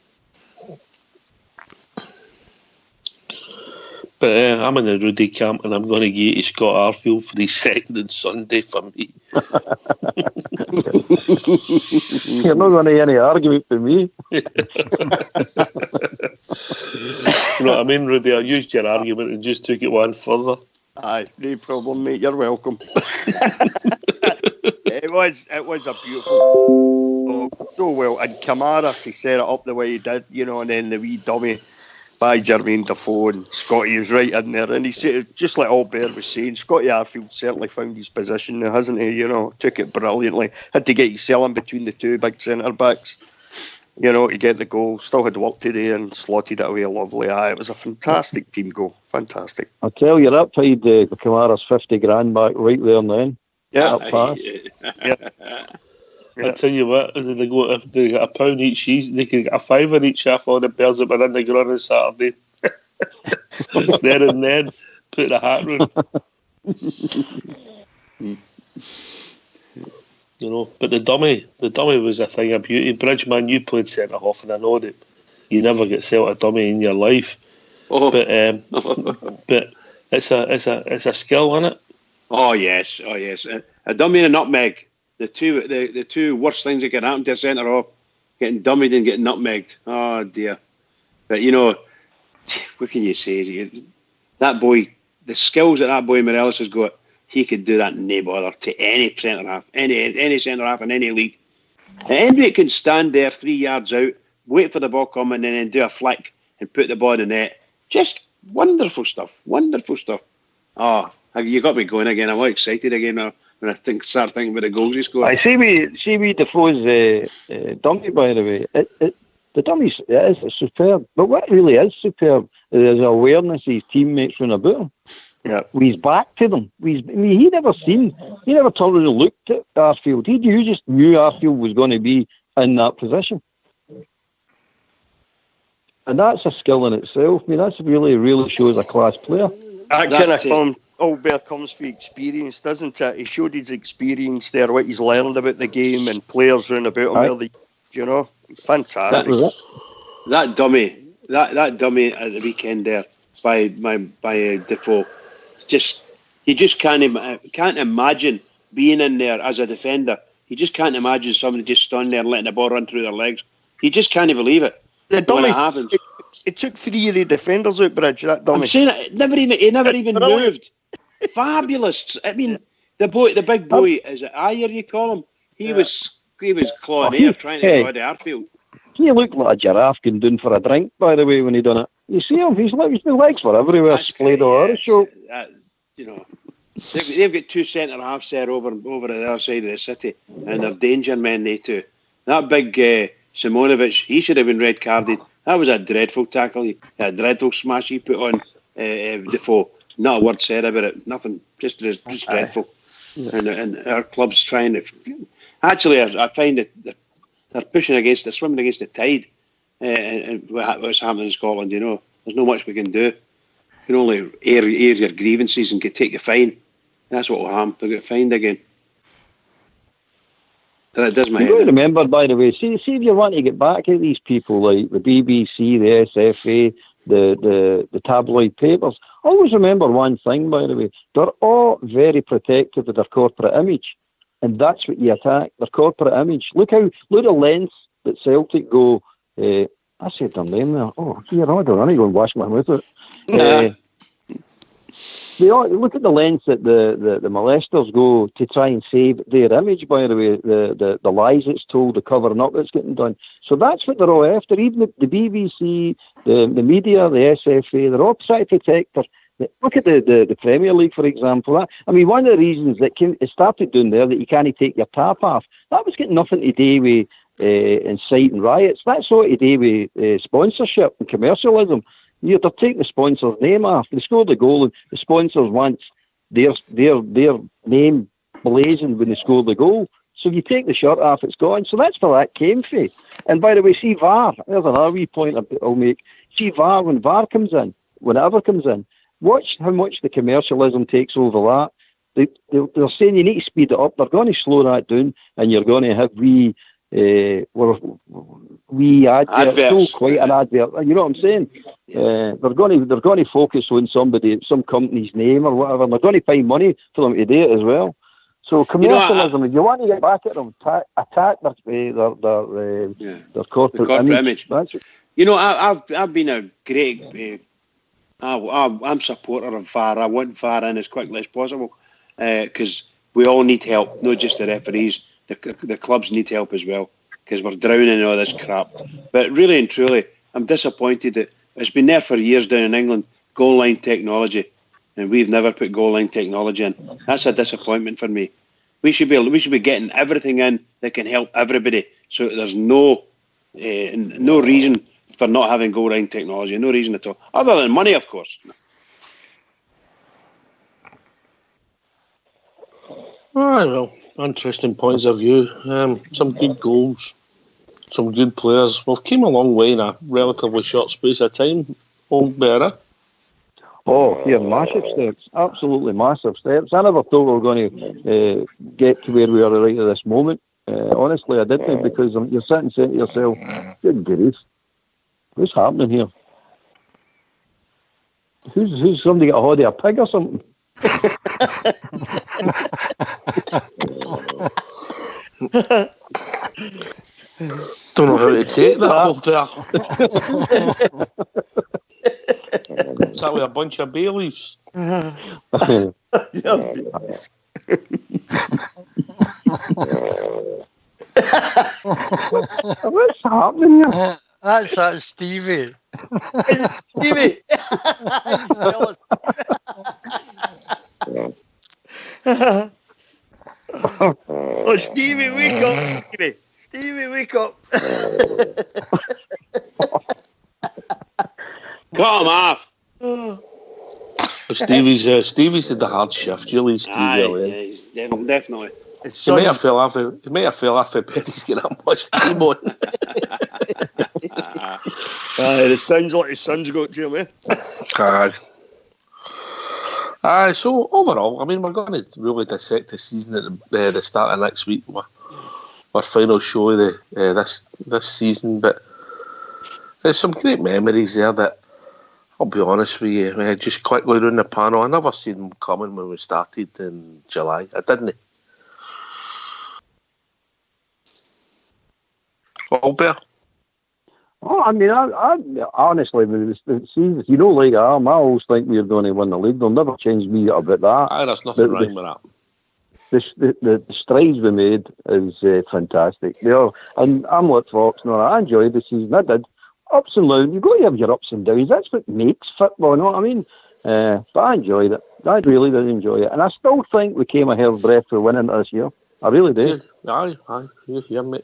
Speaker 2: But I'm in the Rudy camp and I'm going to give it to Scott Arfield for his second on Sunday for me.
Speaker 9: You're not going to have any argument for me.
Speaker 2: You know what I mean, Rudy? I used your argument and just took it one further.
Speaker 6: Aye, no problem, mate. You're welcome. It was a beautiful, so well. And Kamara, to set it up the way he did, and then the wee dummy by Jermaine Defoe, and Scotty was right in there. And he said, just like Albert was saying, Scotty Arfield certainly found his position, hasn't he? Took it brilliantly. Had to get his selling between the two big centre backs, to get the goal. Still had work to do and slotted it away lovely. It was a fantastic team goal. Fantastic.
Speaker 9: I tell you, that paid Kamara's 50 grand back right there and then.
Speaker 6: Yeah.
Speaker 2: I tell you what, if they got £1 each season, they could get £5 each off all the pairs that were in the ground on Saturday. There and then, put the hat room. You know, but the dummy was a thing of beauty. Bridgman, you played centre half, and I know that you never get sent a dummy in your life.
Speaker 3: Oh.
Speaker 2: But it's a skill, isn't it?
Speaker 3: Oh yes. A dummy and a nutmeg. The two worst things that can happen to a centre half: getting dummied and getting nutmegged. Oh dear. But you know, what can you say? That boy, the skills that boy Morelos has got. He could do that no bother to any centre half, any centre half in any league. And anybody can stand there 3 yards out, wait for the ball coming, and then do a flick and put the ball in the net. Just wonderful stuff. Oh, you got me going again. I'm all excited again now when I start thinking about the goals he scored.
Speaker 9: I see we Defoe's dummy, by the way. The dummy is superb, but what really is superb is the awareness his teammates run about him.
Speaker 6: Yeah,
Speaker 9: he's back to them. He never turned and looked at Arfield. He just knew Arfield was going to be in that position, and that's a skill in itself. I mean, that's really shows a class player.
Speaker 6: That kind of all better comes from experience, doesn't it? He showed his experience there, what he's learned about the game, and players round about him. You know, fantastic.
Speaker 3: That dummy at the weekend there by Defoe. You just can't imagine being in there as a defender. You just can't imagine somebody just standing there and letting the ball run through their legs. You just can't believe it.
Speaker 6: The dummy,
Speaker 3: when it happens.
Speaker 6: It took 3 of the defenders out, Bridge, that dummy.
Speaker 3: I'm saying it, he never even moved. Fabulous. I mean, the big boy, is it Ayer you call him? He was clawing air trying to go to Arfield.
Speaker 9: He looked like a giraffe going down for a drink, by the way, when he done it. You see him? His legs were everywhere. Splayed all over the show.
Speaker 3: You know, they've got two centre halves there over at the other side of the city, and they're danger men, they two. That big Simonovic, he should have been red carded. That was a dreadful tackle, a dreadful smash he put on Defoe. Not a word said about it. Nothing. Just dreadful. And our club's trying to. Actually, I find that they're they're swimming against the tide. And what's happening in Scotland, you know, there's not much we can do. You can only air your grievances and take a fine. That's what will happen. They'll get fined again. So that does my head.
Speaker 9: You remember, by the way, see if you want to get back at these people like the BBC, the SFA, the tabloid papers. Always remember one thing, by the way, they're all very protective of their corporate image, and that's what you attack, their corporate image. Look the lengths that Celtic go. I said their name there. Oh, here, I don't know. I go and wash my mouth with it. Look at the lengths that the molesters go to try and save their image, by the way, the lies it's told, the covering up that's getting done. So that's what they're all after. Even the BBC, the media, the SFA, they're all trying to protect. Look at the Premier League, for example. I mean, one of the reasons that it started doing there that you can't take your tap off, that was getting nothing to do with inciting riots. That's all to do with sponsorship and commercialism. They're taking the sponsor's name off. They scored the goal, and the sponsors want their name blazoned when they score the goal. So you take the shirt off, it's gone. So that's where that came from. And by the way, see VAR. There's another wee point I'll make. See VAR, when VAR comes in, whenever comes in, watch how much the commercialism takes over that. They're saying you need to speed it up. They're going to slow that down, and you're going to have adverts. Still quite an advert. You know what I'm saying? They're going to focus on some company's name or whatever. And they're going to find money for them to do it as well. So commercialism. If you want to get back at them, attack their corporate image.
Speaker 3: You know, I've been a great. I'm supporter of VAR. I want VAR in as quickly as possible because we all need help, not just the referees. The clubs need help as well because we're drowning in all this crap. But really and truly, I'm disappointed that it's been there for years down in England, goal line technology, and we've never put goal line technology in. That's a disappointment for me. We should be getting everything in that can help everybody. So there's no reason for not having goal line technology. No reason at all, other than money, of course.
Speaker 2: Well, interesting points of view. Some good goals, some good players. We've came a long way in a relatively short space of time. All better.
Speaker 9: Oh, yeah, massive steps. Absolutely massive steps. I never thought we were going to get to where we are right at this moment. Honestly, I didn't, because you're sitting saying to yourself, good grief, what's happening here? Who's somebody got a hold of a pig or something?
Speaker 2: Don't know how to take that, old bear. Is that with a bunch of bay leaves?
Speaker 9: What's happening here?
Speaker 4: That's Stevie.
Speaker 6: Stevie! Oh, Stevie, wake up, Stevie. Stevie, wake up.
Speaker 3: Cut him off.
Speaker 2: Stevie's had the hard shift. You leave Stevie alone.
Speaker 3: Yeah, he's definitely.
Speaker 2: He may have fell off. He may have fell off. But he's got that much time on.
Speaker 6: It sounds like his son's got to him, eh?
Speaker 2: So overall, I mean, we're going to really dissect the season at the start of next week. Our final show of this season, but there's some great memories there that, I'll be honest with you, just quickly around the panel, I never seen them coming when we started in July. I didn't. Albert?
Speaker 9: Oh, I mean, I honestly, the season, you know, like I always think we're going to win the league. They'll never change me about that.
Speaker 2: There's nothing wrong with that.
Speaker 9: The strides we made is fantastic. And I'm like Fox, I enjoyed the season. I did. Ups and downs. You've got to have your ups and downs. That's what makes football, you know what I mean? But I enjoyed it. I really did enjoy it. And I still think we came a hair's breadth for winning this year. I really do.
Speaker 2: Aye. You hear me?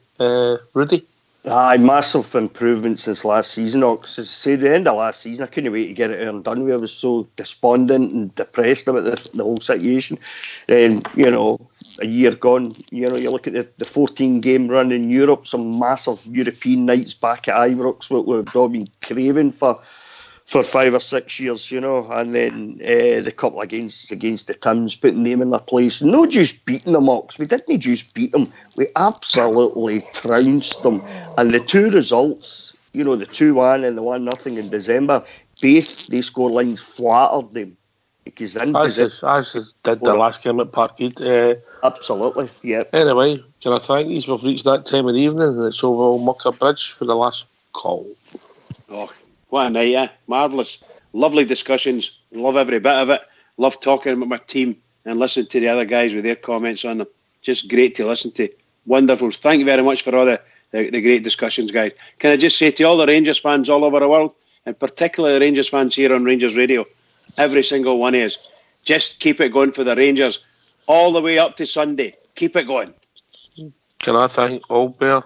Speaker 2: Rudy?
Speaker 6: Aye, massive improvement since last season. As I say, the end of last season, I couldn't wait to get it done with. I was so despondent and depressed about the whole situation. And, a year gone, you look at the 14-game run in Europe, some massive European nights back at Ibrox, what we've all been craving for 5 or 6 years, and then the couple against the Tims, putting them in their place. Not just beating them, Ox. We didn't just beat them. We absolutely trounced them. And the two results, the 2-1 and the 1-0 in December, both these score lines flattered them. Because
Speaker 2: as did the last game at Parkhead.
Speaker 6: Absolutely, yeah.
Speaker 2: Anyway, can I thank you? We've reached that time of the evening, and it's over Mucker Bridge for the last call.
Speaker 3: Oh, what a night, eh? Marvellous. Lovely discussions. Love every bit of it. Love talking about my team and listening to the other guys with their comments on them. Just great to listen to. Wonderful. Thank you very much for all the great discussions, guys. Can I just say to all the Rangers fans all over the world, and particularly the Rangers fans here on Rangers Radio, every single one of us, just keep it going for the Rangers all the way up to Sunday. Keep it going.
Speaker 2: Can I thank Albert,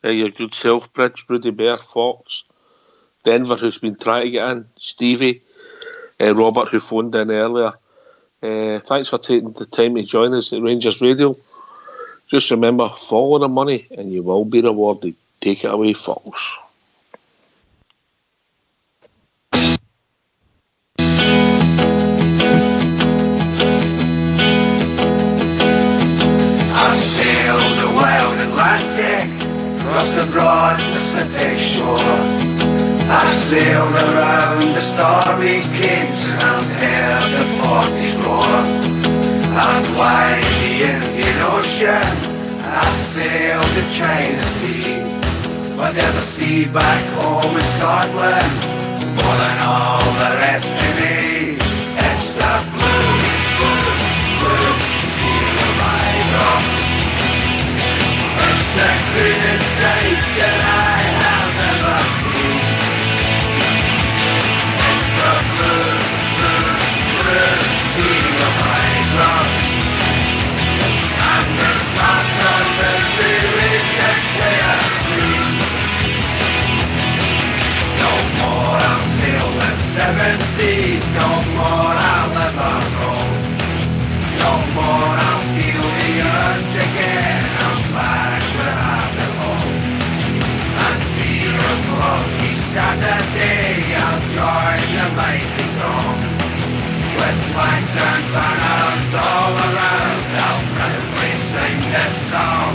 Speaker 2: your good self, Bridge, Rudy Bear, Fox, Denver, who's been trying to get in, Stevie, Robert, who phoned in earlier. Thanks for taking the time to join us at Rangers Radio. Just remember, follow the money and you will be rewarded. Take it away, Fox.
Speaker 1: Across the broad Pacific shore, I sailed around the stormy capes and heard the forties roar. And wide the Indian Ocean, I sailed the China Sea. But there's a sea back home in Scotland, more than all the rest to me. It's the blue sea of my rock. It's the greenest sight that I have ever seen. It's the blue sea of my rock. And it's not on every ridge and clear stream. No more I'll sail the 7 seas, no more and banners all around. Now as we sing this song,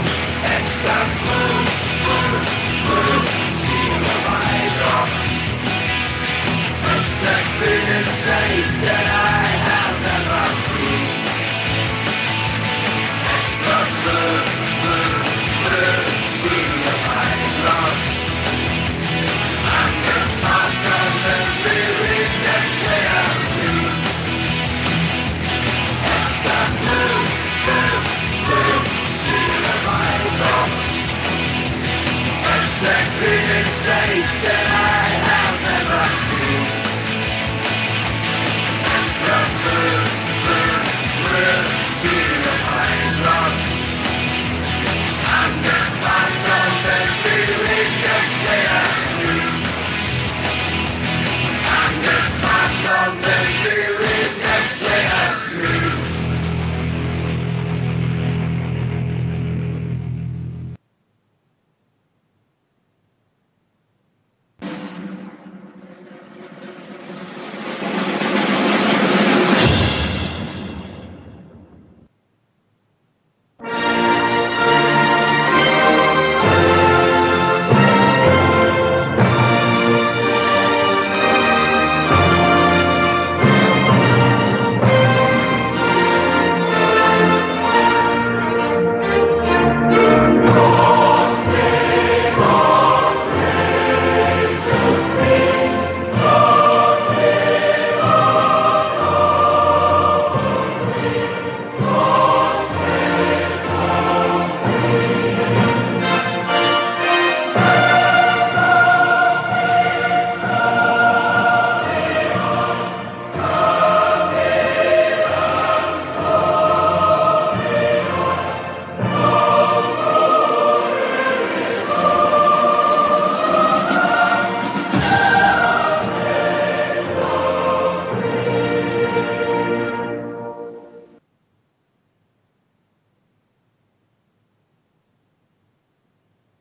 Speaker 1: it's the blue, blue, blue seal of my rock. It's the greenest sight that I have ever seen. It's the blue, blue, blue seal of my rock. And it's part of every ring that we have seen. It's the blue, blue, blue seal of my rock. It's the greenest sight that I